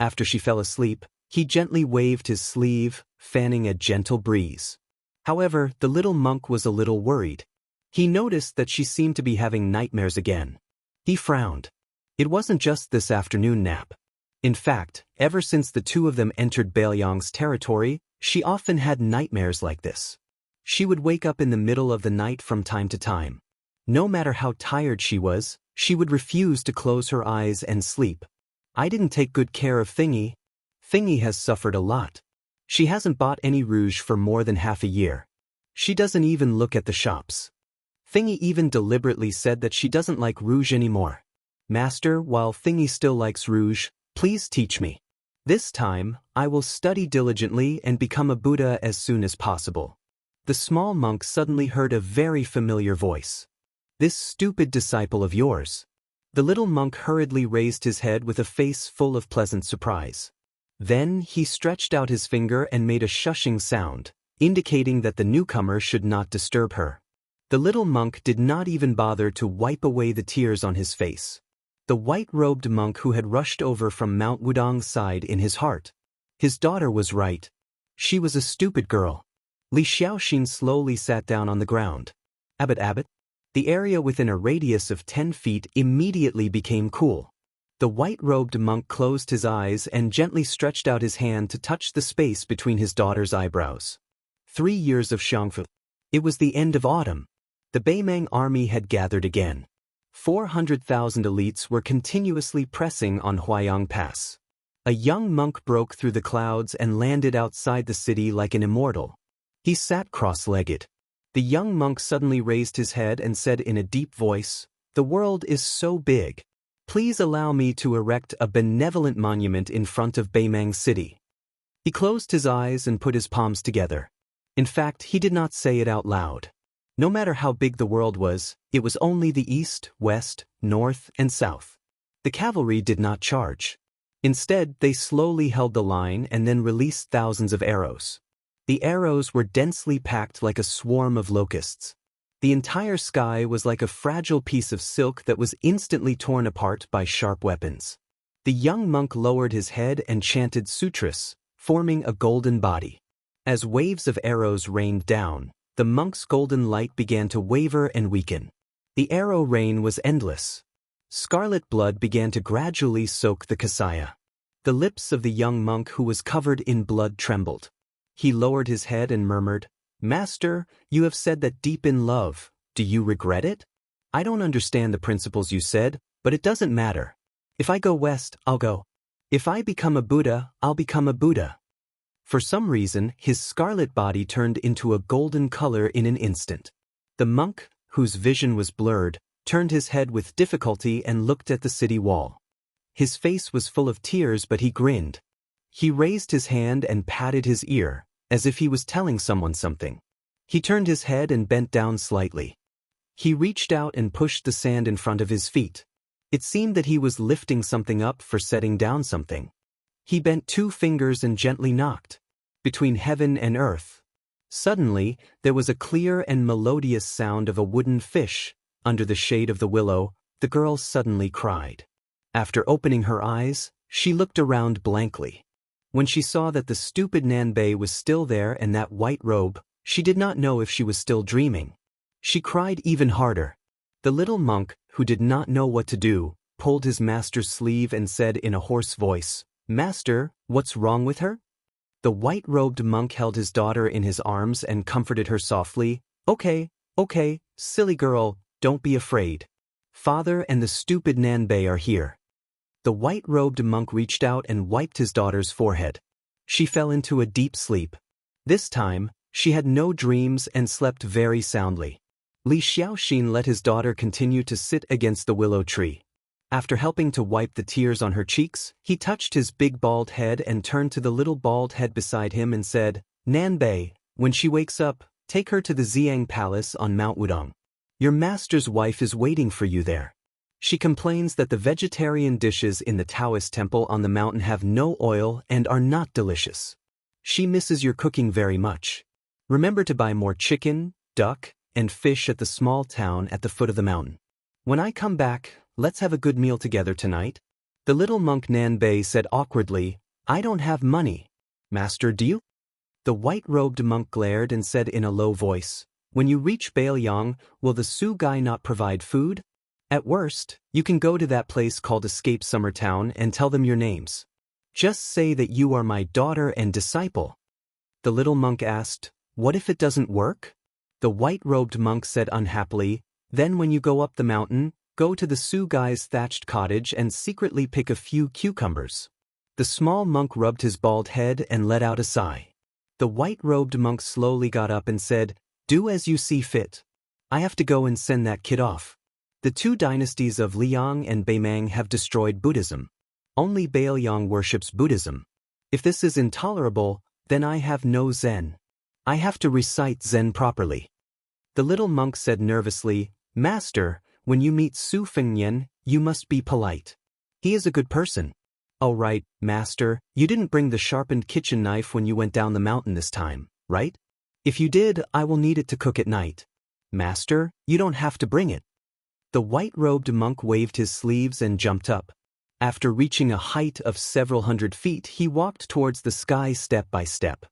After she fell asleep, he gently waved his sleeve, fanning a gentle breeze. However, the little monk was a little worried. He noticed that she seemed to be having nightmares again. He frowned. It wasn't just this afternoon nap. In fact, ever since the two of them entered Bailiang's territory, she often had nightmares like this. She would wake up in the middle of the night from time to time. No matter how tired she was, she would refuse to close her eyes and sleep. I didn't take good care of Thingy. Thingy has suffered a lot. She hasn't bought any rouge for more than half a year. She doesn't even look at the shops. Thingy even deliberately said that she doesn't like rouge anymore. Master, while Thingy still likes rouge, please teach me. This time, I will study diligently and become a Buddha as soon as possible. The small monk suddenly heard a very familiar voice. This stupid disciple of yours. The little monk hurriedly raised his head with a face full of pleasant surprise. Then he stretched out his finger and made a shushing sound, indicating that the newcomer should not disturb her. The little monk did not even bother to wipe away the tears on his face. The white-robed monk who had rushed over from Mount Wudong sighed in his heart. His daughter was right. She was a stupid girl. Li Xiaoxin slowly sat down on the ground. Abbot. The area within a radius of 10 feet immediately became cool. The white-robed monk closed his eyes and gently stretched out his hand to touch the space between his daughter's eyebrows. 3 years of Xiangfu. It was the end of autumn. The Beimang army had gathered again. 400,000 elites were continuously pressing on Huayang Pass. A young monk broke through the clouds and landed outside the city like an immortal. He sat cross-legged. The young monk suddenly raised his head and said in a deep voice, "The world is so big. Please allow me to erect a benevolent monument in front of Beimang City." He closed his eyes and put his palms together. In fact, he did not say it out loud. No matter how big the world was, it was only the east, west, north, and south. The cavalry did not charge. Instead, they slowly held the line and then released thousands of arrows. The arrows were densely packed like a swarm of locusts. The entire sky was like a fragile piece of silk that was instantly torn apart by sharp weapons. The young monk lowered his head and chanted sutras, forming a golden body. As waves of arrows rained down, the monk's golden light began to waver and weaken. The arrow rain was endless. Scarlet blood began to gradually soak the kasaya. The lips of the young monk who was covered in blood trembled. He lowered his head and murmured, "Master, you have said that deep in love. Do you regret it? I don't understand the principles you said, but it doesn't matter. If I go west, I'll go. If I become a Buddha, I'll become a Buddha." For some reason, his scarlet body turned into a golden color in an instant. The monk, whose vision was blurred, turned his head with difficulty and looked at the city wall. His face was full of tears, but he grinned. He raised his hand and patted his ear, as if he was telling someone something. He turned his head and bent down slightly. He reached out and pushed the sand in front of his feet. It seemed that he was lifting something up for setting down something. He bent 2 fingers and gently knocked. Between heaven and earth. Suddenly, there was a clear and melodious sound of a wooden fish. Under the shade of the willow, the girl suddenly cried. After opening her eyes, she looked around blankly. When she saw that the stupid Nanbei was still there and that white robe, she did not know if she was still dreaming. She cried even harder. The little monk, who did not know what to do, pulled his master's sleeve and said in a hoarse voice, "Master, what's wrong with her?" The white-robed monk held his daughter in his arms and comforted her softly. Okay, silly girl, don't be afraid. Father and the stupid Nanbei are here." The white-robed monk reached out and wiped his daughter's forehead. She fell into a deep sleep. This time, she had no dreams and slept very soundly. Li Xiaoxin let his daughter continue to sit against the willow tree. After helping to wipe the tears on her cheeks, he touched his big bald head and turned to the little bald head beside him and said, "Nanbei, when she wakes up, take her to the Xiang Palace on Mount Wudong. Your master's wife is waiting for you there. She complains that the vegetarian dishes in the Daoist temple on the mountain have no oil and are not delicious. She misses your cooking very much. Remember to buy more chicken, duck, and fish at the small town at the foot of the mountain. When I come back, let's have a good meal together tonight." The little monk Nanbei said awkwardly, "I don't have money. Master, do you?" The white-robed monk glared and said in a low voice, "When you reach Baoyang, will the Su guy not provide food? At worst, you can go to that place called Escape Summer Town and tell them your names. Just say that you are my daughter and disciple." The little monk asked, "What if it doesn't work?" The white-robed monk said unhappily, "Then when you go up the mountain, go to the Su guy's thatched cottage and secretly pick a few cucumbers." The small monk rubbed his bald head and let out a sigh. The white-robed monk slowly got up and said, "Do as you see fit. I have to go and send that kid off. The two dynasties of Liang and Beimang have destroyed Buddhism. Only Baoyang worships Buddhism. If this is intolerable, then I have no Zen. I have to recite Zen properly." The little monk said nervously, "Master, when you meet Su Fengnian, you must be polite. He is a good person." "Oh right, Master, you didn't bring the sharpened kitchen knife when you went down the mountain this time, right? If you did, I will need it to cook at night." "Master, you don't have to bring it." The white-robed monk waved his sleeves and jumped up. After reaching a height of several hundred feet, he walked towards the sky step by step.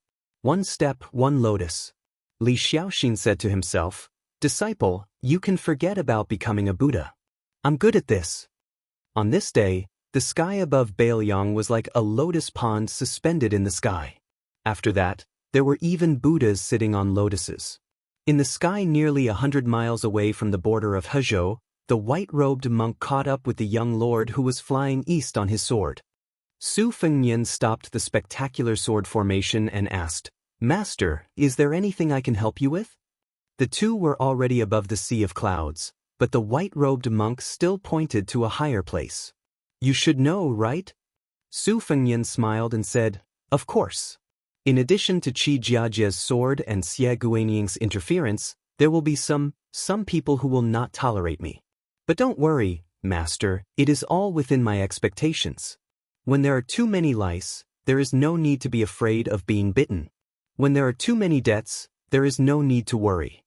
One step, one lotus. Li Xiaoxin said to himself, "Disciple, you can forget about becoming a Buddha. I'm good at this." On this day, the sky above Baoyang was like a lotus pond suspended in the sky. After that, there were even Buddhas sitting on lotuses. In the sky nearly 100 miles away from the border of Hezhou, the white-robed monk caught up with the young lord who was flying east on his sword. Su Fengnian stopped the spectacular sword formation and asked, "Master, is there anything I can help you with?" The two were already above the sea of clouds, but the white-robed monk still pointed to a higher place. "You should know, right?" Su Fengnian smiled and said, "Of course. In addition to Qi Jiajia's sword and Xie Guaniying's interference, there will be some people who will not tolerate me. But don't worry, Master, it is all within my expectations. When there are too many lice, there is no need to be afraid of being bitten. When there are too many debts, there is no need to worry."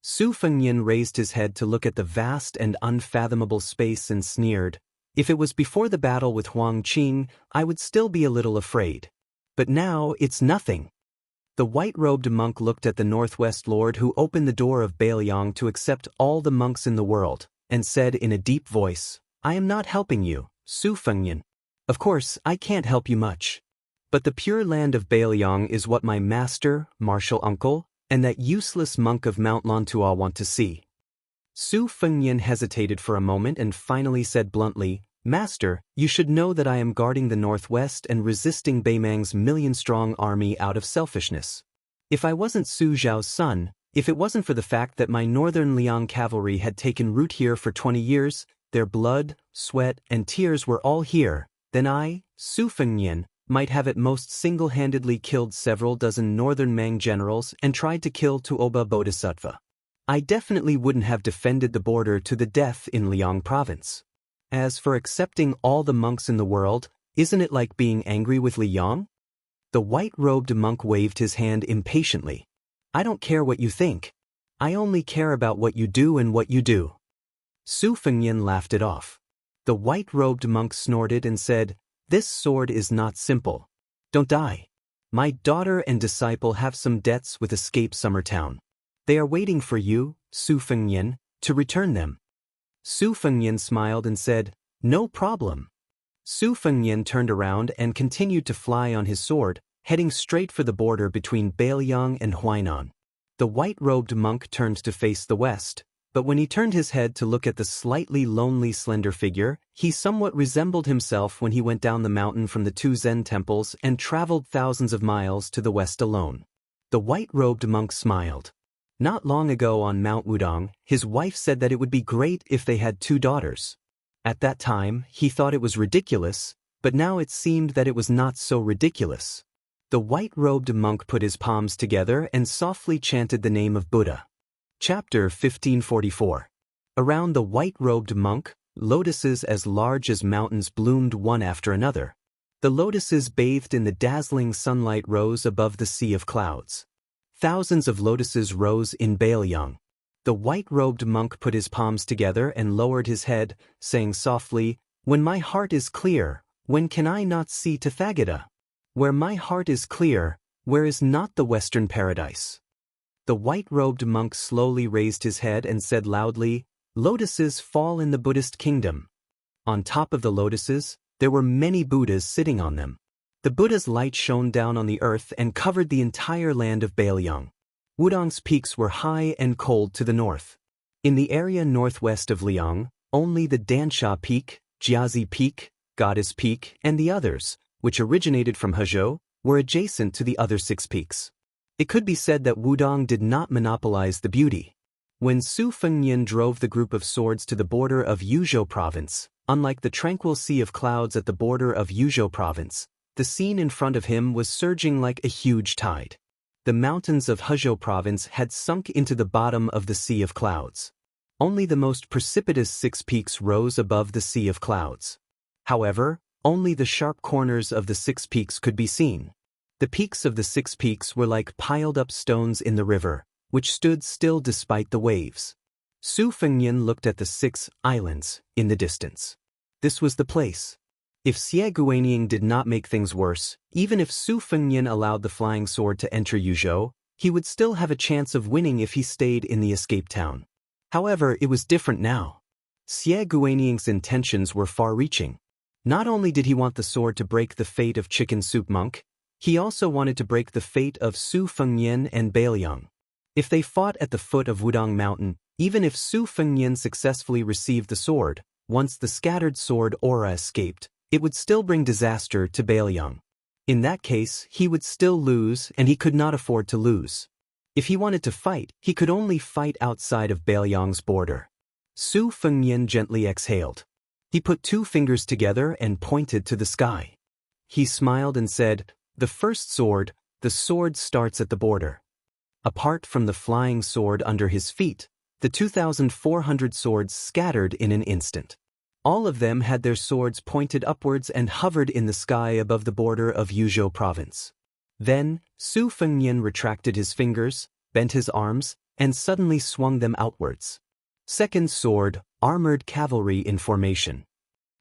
Su Fengnian raised his head to look at the vast and unfathomable space and sneered, "If it was before the battle with Huang Qing, I would still be a little afraid. But now it's nothing." The white-robed monk looked at the Northwest Lord who opened the door of Baoyang to accept all the monks in the world, and said in a deep voice, "I am not helping you, Su Fengnian. Of course, I can't help you much. But the pure land of Baoyang is what my master, martial uncle, and that useless monk of Mount Lantua want to see." Su Fengnian hesitated for a moment and finally said bluntly, "Master, you should know that I am guarding the Northwest and resisting Beimang's million-strong army out of selfishness. If I wasn't Su Zhao's son, if it wasn't for the fact that my northern Liang cavalry had taken root here for 20 years, their blood, sweat, and tears were all here, then I, Su Fengnian, might have at most single-handedly killed several dozen northern Mang generals and tried to kill Tuoba Bodhisattva. I definitely wouldn't have defended the border to the death in Liang province. As for accepting all the monks in the world, isn't it like being angry with Liang?" The white-robed monk waved his hand impatiently. "I don't care what you think. I only care about what you do and what you do." Su Fengnian laughed it off. The white-robed monk snorted and said, "This sword is not simple. Don't die. My daughter and disciple have some debts with Escape Summer Town. They are waiting for you, Su Fengnian, to return them." Su Fengnian smiled and said, "No problem." Su Fengnian turned around and continued to fly on his sword, heading straight for the border between Baoyang and Huainan. The white-robed monk turned to face the west, But when he turned his head to look at the slightly lonely slender figure, he somewhat resembled himself when he went down the mountain from the 2 Zen temples and traveled thousands of miles to the west alone. The white-robed monk smiled. Not long ago on Mount Wudong, his wife said that it would be great if they had 2 daughters. At that time, he thought it was ridiculous, but now it seemed that it was not so ridiculous. The white-robed monk put his palms together and softly chanted the name of Buddha. Chapter 1544. Around the white-robed monk, lotuses as large as mountains bloomed one after another. The lotuses bathed in the dazzling sunlight rose above the sea of clouds. Thousands of lotuses rose in Baoyang. The white-robed monk put his palms together and lowered his head, saying softly, "When my heart is clear, when can I not see Tathagata? Where my heart is clear, where is not the Western paradise?" The white-robed monk slowly raised his head and said loudly, "Lotuses fall in the Buddhist kingdom." On top of the lotuses, there were many Buddhas sitting on them. The Buddha's light shone down on the earth and covered the entire land of Baoyang. Wudong's peaks were high and cold to the north. In the area northwest of Liang, only the Dansha Peak, Jiazi Peak, Goddess Peak, and the others, which originated from Hezhou, were adjacent to the other 6 peaks. It could be said that Wudong did not monopolize the beauty. When Su Fengnian drove the group of swords to the border of Yuzhou province, unlike the tranquil sea of clouds at the border of Yuzhou province, the scene in front of him was surging like a huge tide. The mountains of Hezhou province had sunk into the bottom of the sea of clouds. Only the most precipitous 6 peaks rose above the sea of clouds. However, only the sharp corners of the 6 peaks could be seen. The peaks of the 6 peaks were like piled-up stones in the river, which stood still despite the waves. Su Fengnian looked at the 6 islands in the distance. This was the place. If Xie Guanying did not make things worse, even if Su Fengnian allowed the flying sword to enter Yuzhou, he would still have a chance of winning if he stayed in the escape town. However, it was different now. Xie Guanying's intentions were far-reaching. Not only did he want the sword to break the fate of Chicken Soup Monk, he also wanted to break the fate of Su Fengnian and Baoyang. If they fought at the foot of Wudong Mountain, even if Su Fengnian successfully received the sword, once the scattered sword aura escaped, it would still bring disaster to Baoyang. In that case, he would still lose and he could not afford to lose. If he wanted to fight, he could only fight outside of Baoyang's border. Su Fengnian gently exhaled. He put 2 fingers together and pointed to the sky. He smiled and said, "The first sword, the sword starts at the border." Apart from the flying sword under his feet, the 2,400 swords scattered in an instant. All of them had their swords pointed upwards and hovered in the sky above the border of Yuzhou province. Then, Su Fengnian retracted his fingers, bent his arms, and suddenly swung them outwards. Second sword, armored cavalry in formation.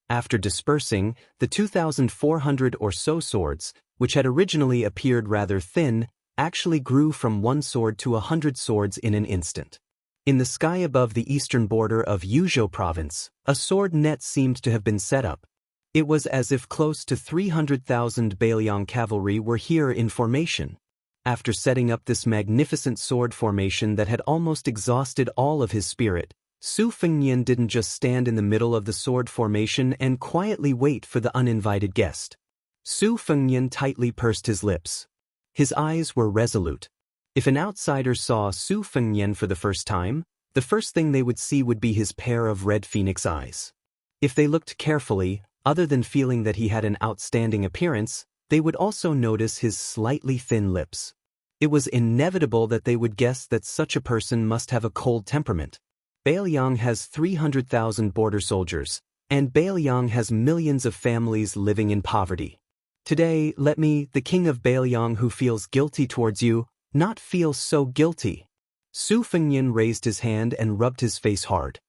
After dispersing, the 2,400 or so swords, which had originally appeared rather thin, actually grew from 1 sword to 100 swords in an instant. In the sky above the eastern border of Yuzhou province, a sword net seemed to have been set up. It was as if close to 300,000 Baoyang cavalry were here in formation. After setting up this magnificent sword formation that had almost exhausted all of his spirit, Su Fengnian didn't just stand in the middle of the sword formation and quietly wait for the uninvited guest. Su Fengnian tightly pursed his lips. His eyes were resolute. If an outsider saw Su Fengnian for the first time, the first thing they would see would be his pair of red phoenix eyes. If they looked carefully, other than feeling that he had an outstanding appearance, they would also notice his slightly thin lips. It was inevitable that they would guess that such a person must have a cold temperament. Baoyang has 300,000 border soldiers, and Baoyang has millions of families living in poverty. Today, let me, the king of Baoyang who feels guilty towards you, not feel so guilty. Su Fengnian raised his hand and rubbed his face hard.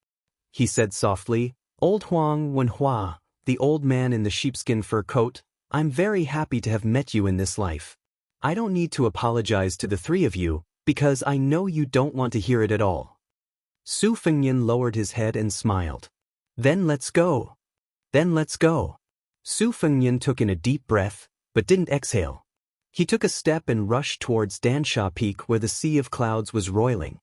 He said softly, "Old Huang Wenhua, the old man in the sheepskin fur coat, I'm very happy to have met you in this life. I don't need to apologize to the 3 of you, because I know you don't want to hear it at all." Su Fengnian lowered his head and smiled. Then let's go. Su Fengnian took in a deep breath, but didn't exhale. He took a step and rushed towards Dansha Peak where the sea of clouds was roiling.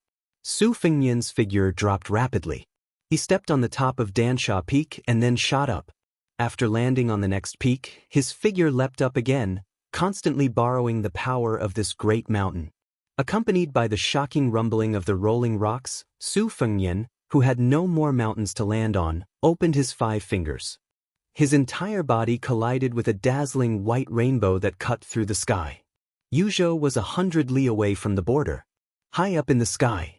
Su Fengnian's figure dropped rapidly. He stepped on the top of Dansha Peak and then shot up. After landing on the next peak, his figure leapt up again, constantly borrowing the power of this great mountain. Accompanied by the shocking rumbling of the rolling rocks, Su Fengnian, who had no more mountains to land on, opened his 5 fingers. His entire body collided with a dazzling white rainbow that cut through the sky. Yuzhou was 100 li away from the border, high up in the sky.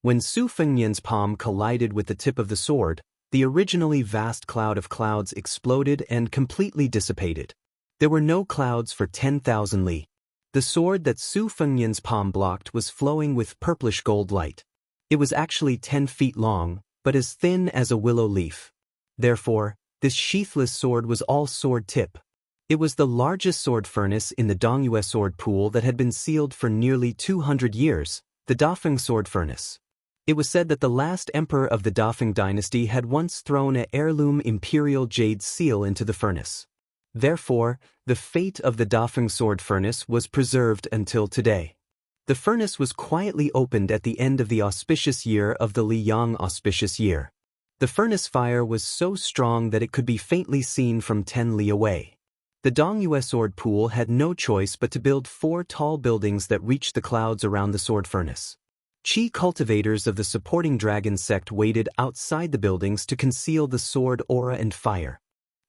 When Su Fengnian's palm collided with the tip of the sword, the originally vast cloud of clouds exploded and completely dissipated. There were no clouds for 10,000 li. The sword that Su Fengnian's palm blocked was flowing with purplish gold light. It was actually 10 feet long, but as thin as a willow leaf. Therefore, this sheathless sword was all sword tip. It was the largest sword furnace in the Dongyue sword pool that had been sealed for nearly 200 years, the Dafeng sword furnace. It was said that the last emperor of the Dafeng dynasty had once thrown an heirloom imperial jade seal into the furnace. Therefore, the fate of the Dafeng sword furnace was preserved until today. The furnace was quietly opened at the end of the auspicious year of the Liyang auspicious year. The furnace fire was so strong that it could be faintly seen from 10 li away. The Dongyue sword pool had no choice but to build 4 tall buildings that reached the clouds around the sword furnace. Qi cultivators of the supporting dragon sect waited outside the buildings to conceal the sword aura and fire.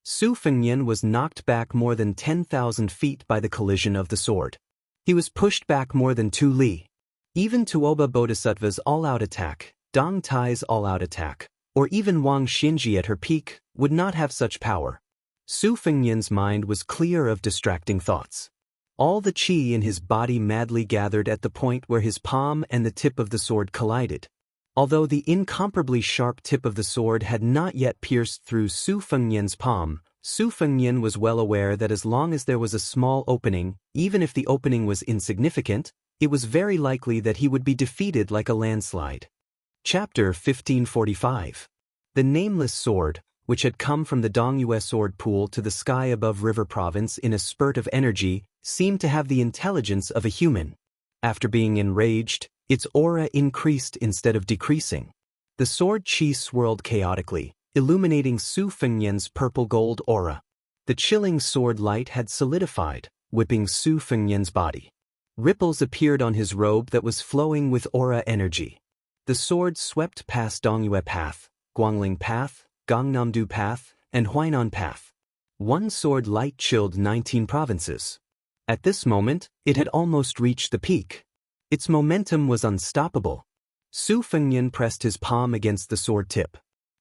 Su Fengnian was knocked back more than 10,000 feet by the collision of the sword. He was pushed back more than 2 li. Even Tuoba Bodhisattva's all-out attack, Dong Tai's all-out attack, or even Wang Xinji at her peak, would not have such power. Su Fengnian's mind was clear of distracting thoughts. All the qi in his body madly gathered at the point where his palm and the tip of the sword collided. Although the incomparably sharp tip of the sword had not yet pierced through Su Fengnian's palm, Su Fengnian was well aware that as long as there was a small opening, even if the opening was insignificant, it was very likely that he would be defeated like a landslide. Chapter 1545. The nameless sword, which had come from the Dongyue sword pool to the sky above River Province in a spurt of energy, seemed to have the intelligence of a human. After being enraged, its aura increased instead of decreasing. The sword qi swirled chaotically, illuminating Su Fengnian's purple-gold aura. The chilling sword light had solidified, whipping Su Fengnian's body. Ripples appeared on his robe that was flowing with aura energy. The sword swept past Dongyue Path, Guangling Path, Gangnamdu Path, and Huainan Path. One sword light chilled 19 provinces. At this moment, it had almost reached the peak. Its momentum was unstoppable. Su Fengnian pressed his palm against the sword tip.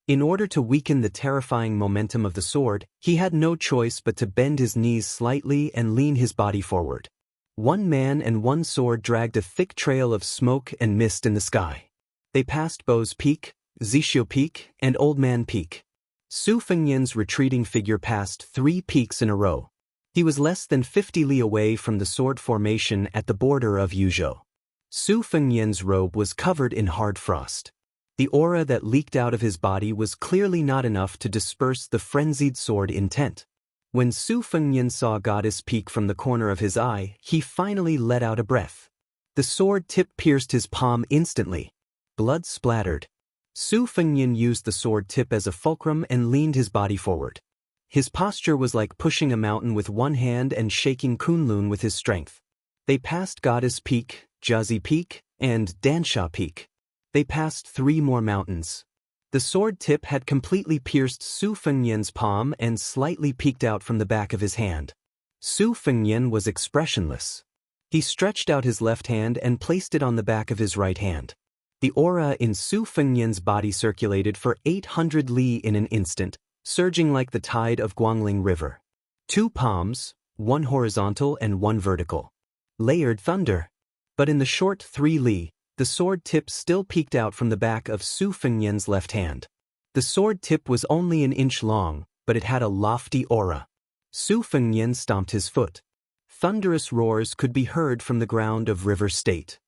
In order to weaken the terrifying momentum of the sword, he had no choice but to bend his knees slightly and lean his body forward. One man and one sword dragged a thick trail of smoke and mist in the sky. They passed Bo's Peak, Zixio Peak, and Old Man Peak. Su Fengnian's retreating figure passed 3 peaks in a row. He was less than 50 li away from the sword formation at the border of Yuzhou. Su Fengnian's robe was covered in hard frost. The aura that leaked out of his body was clearly not enough to disperse the frenzied sword intent. When Su Fengnian saw Goddess Peak from the corner of his eye, he finally let out a breath. The sword tip pierced his palm instantly. Blood splattered. Su Fengnian used the sword tip as a fulcrum and leaned his body forward. His posture was like pushing a mountain with one hand and shaking Kunlun with his strength. They passed Goddess Peak, Jiazi Peak, and Dansha Peak. They passed 3 more mountains. The sword tip had completely pierced Su Fengnian's palm and slightly peeked out from the back of his hand. Su Fengnian was expressionless. He stretched out his left hand and placed it on the back of his right hand. The aura in Su Fengnian's body circulated for 800 li in an instant, surging like the tide of Guangling River. 2 palms, 1 horizontal and 1 vertical. Layered thunder. But in the short 3 li, the sword tip still peeked out from the back of Su Fengnian's left hand. The sword tip was only an inch long, but it had a lofty aura. Su Fengnian stomped his foot. Thunderous roars could be heard from the ground of River State.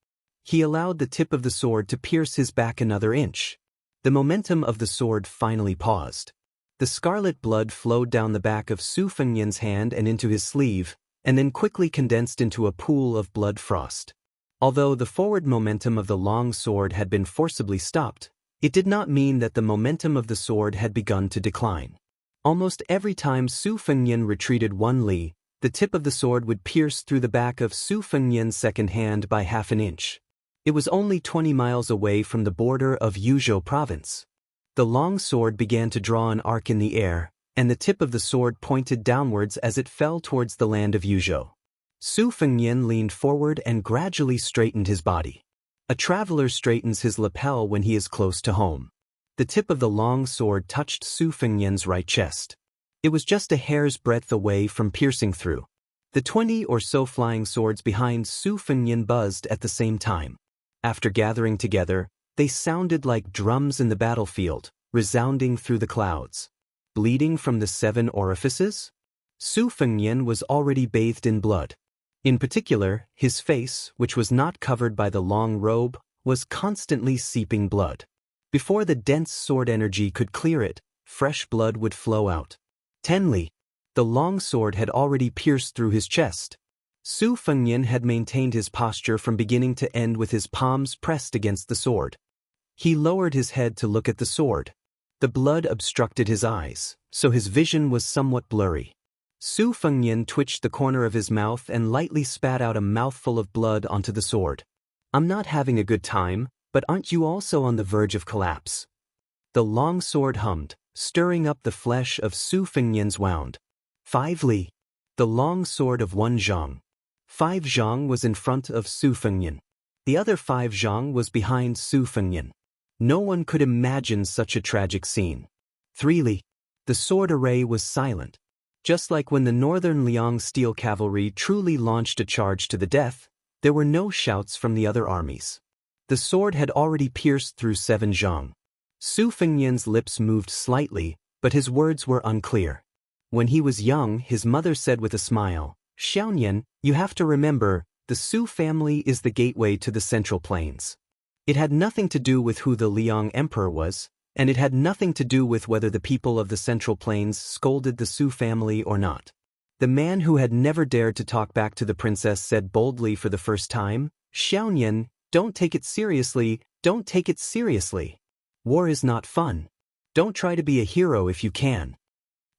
He allowed the tip of the sword to pierce his back another inch. The momentum of the sword finally paused. The scarlet blood flowed down the back of Su Fengnian's hand and into his sleeve, and then quickly condensed into a pool of blood frost. Although the forward momentum of the long sword had been forcibly stopped, it did not mean that the momentum of the sword had begun to decline. Almost every time Su Fengnian retreated 1 li, the tip of the sword would pierce through the back of Su Fengnian's second hand by half an inch. It was only 20 miles away from the border of Yuzhou province. The long sword began to draw an arc in the air, and the tip of the sword pointed downwards as it fell towards the land of Yuzhou. Su Fengnian leaned forward and gradually straightened his body. A traveler straightens his lapel when he is close to home. The tip of the long sword touched Su Fengnian's right chest. It was just a hair's breadth away from piercing through. The 20 or so flying swords behind Su Fengnian buzzed at the same time. After gathering together, they sounded like drums in the battlefield, resounding through the clouds. Bleeding from the 7 orifices? Su Fengnian was already bathed in blood. In particular, his face, which was not covered by the long robe, was constantly seeping blood. Before the dense sword energy could clear it, fresh blood would flow out. 10 li. The long sword had already pierced through his chest. Su Fengnian had maintained his posture from beginning to end with his palms pressed against the sword. He lowered his head to look at the sword. The blood obstructed his eyes, so his vision was somewhat blurry. Su Fengnian twitched the corner of his mouth and lightly spat out a mouthful of blood onto the sword. "I'm not having a good time, but aren't you also on the verge of collapse?" The long sword hummed, stirring up the flesh of Su Fengnian's wound. 5 li. The long sword of 1 zhang. 5 zhang was in front of Su Fengnian. The other 5 zhang was behind Su Fengnian. No one could imagine such a tragic scene. 3 li. The sword array was silent. Just like when the northern Liang steel cavalry truly launched a charge to the death, there were no shouts from the other armies. The sword had already pierced through 7 zhang. Su Fengnian's lips moved slightly, but his words were unclear. When he was young, his mother said with a smile, "Xiaonian, you have to remember, the Su family is the gateway to the Central Plains." It had nothing to do with who the Liang emperor was, and it had nothing to do with whether the people of the Central Plains scolded the Su family or not. The man who had never dared to talk back to the princess said boldly for the first time, "Xiaonian, don't take it seriously, don't take it seriously. War is not fun. Don't try to be a hero if you can."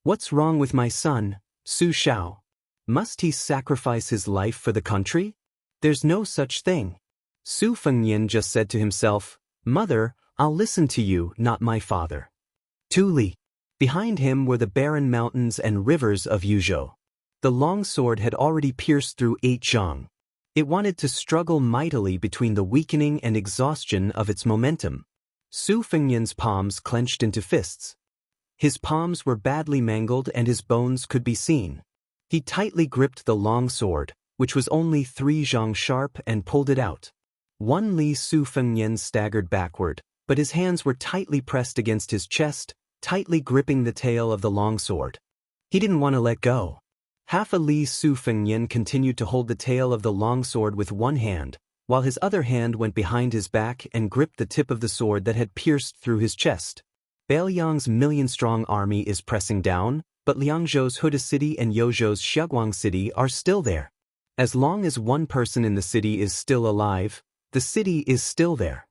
"What's wrong with my son, Su Shao? Must he sacrifice his life for the country? There's no such thing." Su Fengnian just said to himself, "Mother, I'll listen to you, not my father." 2 li. Behind him were the barren mountains and rivers of Yuzhou. The long sword had already pierced through 8 zhang. It wanted to struggle mightily between the weakening and exhaustion of its momentum. Su Fengnian's palms clenched into fists. His palms were badly mangled and his bones could be seen. He tightly gripped the long sword, which was only 3 zhang sharp, and pulled it out. 1 li. Su Fengnian staggered backward, but his hands were tightly pressed against his chest, tightly gripping the tail of the long sword. He didn't want to let go. Half a li. Su Fengnian continued to hold the tail of the long sword with one hand, while his other hand went behind his back and gripped the tip of the sword that had pierced through his chest. Beiliang's million-strong army is pressing down, but Liangzhou's Huda city and Yozhou's Xiaoguang city are still there. As long as one person in the city is still alive, the city is still there.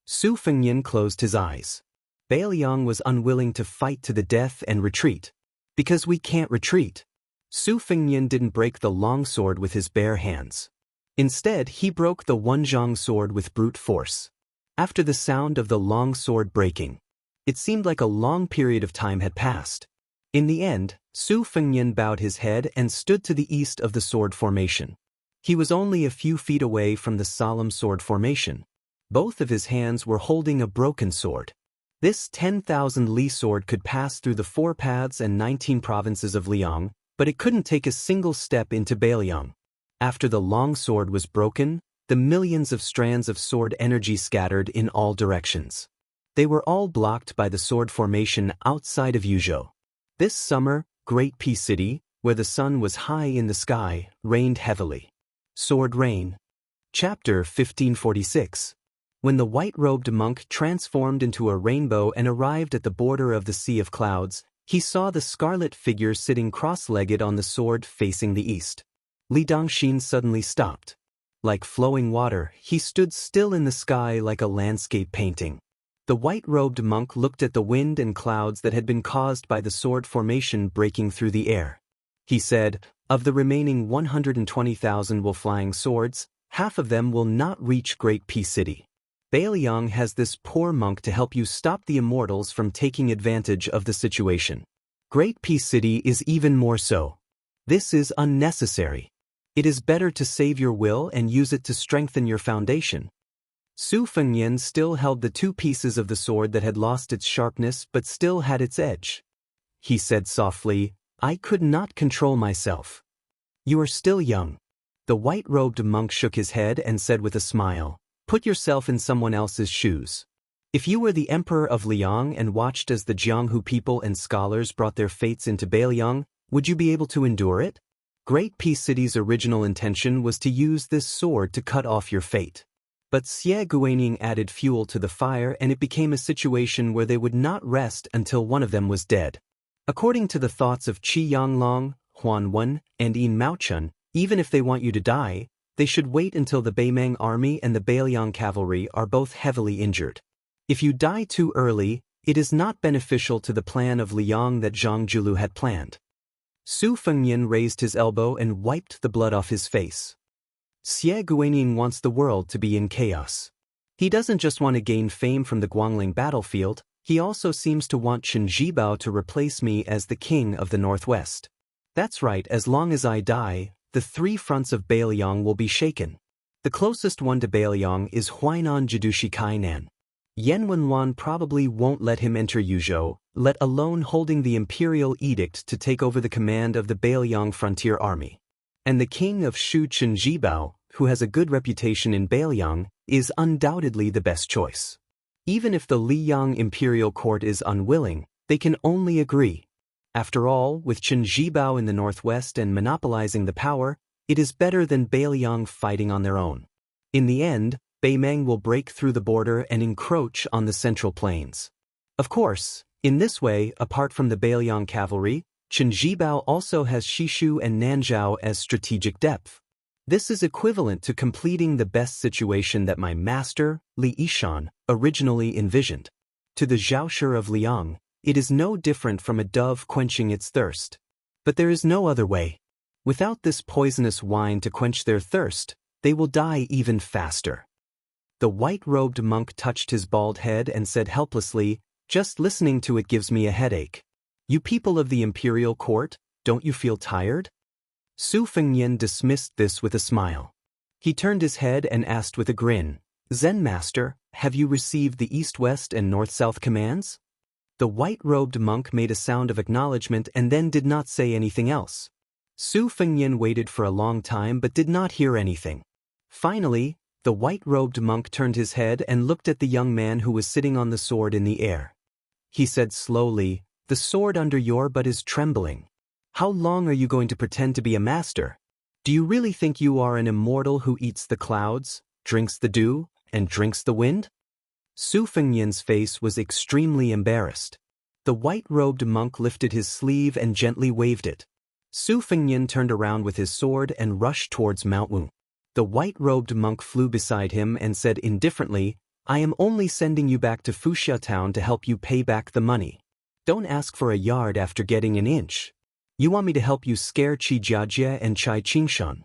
Su Fengnian closed his eyes. Beiliang was unwilling to fight to the death and retreat. "Because we can't retreat." Su Fengnian didn't break the long sword with his bare hands. Instead, he broke the 1 zhang sword with brute force. After the sound of the long sword breaking, it seemed like a long period of time had passed. In the end, Su Fengnian bowed his head and stood to the east of the sword formation. He was only a few feet away from the solemn sword formation. Both of his hands were holding a broken sword. This 10,000 li sword could pass through the 4 paths and 19 provinces of Liang, but it couldn't take a single step into Beiliang. After the long sword was broken, the millions of strands of sword energy scattered in all directions. They were all blocked by the sword formation outside of Yuzhou. This summer, Great Peace City, where the sun was high in the sky, rained heavily. Sword Rain. Chapter 1546. When the white-robed monk transformed into a rainbow and arrived at the border of the Sea of Clouds, he saw the scarlet figure sitting cross-legged on the sword facing the east. Li Dongxin suddenly stopped. like flowing water, he stood still in the sky like a landscape painting. The white-robed monk looked at the wind and clouds that had been caused by the sword formation breaking through the air. He said, "Of the remaining 120,000 flying swords, half of them will not reach Great Peace City. Bailiang has this poor monk to help you stop the immortals from taking advantage of the situation. Great Peace City is even more so. This is unnecessary. It is better to save your will and use it to strengthen your foundation." Su Fengyan still held the two pieces of the sword that had lost its sharpness but still had its edge. He said softly, "I could not control myself." "You are still young." The white-robed monk shook his head and said with a smile, "Put yourself in someone else's shoes. If you were the emperor of Liang and watched as the Jianghu people and scholars brought their fates into Bailiang, would you be able to endure it? Great Peace City's original intention was to use this sword to cut off your fate. But Xie Guanyin added fuel to the fire and it became a situation where they would not rest until one of them was dead. According to the thoughts of Qi Yanglong, Huan Wen, and Yin Maochun, even if they want you to die, they should wait until the Beimeng army and the Bailiang cavalry are both heavily injured. If you die too early, it is not beneficial to the plan of Liang that Zhang Julu had planned. Su Fengyan raised his elbow and wiped the blood off his face. Xie Guanyin wants the world to be in chaos. He doesn't just want to gain fame from the Guangling battlefield, he also seems to want Chen Zhibao to replace me as the king of the Northwest. That's right, as long as I die, the three fronts of Bailiang will be shaken. The closest one to Bailiang is Huainan Jidushi Kainan. Yan Wenwan probably won't let him enter Yuzhou, let alone holding the imperial edict to take over the command of the Bailiang frontier army. And the king of Shu Chen Zhibao, who has a good reputation in Bailiang, is undoubtedly the best choice. Even if the Liyang imperial court is unwilling, they can only agree. After all, with Chen Zhibao in the northwest and monopolizing the power, it is better than Bailiang fighting on their own. In the end, Beimeng will break through the border and encroach on the central plains. Of course, in this way, apart from the Bailiang cavalry, Chen Zhibao also has Shishu and Nanzhao as strategic depth. This is equivalent to completing the best situation that my master, Li Yishan, originally envisioned. To the Zhaoshi of Liang, it is no different from a dove quenching its thirst. But there is no other way. Without this poisonous wine to quench their thirst, they will die even faster. The white-robed monk touched his bald head and said helplessly, "Just listening to it gives me a headache. You people of the imperial court, don't you feel tired?" Su Fengyan dismissed this with a smile. He turned his head and asked with a grin, "Zen Master, have you received the east-west and north-south commands?" The white-robed monk made a sound of acknowledgement and then did not say anything else. Su Fengyan waited for a long time but did not hear anything. Finally, the white-robed monk turned his head and looked at the young man who was sitting on the sword in the air. He said slowly, "The sword under your butt is trembling. How long are you going to pretend to be a master? Do you really think you are an immortal who eats the clouds, drinks the dew, and drinks the wind?" Su Fengyan's face was extremely embarrassed. The white-robed monk lifted his sleeve and gently waved it. Su Fengyan turned around with his sword and rushed towards Mount Wu. The white-robed monk flew beside him and said indifferently, "I am only sending you back to Fuxia town to help you pay back the money. Don't ask for a yard after getting an inch. You want me to help you scare Qi Jiajie and Chai Qingshan."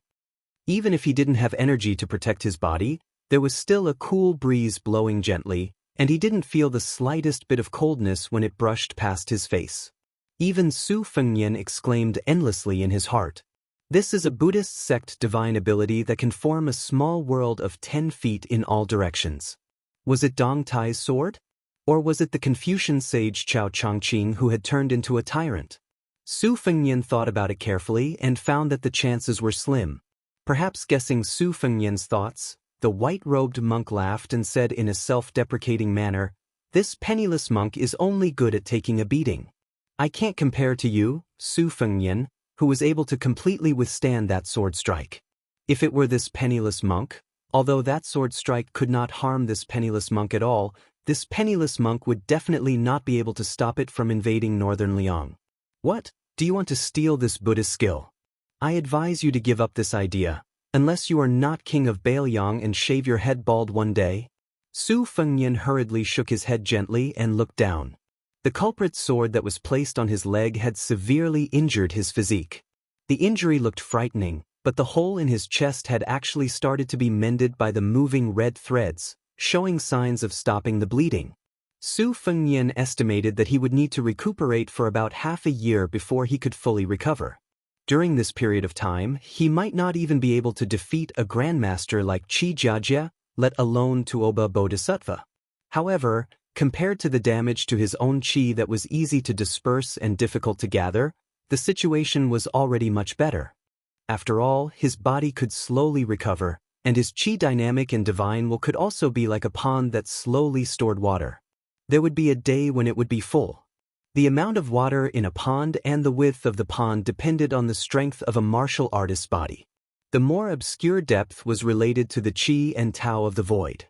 Even if he didn't have energy to protect his body, there was still a cool breeze blowing gently, and he didn't feel the slightest bit of coldness when it brushed past his face. Even Su Fengyan exclaimed endlessly in his heart, "This is a Buddhist sect divine ability that can form a small world of 10 feet in all directions." Was it Dong Tai's sword? Or was it the Confucian sage Chao Chongqing who had turned into a tyrant? Su Fengyan thought about it carefully and found that the chances were slim. Perhaps guessing Su Fengyan's thoughts, the white-robed monk laughed and said in a self-deprecating manner, "This penniless monk is only good at taking a beating. I can't compare to you, Su Fengyan, who was able to completely withstand that sword strike. If it were this penniless monk, although that sword strike could not harm this penniless monk at all, this penniless monk would definitely not be able to stop it from invading northern Liang. What? Do you want to steal this Buddhist skill? I advise you to give up this idea. Unless you are not king of Baoyang and shave your head bald one day. Su Fengnian hurriedly shook his head gently and looked down. The culprit's sword that was placed on his leg had severely injured his physique. The injury looked frightening, but the hole in his chest had actually started to be mended by the moving red threads, showing signs of stopping the bleeding. Su Fengnian estimated that he would need to recuperate for about half a year before he could fully recover. During this period of time, he might not even be able to defeat a grandmaster like Qi Jiajia, let alone Tuoba Bodhisattva. However, compared to the damage to his own qi that was easy to disperse and difficult to gather, the situation was already much better. After all, his body could slowly recover, and his qi dynamic and divine will could also be like a pond that slowly stored water. There would be a day when it would be full. The amount of water in a pond and the width of the pond depended on the strength of a martial artist's body. The more obscure depth was related to the qi and tao of the void.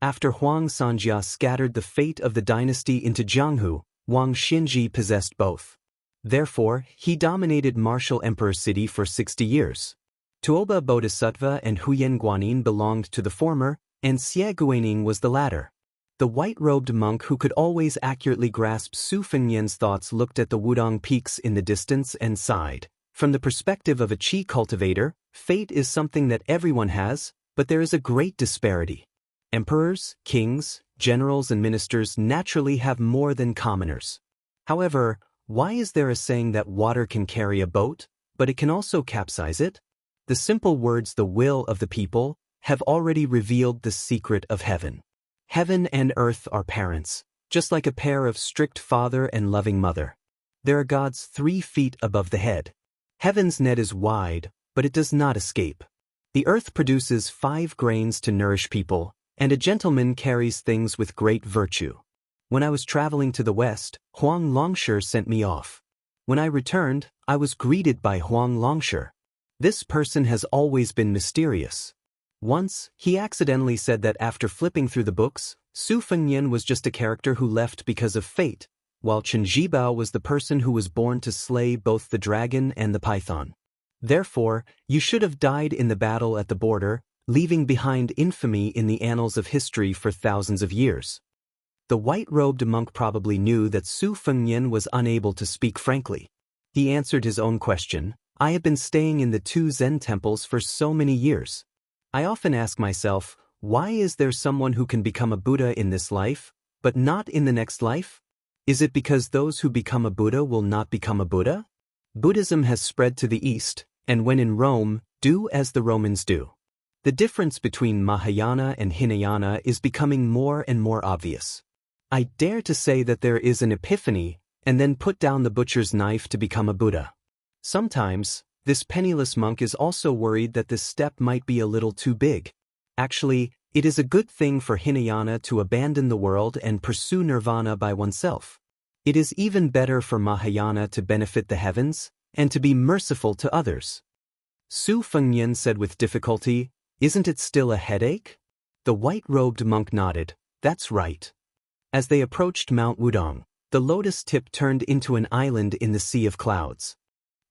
After Huang Sanjia scattered the fate of the dynasty into Jianghu, Wang Xinji possessed both. Therefore, he dominated martial emperor city for 60 years. Tuoba Bodhisattva and Huyen Guanyin belonged to the former, and Xie Guaning was the latter. The white-robed monk who could always accurately grasp Su Fengnian's thoughts looked at the Wudong peaks in the distance and sighed. From the perspective of a qi cultivator, fate is something that everyone has, but there is a great disparity. Emperors, kings, generals and ministers naturally have more than commoners. However, why is there a saying that water can carry a boat, but it can also capsize it? The simple words "the will of the people" have already revealed the secret of heaven. Heaven and earth are parents, just like a pair of strict father and loving mother. There are gods 3 feet above the head. Heaven's net is wide, but it does not escape. The earth produces 5 grains to nourish people, and a gentleman carries things with great virtue. When I was traveling to the west, Huang Longshi sent me off. When I returned, I was greeted by Huang Longshi. This person has always been mysterious. Once, he accidentally said that after flipping through the books, Su Fengnian was just a character who left because of fate, while Chen Zhibao was the person who was born to slay both the dragon and the python. Therefore, you should have died in the battle at the border, leaving behind infamy in the annals of history for thousands of years. The white-robed monk probably knew that Su Fengnian was unable to speak frankly. He answered his own question. I have been staying in the 2 Zen temples for so many years. I often ask myself, why is there someone who can become a Buddha in this life, but not in the next life? Is it because those who become a Buddha will not become a Buddha? Buddhism has spread to the east, and when in Rome, do as the Romans do. The difference between Mahayana and Hinayana is becoming more and more obvious. I dare to say that there is an epiphany, and then put down the butcher's knife to become a Buddha. Sometimes, this penniless monk is also worried that this step might be a little too big. Actually, it is a good thing for Hinayana to abandon the world and pursue nirvana by oneself. It is even better for Mahayana to benefit the heavens, and to be merciful to others. Su Fengnian said with difficulty, "Isn't it still a headache?" The white-robed monk nodded. That's right. As they approached Mount Wudong, the lotus tip turned into an island in the sea of clouds.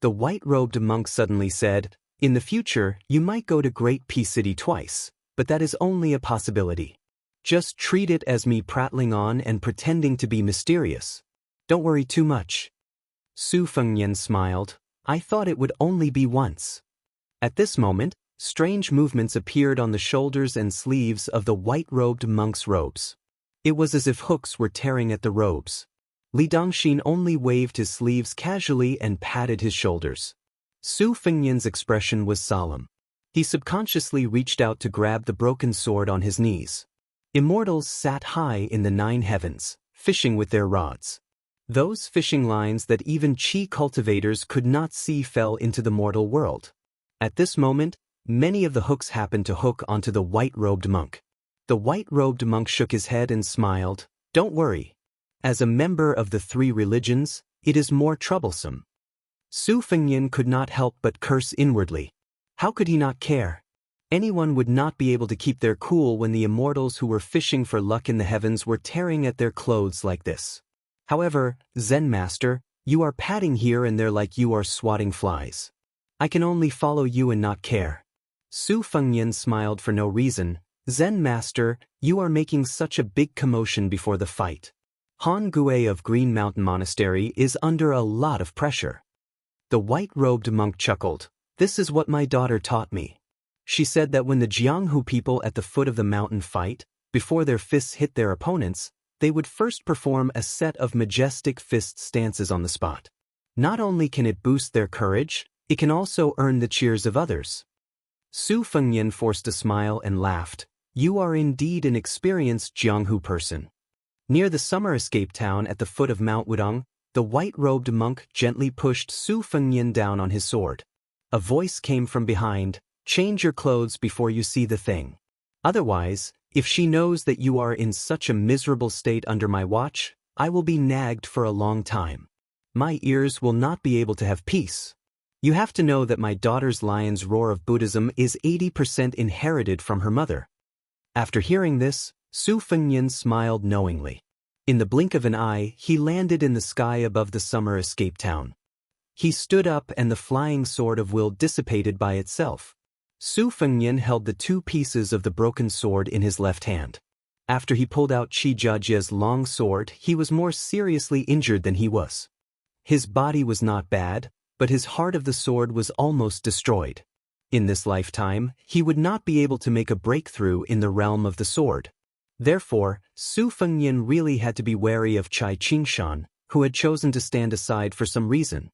The white-robed monk suddenly said, "In the future, you might go to Great Peace City twice, but that is only a possibility. Just treat it as me prattling on and pretending to be mysterious. Don't worry too much." Su Fengnian smiled. I thought it would only be once. At this moment, strange movements appeared on the shoulders and sleeves of the white-robed monk's robes. It was as if hooks were tearing at the robes. Li Dongxin only waved his sleeves casually and patted his shoulders. Su Fengnian's expression was solemn. He subconsciously reached out to grab the broken sword on his knees. Immortals sat high in the 9 heavens, fishing with their rods. Those fishing lines that even qi cultivators could not see fell into the mortal world. At this moment, many of the hooks happened to hook onto the white-robed monk. The white-robed monk shook his head and smiled. Don't worry. As a member of the 3 religions, it is more troublesome. Su Fengnian could not help but curse inwardly. How could he not care? Anyone would not be able to keep their cool when the immortals who were fishing for luck in the heavens were tearing at their clothes like this. However, Zen Master, you are patting here and there like you are swatting flies. I can only follow you and not care. Su Fengnian smiled for no reason. Zen Master, you are making such a big commotion before the fight. Han Gui of Green Mountain Monastery is under a lot of pressure. The white-robed monk chuckled. This is what my daughter taught me. She said that when the Jianghu people at the foot of the mountain fight, before their fists hit their opponents, they would first perform a set of majestic fist stances on the spot. Not only can it boost their courage, it can also earn the cheers of others. Su Fengnian forced a smile and laughed. You are indeed an experienced Jianghu person. Near the summer escape town at the foot of Mount Wudong, the white-robed monk gently pushed Su Fengnian down on his sword. A voice came from behind, change your clothes before you see the thing. Otherwise, if she knows that you are in such a miserable state under my watch, I will be nagged for a long time. My ears will not be able to have peace. You have to know that my daughter's lion's roar of Buddhism is 80% inherited from her mother. After hearing this, Su Fengnian smiled knowingly. In the blink of an eye, he landed in the sky above the summer escape town. He stood up and the flying sword of will dissipated by itself. Su Fengnian held the two pieces of the broken sword in his left hand. After he pulled out Qi Jiajia's long sword, he was more seriously injured than he was. His body was not bad, but his heart of the sword was almost destroyed. In this lifetime, he would not be able to make a breakthrough in the realm of the sword. Therefore, Su Fengnian really had to be wary of Cai Qingshan, who had chosen to stand aside for some reason.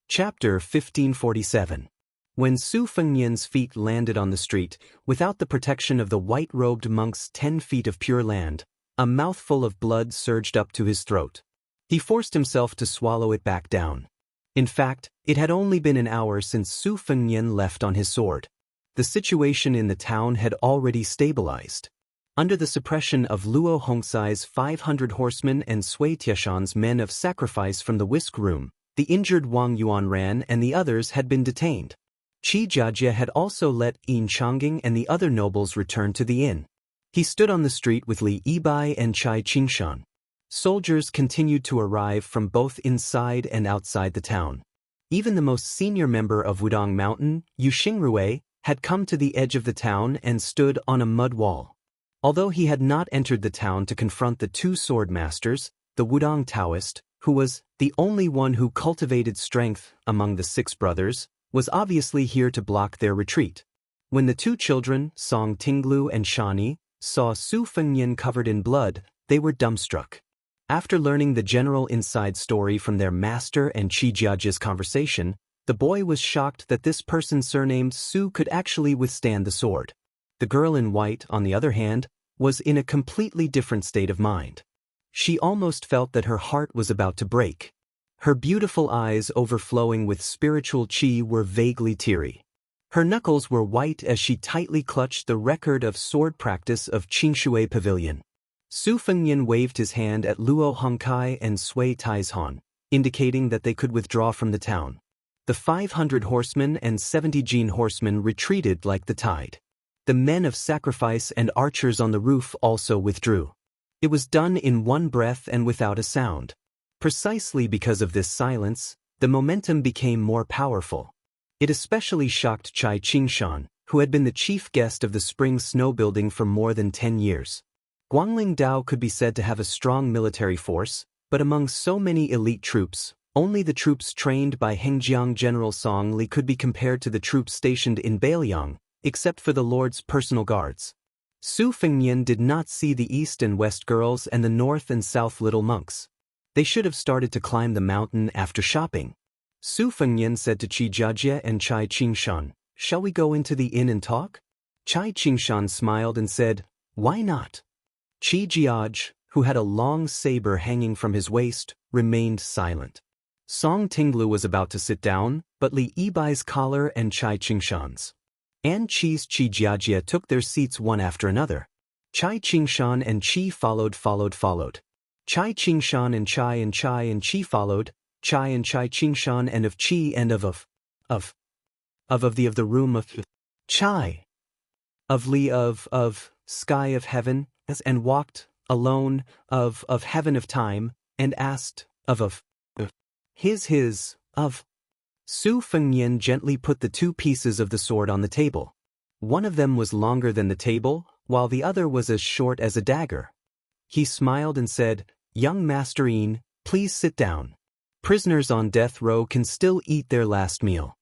Chapter 1547. When Su Fengnian's feet landed on the street, without the protection of the white-robed monk's 10 feet of pure land, a mouthful of blood surged up to his throat. He forced himself to swallow it back down. In fact, it had only been an hour since Su Fengnian left on his sword. The situation in the town had already stabilized. Under the suppression of Luo Hongxi's 500 horsemen and Sui Tieshan's men of sacrifice from the whisk room, the injured Wang Yuanran and the others had been detained. Qi Jiajia had also let Yin Changing and the other nobles return to the inn. He stood on the street with Li Yibai and Cai Qingshan. Soldiers continued to arrive from both inside and outside the town. Even the most senior member of Wudong Mountain, Yu Xingrui, had come to the edge of the town and stood on a mud wall. Although he had not entered the town to confront the two sword masters, the Wudong Daoist, who was the only one who cultivated strength among the 6 brothers, was obviously here to block their retreat. When the 2 children, Song Tinglu and Shani, saw Su Fengnian covered in blood, they were dumbstruck. After learning the general inside story from their master and Qi Jiajia's conversation, the boy was shocked that this person surnamed Su could actually withstand the sword. The girl in white, on the other hand, was in a completely different state of mind. She almost felt that her heart was about to break. Her beautiful eyes overflowing with spiritual qi were vaguely teary. Her knuckles were white as she tightly clutched the record of sword practice of Qingshui Pavilion. Su Fengnian waved his hand at Luo Hongkai and Sui Taizhan, indicating that they could withdraw from the town. The 500 horsemen and 70 Jin horsemen retreated like the tide. The men of sacrifice and archers on the roof also withdrew. It was done in one breath and without a sound. Precisely because of this silence, the momentum became more powerful. It especially shocked Cai Qingshan, who had been the chief guest of the spring snow building for more than 10 years. Guangling Dao could be said to have a strong military force, but among so many elite troops, only the troops trained by Hengjiang General Song Li could be compared to the troops stationed in Beiliang, except for the Lord's personal guards. Su Fengnian did not see the east and west girls and the north and south little monks. They should have started to climb the mountain after shopping. Su Fengnian said to Qi Jiajia and Cai Qingshan, "Shall we go into the inn and talk?" Cai Qingshan smiled and said, "Why not?" Qi Jiaj, who had a long saber hanging from his waist, remained silent. Song Tinglu was about to sit down, but Li Yibai's collar and Cai Qingshan's and Qi's Qi Jiajia took their seats one after another. Cai Qingshan and Qi followed. Cai Qingshan and Cai and Qi followed. Cai and Cai Qingshan and of Qi and of the room of Cai, of Li of sky of heaven, and walked alone of heaven of time, and asked of his of. Su Fengnian gently put the 2 pieces of the sword on the table. One of them was longer than the table, while the other was as short as a dagger. He smiled and said, "Young Master Yin, please sit down. Prisoners on death row can still eat their last meal."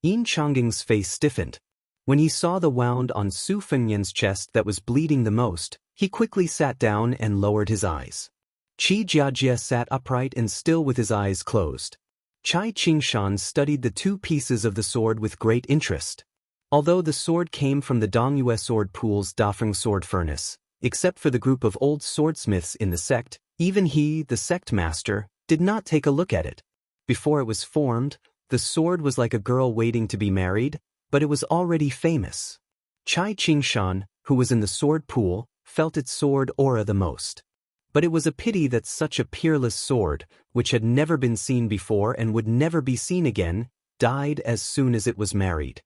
Yin Chongging's face stiffened. When he saw the wound on Su Fengnian's chest that was bleeding the most, he quickly sat down and lowered his eyes. Qi Jiajie sat upright and still with his eyes closed. Chai Qingshan studied the two pieces of the sword with great interest. Although the sword came from the Dongyue sword pool's Dafeng sword furnace, except for the group of old swordsmiths in the sect, even he, the sect master, did not take a look at it. Before it was formed, the sword was like a girl waiting to be married, but it was already famous. Chai Qingshan, who was in the sword pool, felt its sword aura the most. But it was a pity that such a peerless sword, which had never been seen before and would never be seen again, died as soon as it was married.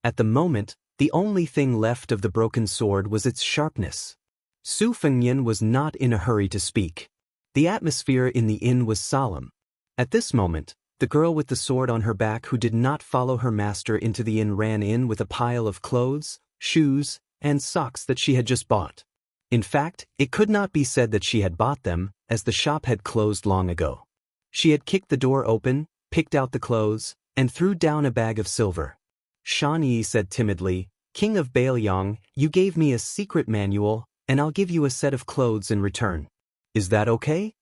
At the moment, the only thing left of the broken sword was its sharpness. Su Fengnian was not in a hurry to speak. The atmosphere in the inn was solemn. At this moment, the girl with the sword on her back who did not follow her master into the inn ran in with a pile of clothes, shoes, and socks that she had just bought. In fact, it could not be said that she had bought them, as the shop had closed long ago. She had kicked the door open, picked out the clothes, and threw down a bag of silver. Shan Yi said timidly, "King of Bailiang, you gave me a secret manual, and I'll give you a set of clothes in return. Is that okay?"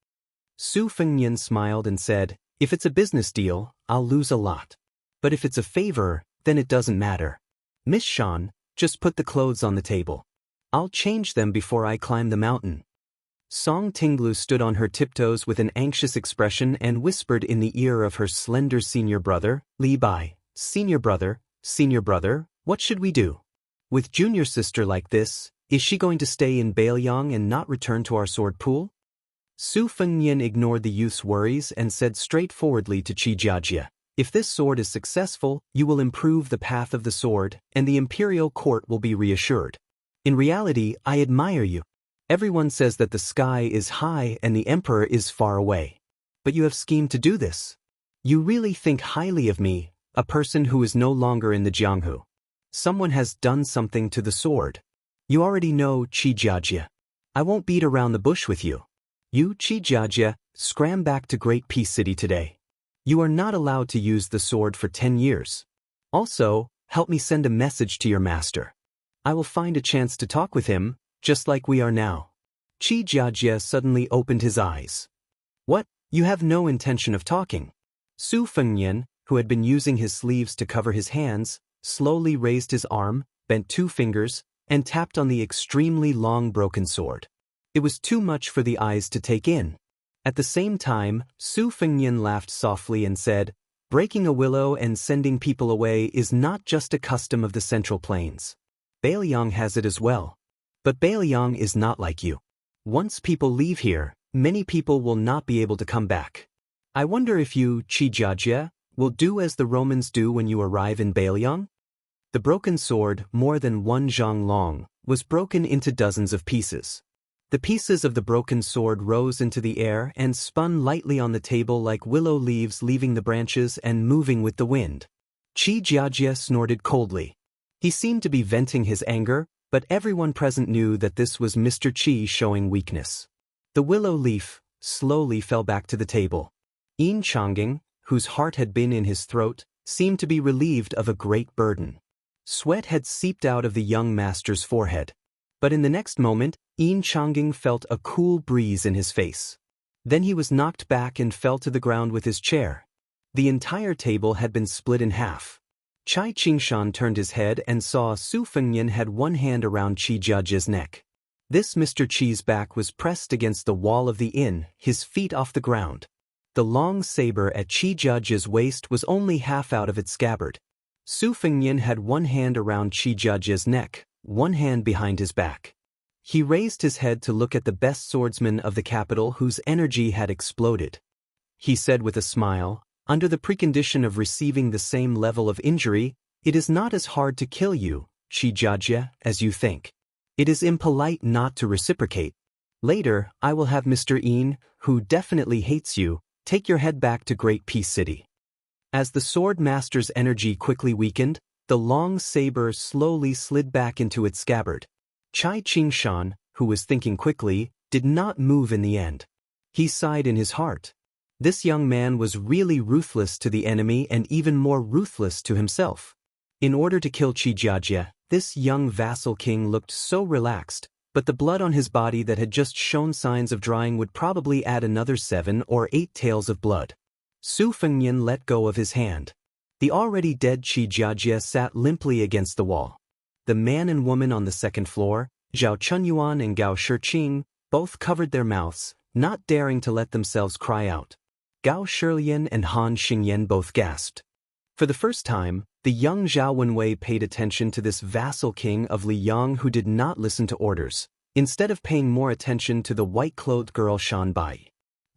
Su Fengnian smiled and said, "If it's a business deal, I'll lose a lot. But if it's a favor, then it doesn't matter. Miss Shan, just put the clothes on the table. I'll change them before I climb the mountain." Song Tinglu stood on her tiptoes with an anxious expression and whispered in the ear of her slender senior brother, Li Bai, Senior brother, what should we do? With junior sister like this, is she going to stay in Bailiang and not return to our sword pool?" Su Fengnian ignored the youth's worries and said straightforwardly to Qi Jiajie, "If this sword is successful, you will improve the path of the sword, and the imperial court will be reassured. In reality, I admire you. Everyone says that the sky is high and the emperor is far away. But you have schemed to do this. You really think highly of me, a person who is no longer in the Jianghu. Someone has done something to the sword. You already know, Qi Jiajie. I won't beat around the bush with you. You, Qi Jiajie, scram back to Great Peace City today. You are not allowed to use the sword for 10 years. Also, help me send a message to your master. I will find a chance to talk with him, just like we are now." Qi Jiajie suddenly opened his eyes. "What? You have no intention of talking?" Su Fengnian, who had been using his sleeves to cover his hands, slowly raised his arm, bent 2 fingers, and tapped on the extremely long broken sword. It was too much for the eyes to take in. At the same time, Su Fengnian laughed softly and said, "Breaking a willow and sending people away is not just a custom of the Central Plains. Bailiang has it as well. But Bailiang is not like you. Once people leave here, many people will not be able to come back. I wonder if you, Qi Jiajie, will do as the Romans do when you arrive in Bailiang?" The broken sword, more than 1 zhang long, was broken into dozens of pieces. The pieces of the broken sword rose into the air and spun lightly on the table like willow leaves leaving the branches and moving with the wind. Qi Jiajie snorted coldly. He seemed to be venting his anger, but everyone present knew that this was Mr. Qi showing weakness. The willow leaf slowly fell back to the table. Yin Chongging, whose heart had been in his throat, seemed to be relieved of a great burden. Sweat had seeped out of the young master's forehead. But in the next moment, Yin Chongging felt a cool breeze in his face. Then he was knocked back and fell to the ground with his chair. The entire table had been split in half. Chai Qingshan turned his head and saw Su Fengnian had one hand around Qi Jiajie's neck. This Mr. Qi's back was pressed against the wall of the inn, his feet off the ground. The long saber at Qi Jiajie's waist was only half out of its scabbard. Su Fengnian had one hand around Qi Jiajie's neck, one hand behind his back. He raised his head to look at the best swordsman of the capital whose energy had exploded. He said with a smile, "Under the precondition of receiving the same level of injury, it is not as hard to kill you, Qi Jiajie, as you think. It is impolite not to reciprocate. Later, I will have Mr. Yin, who definitely hates you, take your head back to Great Peace City." As the sword master's energy quickly weakened, The long saber slowly slid back into its scabbard. Chai Qingshan, who was thinking quickly, did not move in the end. He sighed in his heart. This young man was really ruthless to the enemy and even more ruthless to himself. In order to kill Qijiajie, this young vassal king looked so relaxed, but the blood on his body that had just shown signs of drying would probably add another 7 or 8 tails of blood. Su Fengnian let go of his hand. The already dead Qijiajie sat limply against the wall. The man and woman on the second floor, Zhao Chunyuan and Gao Shiqing, both covered their mouths, not daring to let themselves cry out. Gao Shilian and Han Xingyan both gasped. For the first time, the young Zhao Wenwei paid attention to this vassal king of Liyang who did not listen to orders, instead of paying more attention to the white-clothed girl Shan Bai.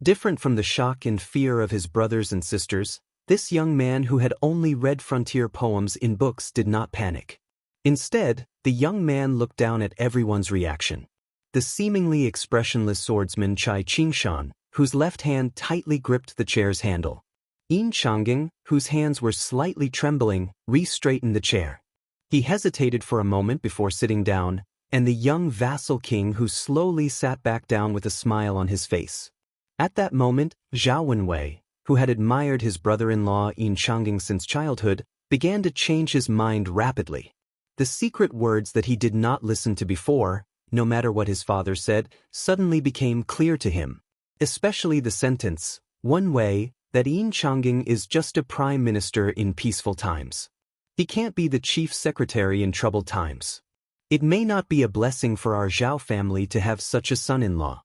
Different from the shock and fear of his brothers and sisters, this young man who had only read frontier poems in books did not panic. Instead, the young man looked down at everyone's reaction. The seemingly expressionless swordsman Chai Qingshan, whose left hand tightly gripped the chair's handle. Yin Changing, whose hands were slightly trembling, re-straightened the chair. He hesitated for a moment before sitting down, and the young vassal king who slowly sat back down with a smile on his face. At that moment, Zhao Wenwei, who had admired his brother-in-law Yin Changing since childhood, began to change his mind rapidly. The secret words that he did not listen to before, no matter what his father said, suddenly became clear to him. Especially the sentence, "One way, that Yin Changing is just a prime minister in peaceful times. He can't be the chief secretary in troubled times. It may not be a blessing for our Zhao family to have such a son-in-law."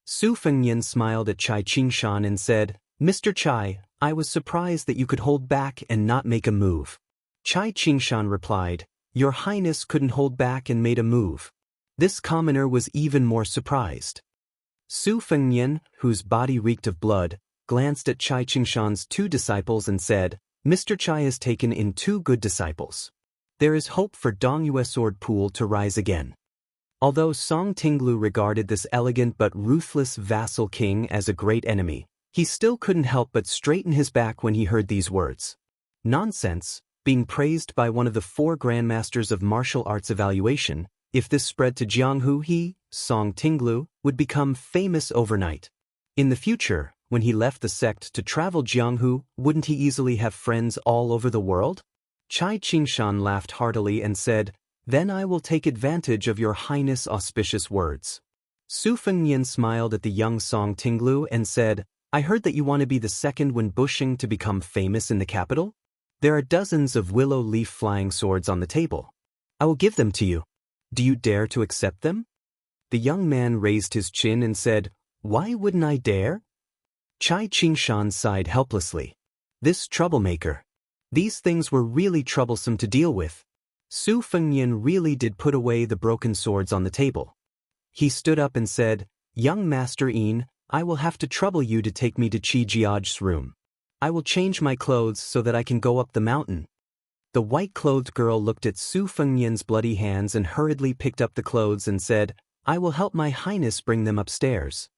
Su Fengnian smiled at Chai Qingshan and said, "Mr. Chai, I was surprised that you could hold back and not make a move." Chai Qingshan replied, "Your Highness couldn't hold back and made a move." This commoner was even more surprised. Su Fengnian, whose body reeked of blood, glanced at Chai Qingshan's 2 disciples and said, "Mr. Chai has taken in 2 good disciples. There is hope for Dongyue Sword Pool to rise again." Although Song Tinglu regarded this elegant but ruthless vassal king as a great enemy, he still couldn't help but straighten his back when he heard these words. Nonsense, being praised by one of the 4 grandmasters of martial arts evaluation, if this spread to Jianghu, he, Song Tinglu, would become famous overnight. In the future, when he left the sect to travel Jianghu, wouldn't he easily have friends all over the world? Chai Qingshan laughed heartily and said, "Then I will take advantage of your Highness' auspicious words." Su Fengnian smiled at the young Song Tinglu and said, "I heard that you want to be the second when bushing to become famous in the capital? There are dozens of willow leaf flying swords on the table. I will give them to you. Do you dare to accept them?" The young man raised his chin and said, "Why wouldn't I dare?" Chai Qingshan sighed helplessly. This troublemaker. These things were really troublesome to deal with. Su Fengnian really did put away the broken swords on the table. He stood up and said, "Young Master Yin, I will have to trouble you to take me to Qijiajie's room. I will change my clothes so that I can go up the mountain." The white-clothed girl looked at Su Fengnian's bloody hands and hurriedly picked up the clothes and said, "I will help my Highness bring them upstairs."